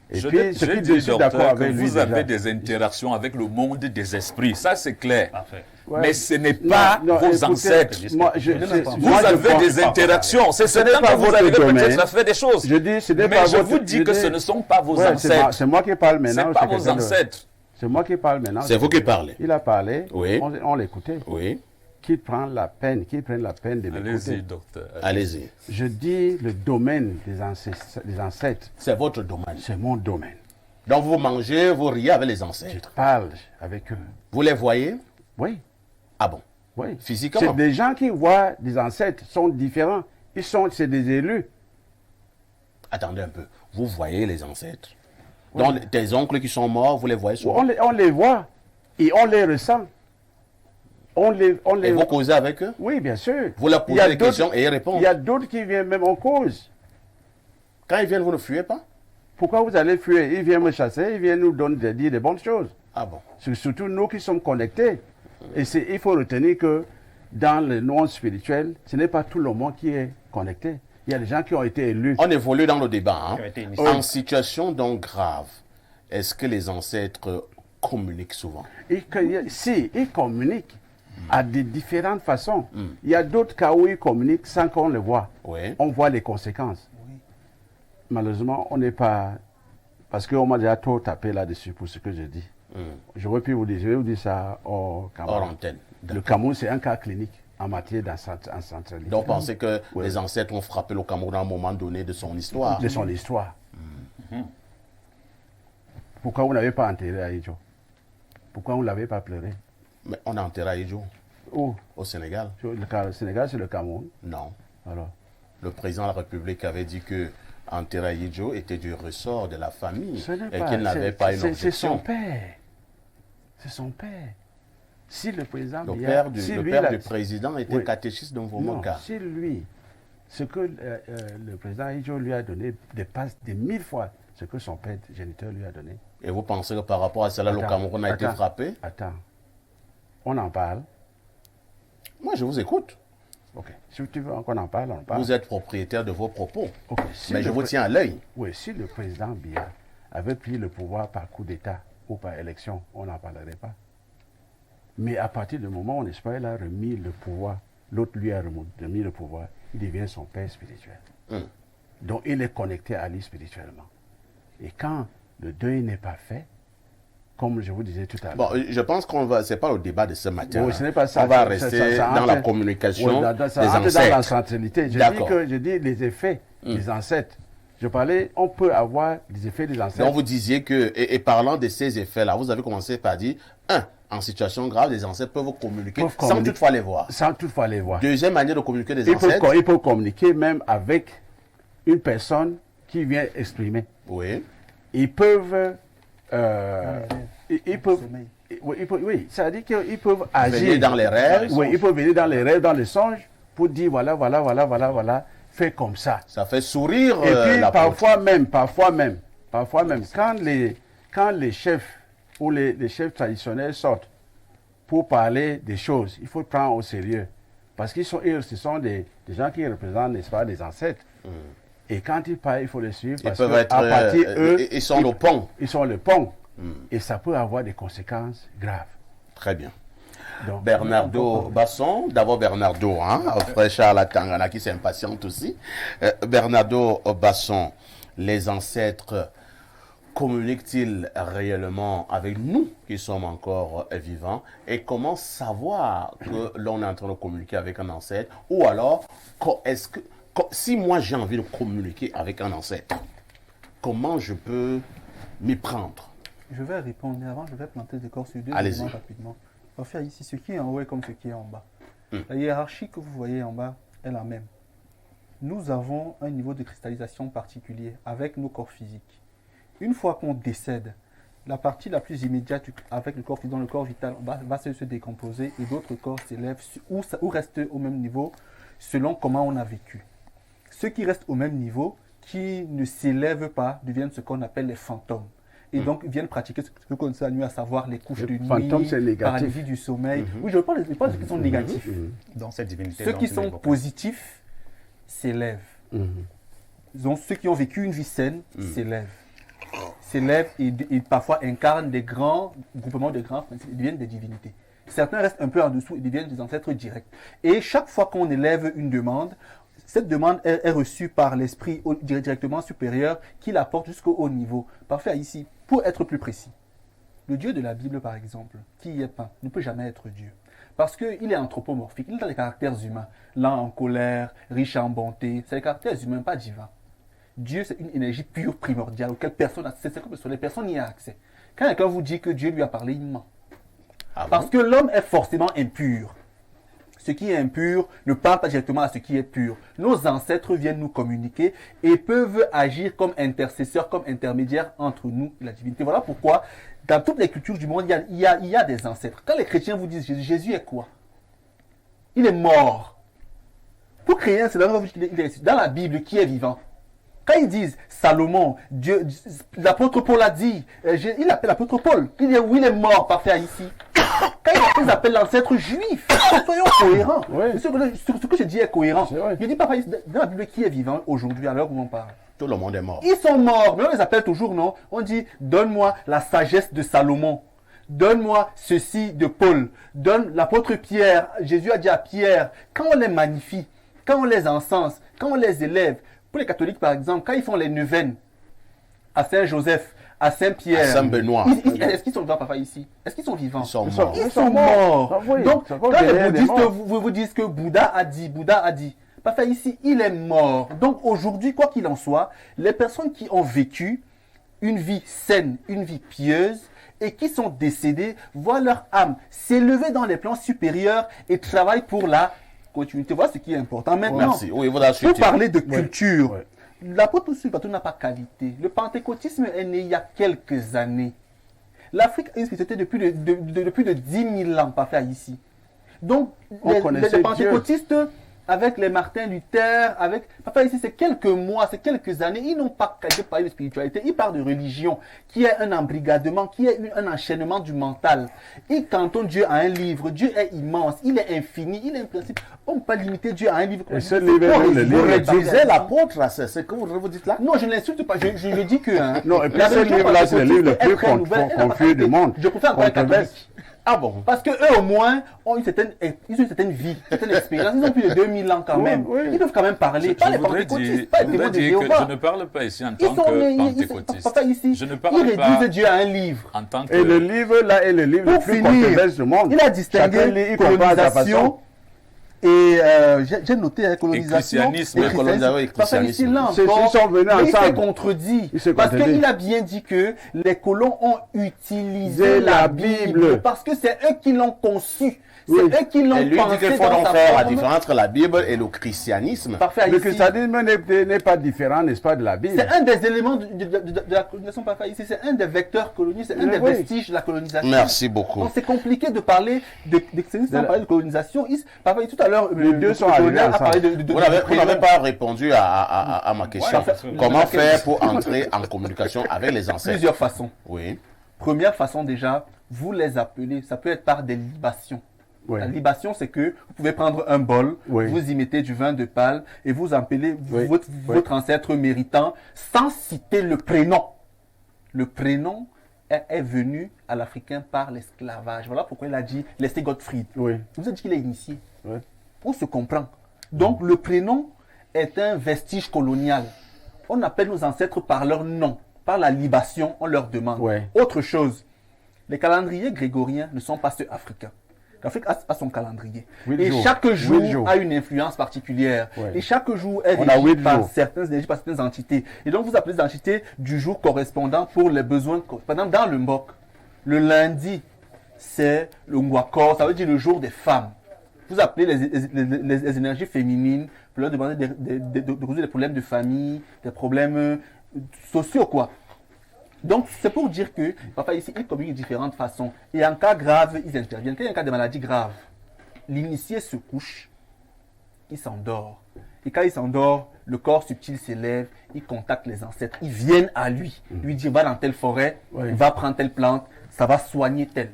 Et
Je
puis, ce
dis,
qui je suis d'accord
docteur, que
avec lui,
vous avez
déjà.
des interactions avec le monde des esprits. Ça, c'est clair.
Parfait.
Ouais.
Mais ce n'est pas
Non,
vos
écoutez,
ancêtres.
Moi,
Vous
moi, je
avez
pense-
des interactions. C'est
Ce n'est
certain
pas
que vous
votre
avez
domaine.
peut-être fait des choses.
Je dis, ce n'est
Mais
pas
je
votre-
vous dis
je
que
dis-
ce ne sont pas vos
Ouais,
ancêtres.
c'est moi qui parle maintenant.
Ce n'est pas
c'est
vos
quelqu'un de-
ancêtres.
C'est moi qui parle maintenant.
C'est vous qui parlez.
Il a parlé.
Oui.
On l'écoutait.
Oui,
Qui prend la peine de
Allez-y,
m'écouter.
docteur.
allez-y.
Je dis le domaine des ancêtres,
C'est votre domaine.
c'est mon domaine.
Donc vous mangez, vous riez avec les
Je
ancêtres.
parle avec eux.
Vous les voyez?
Oui,
Ah bon?
oui.
Physiquement?
C'est des gens qui voient des ancêtres, sont différents. C'est des élus.
Attendez un peu. Vous voyez les ancêtres? Donc tes oncles qui sont morts, vous les voyez souvent?
On les voit et on les ressent.
Et vous causez avec eux?
Oui, bien sûr.
Vous leur
Il y a
posez des
d'autres-
questions et ils répondent.
Il y a d'autres qui viennent même en cause.
Quand ils viennent, vous ne fuyez pas?
Pourquoi vous allez fuir? Ils viennent me chasser, ils viennent nous dire des bonnes choses.
Ah bon?
C'est surtout nous qui sommes connectés. Et il faut retenir que dans le monde spirituel, ce n'est pas tout le monde qui est connecté. Il y a des gens qui ont été élus.
On évolue dans le débat. Hein?
Qui ont été initiés.
En situation donc grave, est-ce que les ancêtres communiquent souvent?
Si, ils communiquent à de différentes façons. Il y a d'autres cas où ils communiquent sans qu'on le voit.
Oui.
On voit les conséquences. Malheureusement, on n'est pas... Parce qu'on m'a déjà trop tapé là-dessus pour ce que je dis. Je vais vous dire ça au Cameroun.
Hors antenne.
Le Cameroun, c'est un cas clinique. en matière d'ancestralité.
Donc, pensez que
Oui.
les ancêtres ont frappé le Cameroun à un moment donné de son histoire.
De son histoire. Pourquoi vous n'avez pas enterré Aïdjo? Pourquoi vous ne l'avez pas pleuré?
Mais on a enterré Aïdjo
Où?
au Sénégal.
Le Sénégal, c'est le Cameroun.
Non.
Alors,
Le président de la République avait dit que enterrer Aïdjo était du ressort de la famille
ce n'est
et
pas.
qu'il n'avait pas une
C'est son
objection.
père. C'est son père. Si le président
Le
Biya-
père du,
si
le
lui,
père
là-
du président était
Oui.
catéchiste de
Non,
Mvomoka.
si lui, ce que le président Aïdjo lui a donné dépasse de 1000 fois ce que son père géniteur lui a donné.
Et vous pensez que par rapport à cela, le
Attends,
Cameroun a été
attends.
frappé?
Attends. On en parle.
Moi, je vous écoute.
Ok. Si tu veux qu'on en parle, on en parle.
Vous êtes propriétaire de vos propos.
Ok. Si
Mais
le
je vous
pré-
tiens à l'œil.
Oui, si le président Biya avait pris le pouvoir par coup d'État ou par élection, on n'en parlerait pas. Mais à partir du moment où Nespa a remis le pouvoir, l'autre lui a remis le pouvoir, il devient son père spirituel. Donc il est connecté à lui spirituellement. Et quand le deuil n'est pas fait, comme je vous disais tout à l'heure.
Bon, je pense qu'on va. C'est pas le débat de ce matin.
Oui, ce n'est pas ça.
On va
Ça-
rester
ça
dans la
entre-
communication
Oui, ça
des
entre dans
ancêtres.
l'ancestralité.
D'accord.
Je dis les effets des ancêtres. Je parlais, on peut avoir des effets des ancêtres.
Donc vous disiez que, et parlant de ces effets-là, vous avez commencé par dire, en situation grave, les ancêtres peuvent communiquer
Peuvent
sans
communiquer.
toutefois les voir.
Sans toutefois les voir.
Deuxième manière de communiquer des
Ils peuvent,
ancêtres.
ils peuvent communiquer même avec une personne qui vient exprimer.
Oui.
Ils peuvent... ils peuvent...
Sommeil.
Oui, ça veut dire qu'ils peuvent agir.
Venir dans les rêves.
Oui, ils peuvent venir dans les rêves, dans les songes, pour dire voilà, fais comme ça.
Ça fait sourire
Et puis
la
parfois même, quand les chefs ou les chefs traditionnels sortent pour parler des choses, il faut prendre au sérieux. Parce qu'ils sont, ce sont des gens qui représentent, n'est-ce pas, des ancêtres. Et quand ils parlent, il faut les suivre.
Ils
Parce
peuvent
que
être.
à partir eux,
ils sont le pont.
ils sont le pont. Et ça peut avoir des conséquences graves.
Très bien.
Donc,
Bernardo Basson, d'abord Bernardo, frère Charles Atangana qui s'impatiente aussi. Bernardo Basson, les ancêtres communiquent-ils réellement avec nous qui sommes encore vivants? Et comment savoir que l'on est en train de communiquer avec un ancêtre? Ou alors, si moi j'ai envie de communiquer avec un ancêtre, comment je peux m'y prendre?
Je vais répondre, mais avant, je vais planter des corps sur deux
Allez-y.
éléments rapidement. On va faire ici ce qui est en haut est comme ce qui est en bas. La hiérarchie que vous voyez en bas est la même. Nous avons un niveau de cristallisation particulier avec nos corps physiques. Une fois qu'on décède, la partie la plus immédiate avec le corps physique, dans le corps vital, va se décomposer et d'autres corps s'élèvent ou restent au même niveau selon comment on a vécu. Ceux qui restent au même niveau, qui ne s'élèvent pas, deviennent ce qu'on appelle les fantômes. Et donc, ils viennent pratiquer ce qu'on salue, à savoir les couches
Les
de
fantômes,
nuit,
c'est négatif.
paralysie du sommeil. Oui, je parle de ceux qui sont négatifs.
Dans cette divinité.
Ceux
dont
qui
tu
sont
l'évoques.
positifs s'élèvent. Donc, ceux qui ont vécu une vie saine s'élèvent. S'élèvent et parfois incarnent des grands groupements de grands principes, ils deviennent des divinités. Certains restent un peu en dessous et deviennent des ancêtres directs. Et chaque fois qu'on élève une demande, cette demande est reçue par l'esprit directement supérieur qui la porte jusqu'au haut niveau. Parfait ici, pour être plus précis. Le Dieu de la Bible, par exemple, qui y est peint, ne peut jamais être Dieu. Parce qu'il est anthropomorphique, il a les caractères humains. Lent en colère, riche en bonté, c'est les caractères humains, pas divins. Dieu, c'est une énergie pure, primordiale, auquel personne n'a accès. C'est comme le soleil, personne n'y a accès. Quand quelqu'un vous dit que Dieu lui a parlé, il ment.
Ah
Parce
bon?
que l'homme est forcément impur. Ce qui est impur ne parle pas directement à ce qui est pur. Nos ancêtres viennent nous communiquer et peuvent agir comme intercesseurs, comme intermédiaires entre nous et la divinité. Voilà pourquoi, dans toutes les cultures du monde, il y a des ancêtres. Quand les chrétiens vous disent Jésus est quoi? Il est mort. Pour chrétiens, c'est dans la Bible qui est vivant. Quand ils disent Salomon, Dieu, l'apôtre Paul a dit, il appelle l'apôtre Paul, il dit oui, il est mort, parfait ici. Quand ils appellent l'ancêtre juif, soyons cohérents.
Oui.
Ce que je dis est cohérent.
C'est vrai.
Je dis pas dans la Bible qui est vivant aujourd'hui, à l'heure où on parle.
Tout le monde est mort.
Ils sont morts, mais on les appelle toujours, non? On dit, donne-moi la sagesse de Salomon. Donne-moi ceci de Paul. Donne l'apôtre Pierre. Jésus a dit à Pierre, quand on les magnifie, quand on les encense, quand on les élève, pour les catholiques par exemple, quand ils font les neuvaines à Saint-Joseph, à Saint-Pierre.
À Saint-Benoît.
Est-ce qu'ils sont vivants, papa, ici? Est-ce qu'ils sont vivants?
Ils sont morts.
Ils sont morts.
Ah oui,
Donc,
c'est
quand
encore
les
derrière des
bouddhistes
morts.
vous disent que Bouddha a dit, papa, ici, il est mort. Donc, aujourd'hui, quoi qu'il en soit, les personnes qui ont vécu une vie saine, une vie pieuse, et qui sont décédées, voient leur âme s'élever dans les plans supérieurs et travaillent pour la continuité. Voilà ce qui est important. Maintenant,
Merci. Oui, voilà,
pour parler de culture,
Ouais.
l'apôtre Patou n'a pas qualité. Le pentecôtisme est né il y a quelques années. L'Afrique a une spiritualité depuis plus de 10 000 ans, pas fait ici. Donc, les
connaissait
pentecôtistes, avec les Martin Luther, papa ici, c'est quelques mois, c'est quelques années, ils n'ont pas qu'à parler de spiritualité, ils parlent de religion, qui est un embrigadement, qui est un enchaînement du mental. Ils cantonnent Dieu à un livre, Dieu est immense, il est infini, il est un principe. On ne peut pas limiter Dieu à un livre.
Et ce livre, le
Vous
livre.
réduisez l'apôtre, c'est ce que vous dites là?
Non, je ne l'insulte pas, je dis que... hein,
Non, et puis
la
ce
religion
livre-là, c'est le livre le
pentecôtiste est
plus
très nouvelle, elle n'a pas
confus du
qualité.
monde.
Je préfère encore les
Controverse.
catholiques.
Ah bon?
Parce qu'eux, au moins, ont une certaine vie, une certaine expérience. Ils ont plus de 2000 ans quand
Oui,
même.
oui.
Ils peuvent quand même parler. Pas les pentecôtistes, pas les témoins de
que
Jéhovah.
je ne parle pas ici en
Ils
tant
sont
que pentecôtiste.
papa ici.
Je ne
Ils
parle
réduisent
pas
Dieu à un livre.
en tant
Et le
que...
livre là est le livre le
Pour
plus
finir,
controversé du monde.
il a
Chacun
distingué
lit, il comprend à sa
colonisation
façon.
et j'ai noté colonisation
christianisme.
et
Colonisation et
Papa, ici,
christianisme.
là
Ils
encore,
sont venus
mais il s'est
ensemble.
contredit.
Il s'est
Parce
contredit.
qu'il a bien dit que les colons ont utilisé
C'est
la
la
Bible.
Bible.
Parce que c'est eux qui l'ont conçue. C'est
Oui.
eux qui l'ont
Et lui
pensé
dit qu'il faut
dans
donc
sa
faire la
forme.
différence entre la Bible et le christianisme.
Parfait,
Le
ici.
christianisme n'est pas différent, n'est-ce pas, de la Bible.
C'est un des éléments de la colonisation, papa, ici. C'est un des vecteurs coloniaux, c'est un des
Oui.
vestiges de la colonisation.
Merci beaucoup.
Donc c'est compliqué de parler sans parler de colonisation. Papa, tout à l'heure,
Les deux
le
sont arrivés
colonel a parlé
ensemble.
Vous n'avez pas répondu à ma question.
Ouais,
Comment faire pour entrer en communication avec les ancêtres?
Plusieurs façons.
Oui.
Première façon déjà, vous les appelez, ça peut être par des libations.
Oui.
La libation, c'est que vous pouvez prendre un bol,
Oui.
vous y mettez du vin de Pâle et vous appelez
Oui.
votre ancêtre méritant sans citer le prénom. Le prénom est venu à l'Africain par l'esclavage. Voilà pourquoi il a dit laissez Gottfried.
Oui.
Vous avez dit qu'il est initié.
Oui.
On se comprend. Donc le prénom est un vestige colonial. On appelle nos ancêtres par leur nom, par la libation, on leur demande.
Ouais.
Autre chose, les calendriers grégoriens ne sont pas ceux africains. L'Afrique a son calendrier.
Huit
Et
jours.
chaque jour
8 jours.
a une influence particulière.
Ouais.
Et chaque jour est
On a
régi
8
par
jours.
certaines entités. Et donc vous appelez les entités du jour correspondant pour les besoins. Par exemple, dans le Mbok, le lundi, c'est le Ngwakor, ça veut dire le jour des femmes. Vous appelez les énergies féminines pour leur demander de résoudre des problèmes de famille, des problèmes sociaux, quoi. Donc, c'est pour dire que, papa, ici, ils communiquent de différentes façons. Et en cas grave, ils interviennent. Quand il y a un cas de maladie grave, l'initié se couche, il s'endort. Et quand il s'endort, le corps subtil s'élève, il contacte les ancêtres. Ils viennent à lui, lui dire, va dans telle forêt,
Oui.
va prendre telle plante, ça va soigner telle.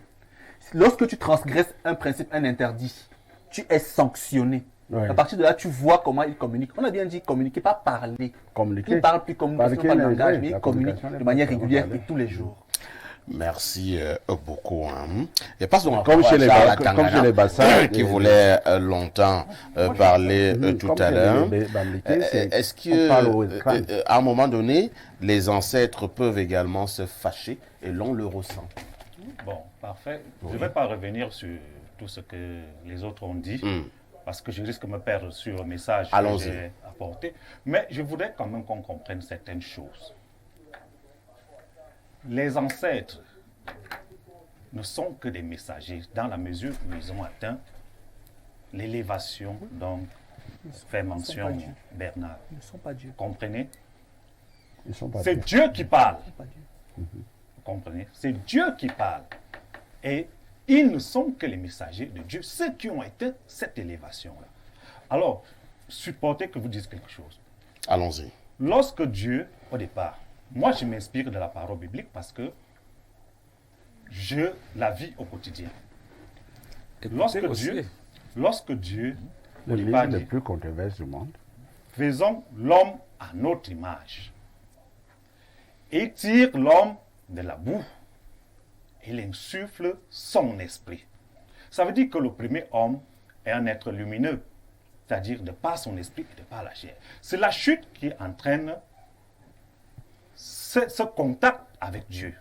Lorsque tu transgresses un principe, un interdit, tu es sanctionné.
Oui.
À partir de là, tu vois comment ils communiquent. On a bien dit communiquer, pas parler.
Communiquer.
Ils parlent plus communication,
Parler,
pas de langage,
oui,
mais
la
ils communiquent
communication,
de manière
on va
régulière
parler.
et tous les jours.
Merci beaucoup. Et passe donc
Comme chez les
Charles
comme
Tangana,
chez les Bassas,
qui voulait longtemps parler tout
Comme
à
chez
l'heure.
les Bamliqués, c'est-
Est-ce
on parle au
que,
crâne.
à un moment donné, les ancêtres peuvent également se fâcher et l'on le ressent?
Bon, parfait. Je ne vais pas revenir sur tout ce que les autres ont dit, parce que je risque de me perdre sur le message que
Allons-y.
j'ai apporté. Mais je voudrais quand même qu'on comprenne certaines choses. Les ancêtres ne sont que des messagers dans la mesure où ils ont atteint l'élévation dont fait mention
Dieu.
Bernard.
Ils ne sont pas Dieu.
Comprenez?
Ils sont pas
C'est
bien.
Dieu qui parle.
Ils ne sont pas Dieu.
Vous comprenez? C'est Dieu qui parle. Et ils ne sont que les messagers de Dieu, ceux qui ont atteint cette élévation-là. Alors, supportez que vous disiez quelque chose.
Allons-y.
Lorsque Dieu, au départ, moi je m'inspire de la parole biblique parce que je la vis au quotidien.
Écoutez aussi.
Lorsque Dieu,
Le
au
livre
départ,
le
dit,
plus controversé du monde.
faisons l'homme à notre image. Et tire l'homme de la boue. Il insuffle son esprit. Ça veut dire que le premier homme est un être lumineux, c'est-à-dire de par son esprit et de par la chair. C'est la chute qui entraîne ce contact avec Dieu.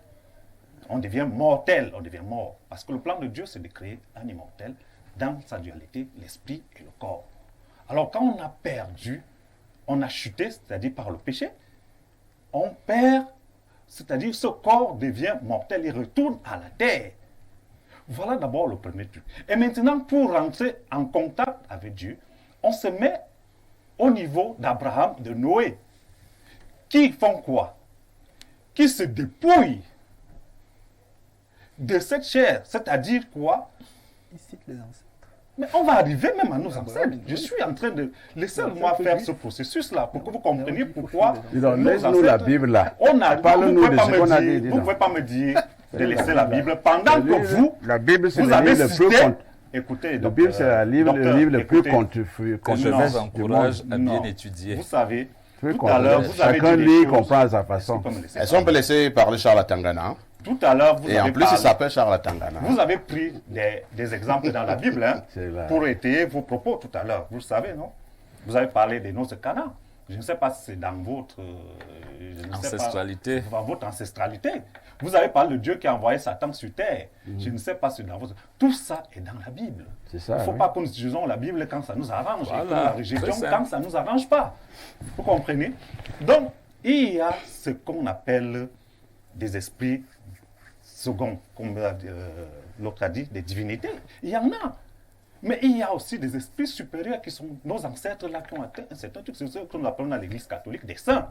On devient mortel, on devient mort. Parce que le plan de Dieu, c'est de créer un immortel dans sa dualité, l'esprit et le corps. Alors quand on a perdu, on a chuté, c'est-à-dire par le péché, on perd, c'est-à-dire ce corps devient mortel, il retourne à la terre. Voilà d'abord le premier truc. Et maintenant, pour rentrer en contact avec Dieu, on se met au niveau d'Abraham, de Noé, qui font quoi? Qui se dépouillent de cette chair, c'est-à-dire quoi?
Il cite les ancêtres.
Mais on va arriver même à nos ancêtres. Je suis en train de... Laissez-moi faire ce processus-là pour que vous compreniez pourquoi...
Laisse-nous la Bible là.
Parle-nous de ce qu'on a dit. Vous ne pouvez pas me dire de laisser la Bible pendant que vous...
La Bible, c'est
vous
le
avez
livre le
cité...
plus...
Écoutez,
La Bible, c'est le livre le plus
Je
controversé
vous encourage à bien
Non.
étudier.
Vous savez,
Plus
tout à l'heure,
controversé.
vous avez
Chacun
dit
lit,
des choses.
comprend à sa façon.
Comme laisser
Est-ce qu'on peut laisser parler Charles Tangana?
Tout à l'heure, vous
Et en
avez
plus, il
parlé...
s'appelle Charles Tangana.
Vous avez pris des exemples dans la Bible hein,
C'est vrai.
pour étayer vos propos tout à l'heure. Vous le savez, non? Vous avez parlé des noces de Cana. Je ne sais pas si c'est dans votre je ne sais pas,
Ancestralité.
dans votre ancestralité. Vous avez parlé de Dieu qui a envoyé Satan sur terre. Je ne sais pas si c'est dans votre... Tout ça est dans la Bible.
C'est ça,
Il ne faut
oui.
pas que nous utilisons la Bible quand ça nous arrange et que nous
Voilà,
la rejetions
très simple.
quand ça ne nous arrange pas. Vous comprenez? Donc, il y a ce qu'on appelle des esprits seconds, comme l'autre a dit, des divinités. Il y en a. Mais il y a aussi des esprits supérieurs qui sont nos ancêtres là qui ont atteint un certain truc. C'est ce que nous appelons dans l'Église catholique des saints.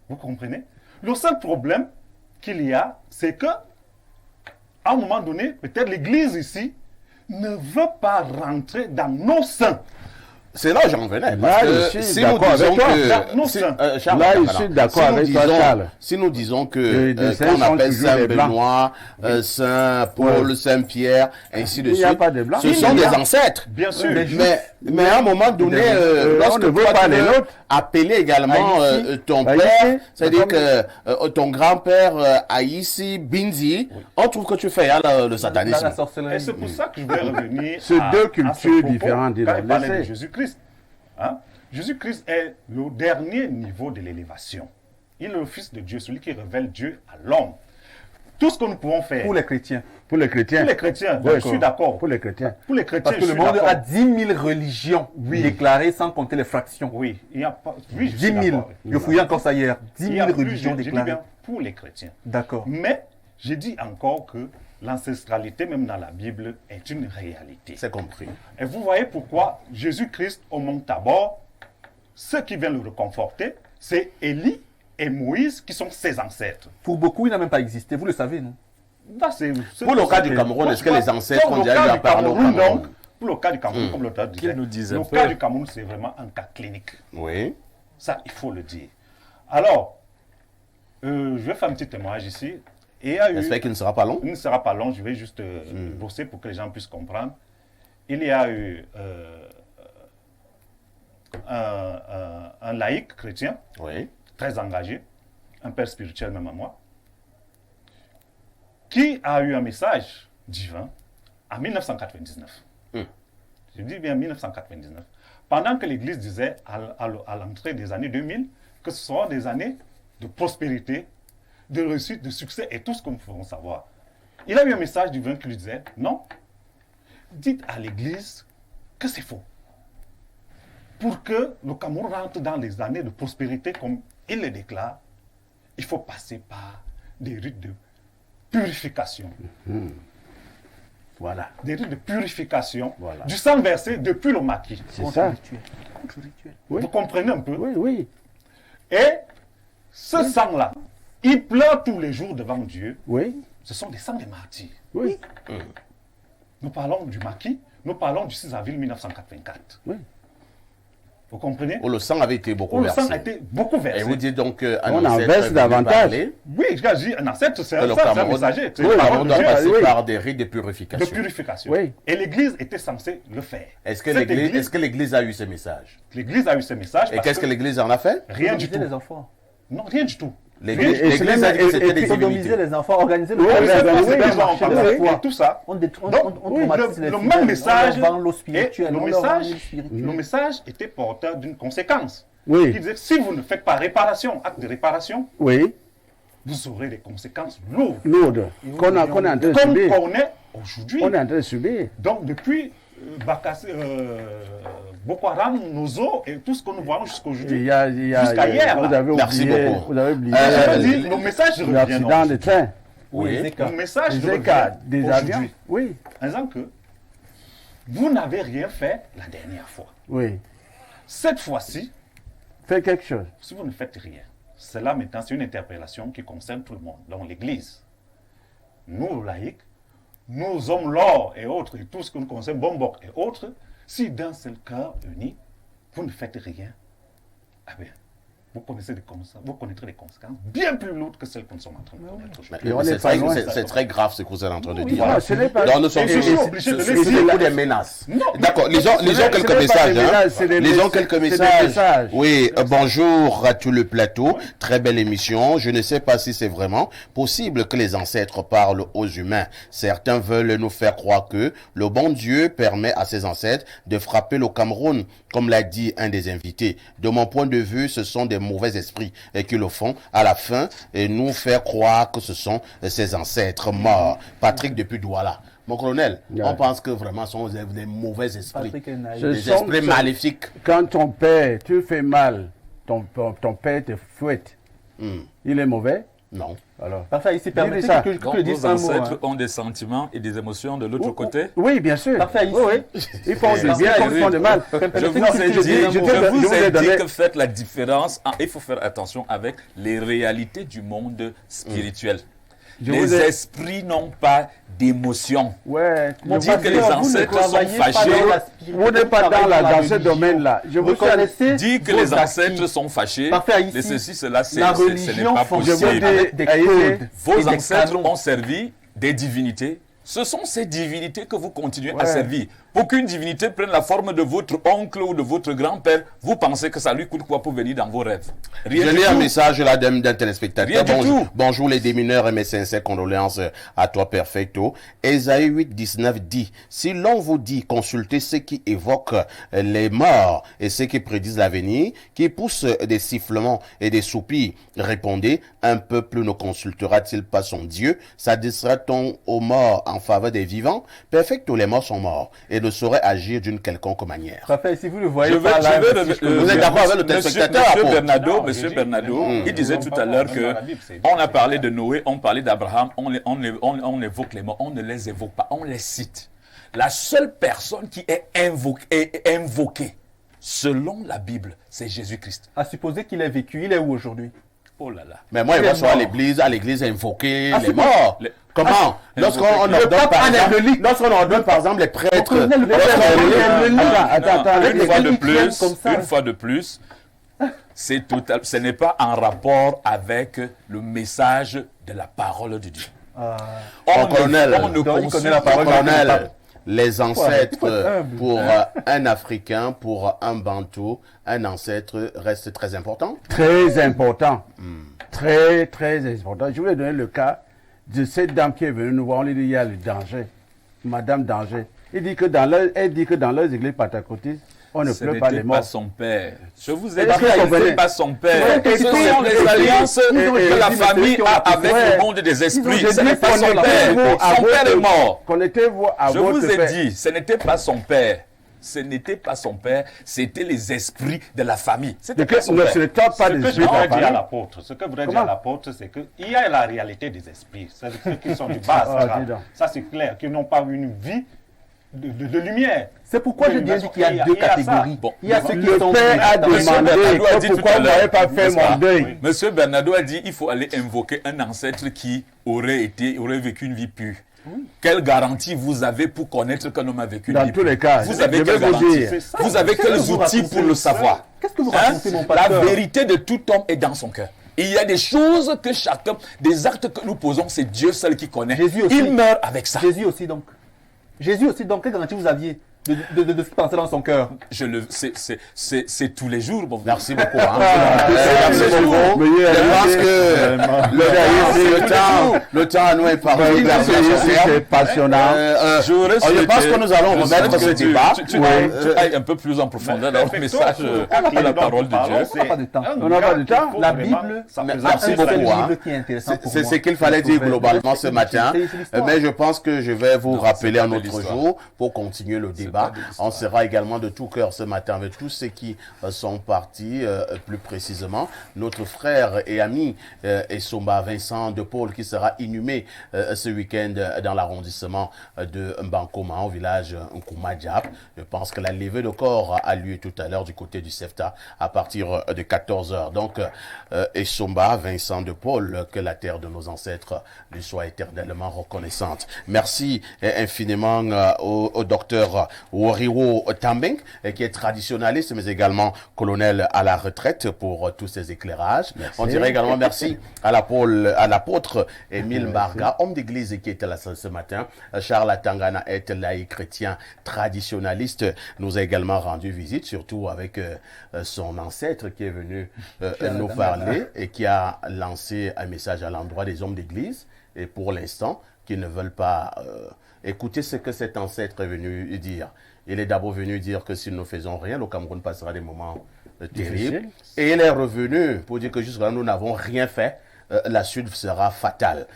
Vous comprenez? Le seul problème qu'il y a, c'est que à un moment donné, peut-être l'Église ici ne veut pas rentrer dans nos saints.
C'est là où j'en venais.
Là,
Parce que
je suis
si nous
d'accord
disons
avec toi.
que...
Non,
si-
ça.
Charles,
Là, je
voilà.
suis d'accord
Si nous
avec toi,
disons-
Charles.
Si nous disons que
Les saints
qu'on
sont
appelle
toujours
Saint
des Blancs.
Benoît, Saint Paul, Saint Pierre, ainsi de
Il n'y a
suite,
pas de Blancs.
ce
Il
sont
y
des
a-
ancêtres.
Bien sûr.
Mais à un moment donné,
on
lorsque
ne veut
toi,
pas
tu
les
veux
nôtres.
appeler également
Haïti.
ton
Haïti.
père, c'est-à-dire
Comme-
que ton grand-père Aïssi Binzi, on trouve que tu fais hein, le
La
satanisme.
sorcellerie.
Et c'est pour ça que je vais revenir
C'est
à,
deux
à ce
cultures
propos
différentes,
quand il parlait de
laissez.
Jésus-Christ. Hein? Jésus-Christ est le dernier niveau de l'élévation. Il est le Fils de Dieu, celui qui révèle Dieu à l'homme. Tout ce que nous pouvons faire,
Pour les chrétiens.
Pour les chrétiens.
pour les chrétiens, je
D'accord.
suis d'accord.
Pour les chrétiens.
Pour les chrétiens,
Parce que
je
le
suis
monde
d'accord.
a 10 000 religions déclarées sans compter les fractions.
Oui, il n'y a pas. Oui, je
10
suis
000.
d'accord.
Je fouillais encore ça hier. 10
Il y a
000
plus,
religions
je dis
déclarées.
bien pour les chrétiens.
D'accord.
Mais j'ai dit encore que l'ancestralité, même dans la Bible, est une réalité.
C'est compris.
Et vous voyez pourquoi Jésus-Christ au mont Tabor, ceux qui viennent le réconforter, c'est Élie et Moïse qui sont ses ancêtres.
Pour beaucoup, il n'a même pas existé. Vous le savez, non?
Là,
Pour le cas du Cameroun, est-ce que les ancêtres ont déjà eu à parler au Cameroun?
donc, pour le cas du Cameroun, comme l'auteur disait,
Qu'il nous dise un
le
peu.
cas du Cameroun, c'est vraiment un cas clinique.
Oui.
Ça, il faut le dire. Alors, je vais faire un petit témoignage ici. Et il y a eu-
J'espère qu'il ne sera pas long.
il ne sera pas long, je vais juste bosser pour que les gens puissent comprendre. Il y a eu un laïc chrétien,
Oui.
très engagé, un père spirituel même à moi, qui a eu un message divin en 1999. Je dis bien 1999. Pendant que l'Église disait à l'entrée des années 2000 que ce seront des années de prospérité, de réussite, de succès et tout ce que nous pouvons savoir. Il a eu un message divin qui lui disait, non, dites à l'Église que c'est faux. Pour que le Cameroun rentre dans les années de prospérité comme il le déclare, il faut passer par des rites de purification.
Voilà.
Des rites de purification
Voilà.
du sang versé depuis le maquis.
C'est ça.
Contre le rituel.
Oui.
Vous comprenez un peu?
Oui, oui.
Et ce sang-là, il pleure tous les jours devant Dieu.
Oui.
Ce sont des sangs des martyrs.
Oui.
Nous parlons du maquis, nous parlons du 6 avril 1984.
Oui.
Vous comprenez?
Où le sang avait été beaucoup
Où le sang
versé.
a été beaucoup versé.
Et vous dites donc qu'un
On en
ancêtre
verse
est venu
davantage.
parler,
Oui, je dis un ancêtre, c'est
que le
ça, c'est un
Cameroun,
messager. C'est
le
une
Cameroun
parole de
doit
Dieu.
passer
oui.
par des rites de
De
purification.
purification.
Oui.
Et l'Église était censée le faire.
Est-ce que
Cette
l'Église a eu ces messages?
l'Église a eu ce message.
Et
parce
qu'est-ce que l'Église en a fait?
Rien du
Sodomiser
tout.
les enfants.
Non, rien du tout.
L'Église
Et
l'Église a dit que c'était des
Sodomiser
divinités.
les enfants, organiser le
Oui,
On
oui,
sait pas,
oui,
c'est
oui,
des
oui,
gens,
marcher
comme
dans
ça,
la foi.
et tout ça.
On
Donc,
traumatise les
le
fidèles,
même message,
on leur vend l'eau
et
spirituelle,
le
on leur vend
message,
l'huile spirituelle.
le message était porteur d'une conséquence.
Oui.
qui disait si vous ne faites pas réparation, acte de réparation,
Oui,
vous aurez des conséquences lourdes.
lourdes. Qu'on est en train de
Comme
subir.
on est aujourd'hui.
On est en train de subir.
Donc depuis Boko Haram, Nozo et tout ce que nous voyons jusqu'aujourd'hui, jusqu'à hier.
Vous avez
Merci
oublié,
beaucoup.
vous avez oublié
Je veux dire, nos messages reviennent.
l'accident de train.
Oui.
Nos messages
Les
reviennent
écarts des avions.
aujourd'hui.
Oui,
En disant que vous n'avez rien fait la dernière fois.
oui.
Cette fois-ci,
Faites quelque chose.
si vous ne faites rien, cela maintenant c'est une interpellation qui concerne tout le monde, dans l'Église. Nous, laïcs, nous hommes l'or et autres, et tout ce que nous concerne, Bombok et autres, si d'un seul cœur uni, vous ne faites rien, ah bien, vous connaîtrez des conséquences bien plus lourdes que celles que nous sommes en train de connaître aujourd'hui.
Et on
C'est
est pas loin.
c'est très grave ce que vous êtes en train de dire.
Non, ce n'est pas.
Donc nous sommes
Et je suis
sur
obligé de
sur
laisser-
le coup des menaces.
Non,
D'accord, lisons
ce n'est
quelques
pas des
messages.
menaces, c'est des
Lisons
mess-
quelques
c'est des
messages.
messages.
Oui, bonjour à tout le plateau. Très belle émission. Je ne sais pas si c'est vraiment possible que les ancêtres parlent aux humains. Certains veulent nous faire croire que le bon Dieu permet à ses ancêtres de frapper le Cameroun, comme l'a dit un des invités. De mon point de vue, ce sont des mauvais esprits qui le font à la fin et nous faire croire que ce sont ses ancêtres morts. Patrick depuis Douala. Mon colonel, on pense que vraiment ce sont des mauvais esprits,
Patrick est naïf.
Ce
des
sont-
esprits maléfiques.
Quand ton père, tu fais mal, ton père te fouette. Il est mauvais?
Non.
Alors.
Parfait, ici, permettez
ça.
que je
Donc
dise
vos
un mot.
ancêtres
hein.
ont des sentiments et des émotions de l'autre côté.
Oui, bien sûr.
Parfait, ici.
Oui, oui. Ils font du bien comme ils font de mal.
Je
Permettez
vous
que
ai
je
dit,
dise un
je
mot.
vous
ai
ai dit
donné-
que faites la différence. Il faut faire attention avec les réalités du monde spirituel.
Je
Les
vous ai-
esprits n'ont pas d'émotion.
Ouais.
On dit que les
Vous ne
ancêtres sont
travaillez pas
fâchés.
dans la
Vous n'êtes pas dans ce domaine-là. Je vous
connaissez
Dit que
vos
les
acquis.
ancêtres sont fâchés.
Parfait, ici,
Mais ceci, cela, ce
la
n'est
religion
pas
je vous
possible.
dis-
avec des
Haïti,
codes et
Vos
des
ancêtres
canons.
ont servi des divinités. Ce sont ces divinités que vous continuez à
Ouais.
servir. Pour qu'une divinité prenne la forme de votre oncle ou de votre grand-père, vous pensez que ça lui coûte quoi pour venir dans vos rêves? Rien
Je
du
lis un
tout.
message là d'un téléspectateur.
Rien du
Bonjour,
tout.
bonjour les démineurs et mes sincères condoléances à toi, Perfecto. Ésaïe 8, 19 dit, si l'on vous dit consultez ceux qui évoquent les morts et ceux qui prédisent l'avenir, qui poussent des sifflements et des soupirs, répondez, un peuple ne consultera-t-il pas son Dieu? S'adressera-t-on aux morts en faveur des vivants? Perfecto, les morts sont morts et ne sauraient agir d'une quelconque manière.
Parfait, si vous le voyez
Je vais,
pas là,
Vous êtes d'accord avec le téléspectateur,
Monsieur
apôtre?
Bernardo,
Non,
Monsieur
j'ai dit-
Bernardo,
non,
il disait
non,
tout
pas
à l'heure
dans
que
la Bible, c'est-
on a parlé de Noé, on parlait d'Abraham, on évoque les morts, on ne les évoque pas, on les cite. La seule personne qui est invoquée, selon la Bible, c'est Jésus-Christ.
à supposer qu'il ait vécu, il est où aujourd'hui?
Oh là là.
Mais moi, je
Il
vois
est
sur
mort.
à l'église invoquer
Ah,
les
c'est bon.
morts.
Les-
Comment? Lorsqu'on ordonne,
pape
par
en
exemple,
évangélique.
lorsqu'on ordonne, par exemple, les prêtres.
colonel, le pape
lorsqu'on
en
ordonne-
évangélique.
Attends,
avec
Une
les
fois de
chrétiens
plus,
comme ça.
une fois de plus, ce n'est pas en rapport avec le message de la parole de Dieu.
Mon colonel,
on ne
il connaît
consulte
la parole
pas-
colonel, les ancêtres,
il faut être humble.
pour un Africain, pour un Bantou, un ancêtre reste très important.
Très important. Très, très important. Je voulais donner le cas de cette dame qui est venue nous voir. On lui dit il y a le danger. Madame Danger. Elle dit que dans leurs églises patacotistes, on ne
Ce
pleure pas les
n'était
morts.
pas son père. Je vous ai
Est-ce
dit
que vous
que ce
comprenez?
n'est pas son père.
Ouais,
Ce
ils
sont
ont-
les
ils ont-
alliances
ils ont-
que la
ils ont-
famille
ils ont-
a avec
ouais.
le monde des esprits.
Je
Ce n'est
dis,
pas son père. Son père est mort.
Connectez-vous à
Je
votre
vous ai
père.
dit, ce n'était pas son père. Ce n'était pas son père, c'était les esprits de la famille. C'était pas son
Ne
père.
se tape pas
Ce
des
que je
esprits
voudrais dire à
par
l'apôtre, ce que je voudrais dire
Comment?
à l'apôtre, c'est qu'il y a la réalité des esprits, c'est ceux qui sont du bas,
Ah, dis donc.
ça c'est clair, qui n'ont pas une vie de lumière.
C'est pourquoi
Oui,
j'ai bien
mais
dit qu'il y a
il y a-
deux
il y a ça.
catégories.
Bon,
Il y a ceux qui
Le
sont...
père a
Monsieur
demandé
Bernardo a dit
que
tout
pourquoi
à
vous
l'heure,
n'avez pas fait
n'est-ce pas?
mon deuil.
Monsieur Bernardo a dit il faut aller invoquer un ancêtre qui aurait vécu une vie pure. Quelle garantie vous avez pour connaître qu'un homme a vécu une
Dans
vie
tous
pure?
les cas,
Vous
je
avez
vais
quelle
vous
garantie?
dire.
C'est ça.
Vous avez
Qu'est-ce que
quels
vous
outils
racontez?
pour le savoir?
Qu'est-ce que vous
Hein?
racontez, mon
La
pasteur?
vérité de tout homme est dans son cœur. Il y a des choses que chacun, des actes que nous posons, c'est Dieu seul qui connaît.
Jésus aussi.
Il meurt avec ça.
Jésus aussi donc. Jésus aussi donc, quelle garantie vous aviez? de se penser dans son cœur.
C'est tous les jours. Bon,
Merci beaucoup. Merci beaucoup.
Mais
Je pense que le temps nous est parti.
c'est passionnant.
Je pense que nous allons remettre ce débat.
Tu ailles un peu plus en profondeur dans le message de la parole de Dieu.
On n'a pas de temps.
On n'a pas de temps.
La Bible,
Merci
un seul
beaucoup.
livre qui est intéressant pour
C'est
moi.
ce qu'il fallait dire globalement ce matin.
C'est l'histoire.
Mais je pense que je vais vous
Non,
rappeler
c'est pas
un
de
autre
l'histoire.
jour pour continuer le débat.
pas de l'histoire.
On sera également de tout cœur ce matin avec tous ceux qui sont partis, plus précisément. Notre frère et ami Essomba Vincent de Paul qui sera inhumé ce week-end dans l'arrondissement de Mbankoma, au village Nkouma-Diap. Je pense que la levée de corps a lieu tout à l'heure du côté du CEFTA à partir de 14h. Donc, Essomba Vincent de Paul, que la terre de nos ancêtres lui soit éternellement reconnaissante. Merci infiniment au docteur Wariwo Tambeng, qui est traditionnaliste, mais également colonel à la retraite pour tous ces éclairages. On dirait également merci à l'apôtre Émile Mbarga, homme d'église qui était là ce matin. Charles Atangana est laïc chrétien traditionnaliste, nous a également rendu visite, surtout avec son ancêtre qui est venu nous parler et qui a lancé un message à l'endroit des hommes d'église. Et pour l'instant, qui ne veulent pas écouter ce que cet ancêtre est venu dire. Il est d'abord venu dire que si nous ne faisons rien, le Cameroun passera des moments terribles. Et il est revenu pour dire que jusque-là, nous n'avons rien fait. La suite sera fatale.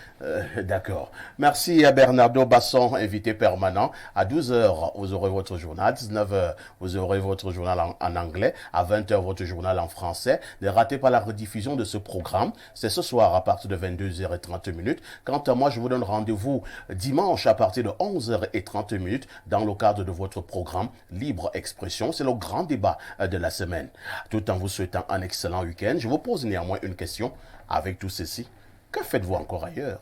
D'accord. Merci à Bernardo Basson, invité permanent. À 12h, vous aurez votre journal. À 19h, vous aurez votre journal en anglais. À 20h, votre journal en français. Ne ratez pas la rediffusion de ce programme. C'est ce soir à partir de 22h30. Quant à moi, je vous donne rendez-vous dimanche à partir de 11h30 dans le cadre de votre programme Libre Expression. C'est le grand débat de la semaine. Tout en vous souhaitant un excellent week-end, je vous pose néanmoins une question. Avec tout ceci, que faites-vous encore ailleurs?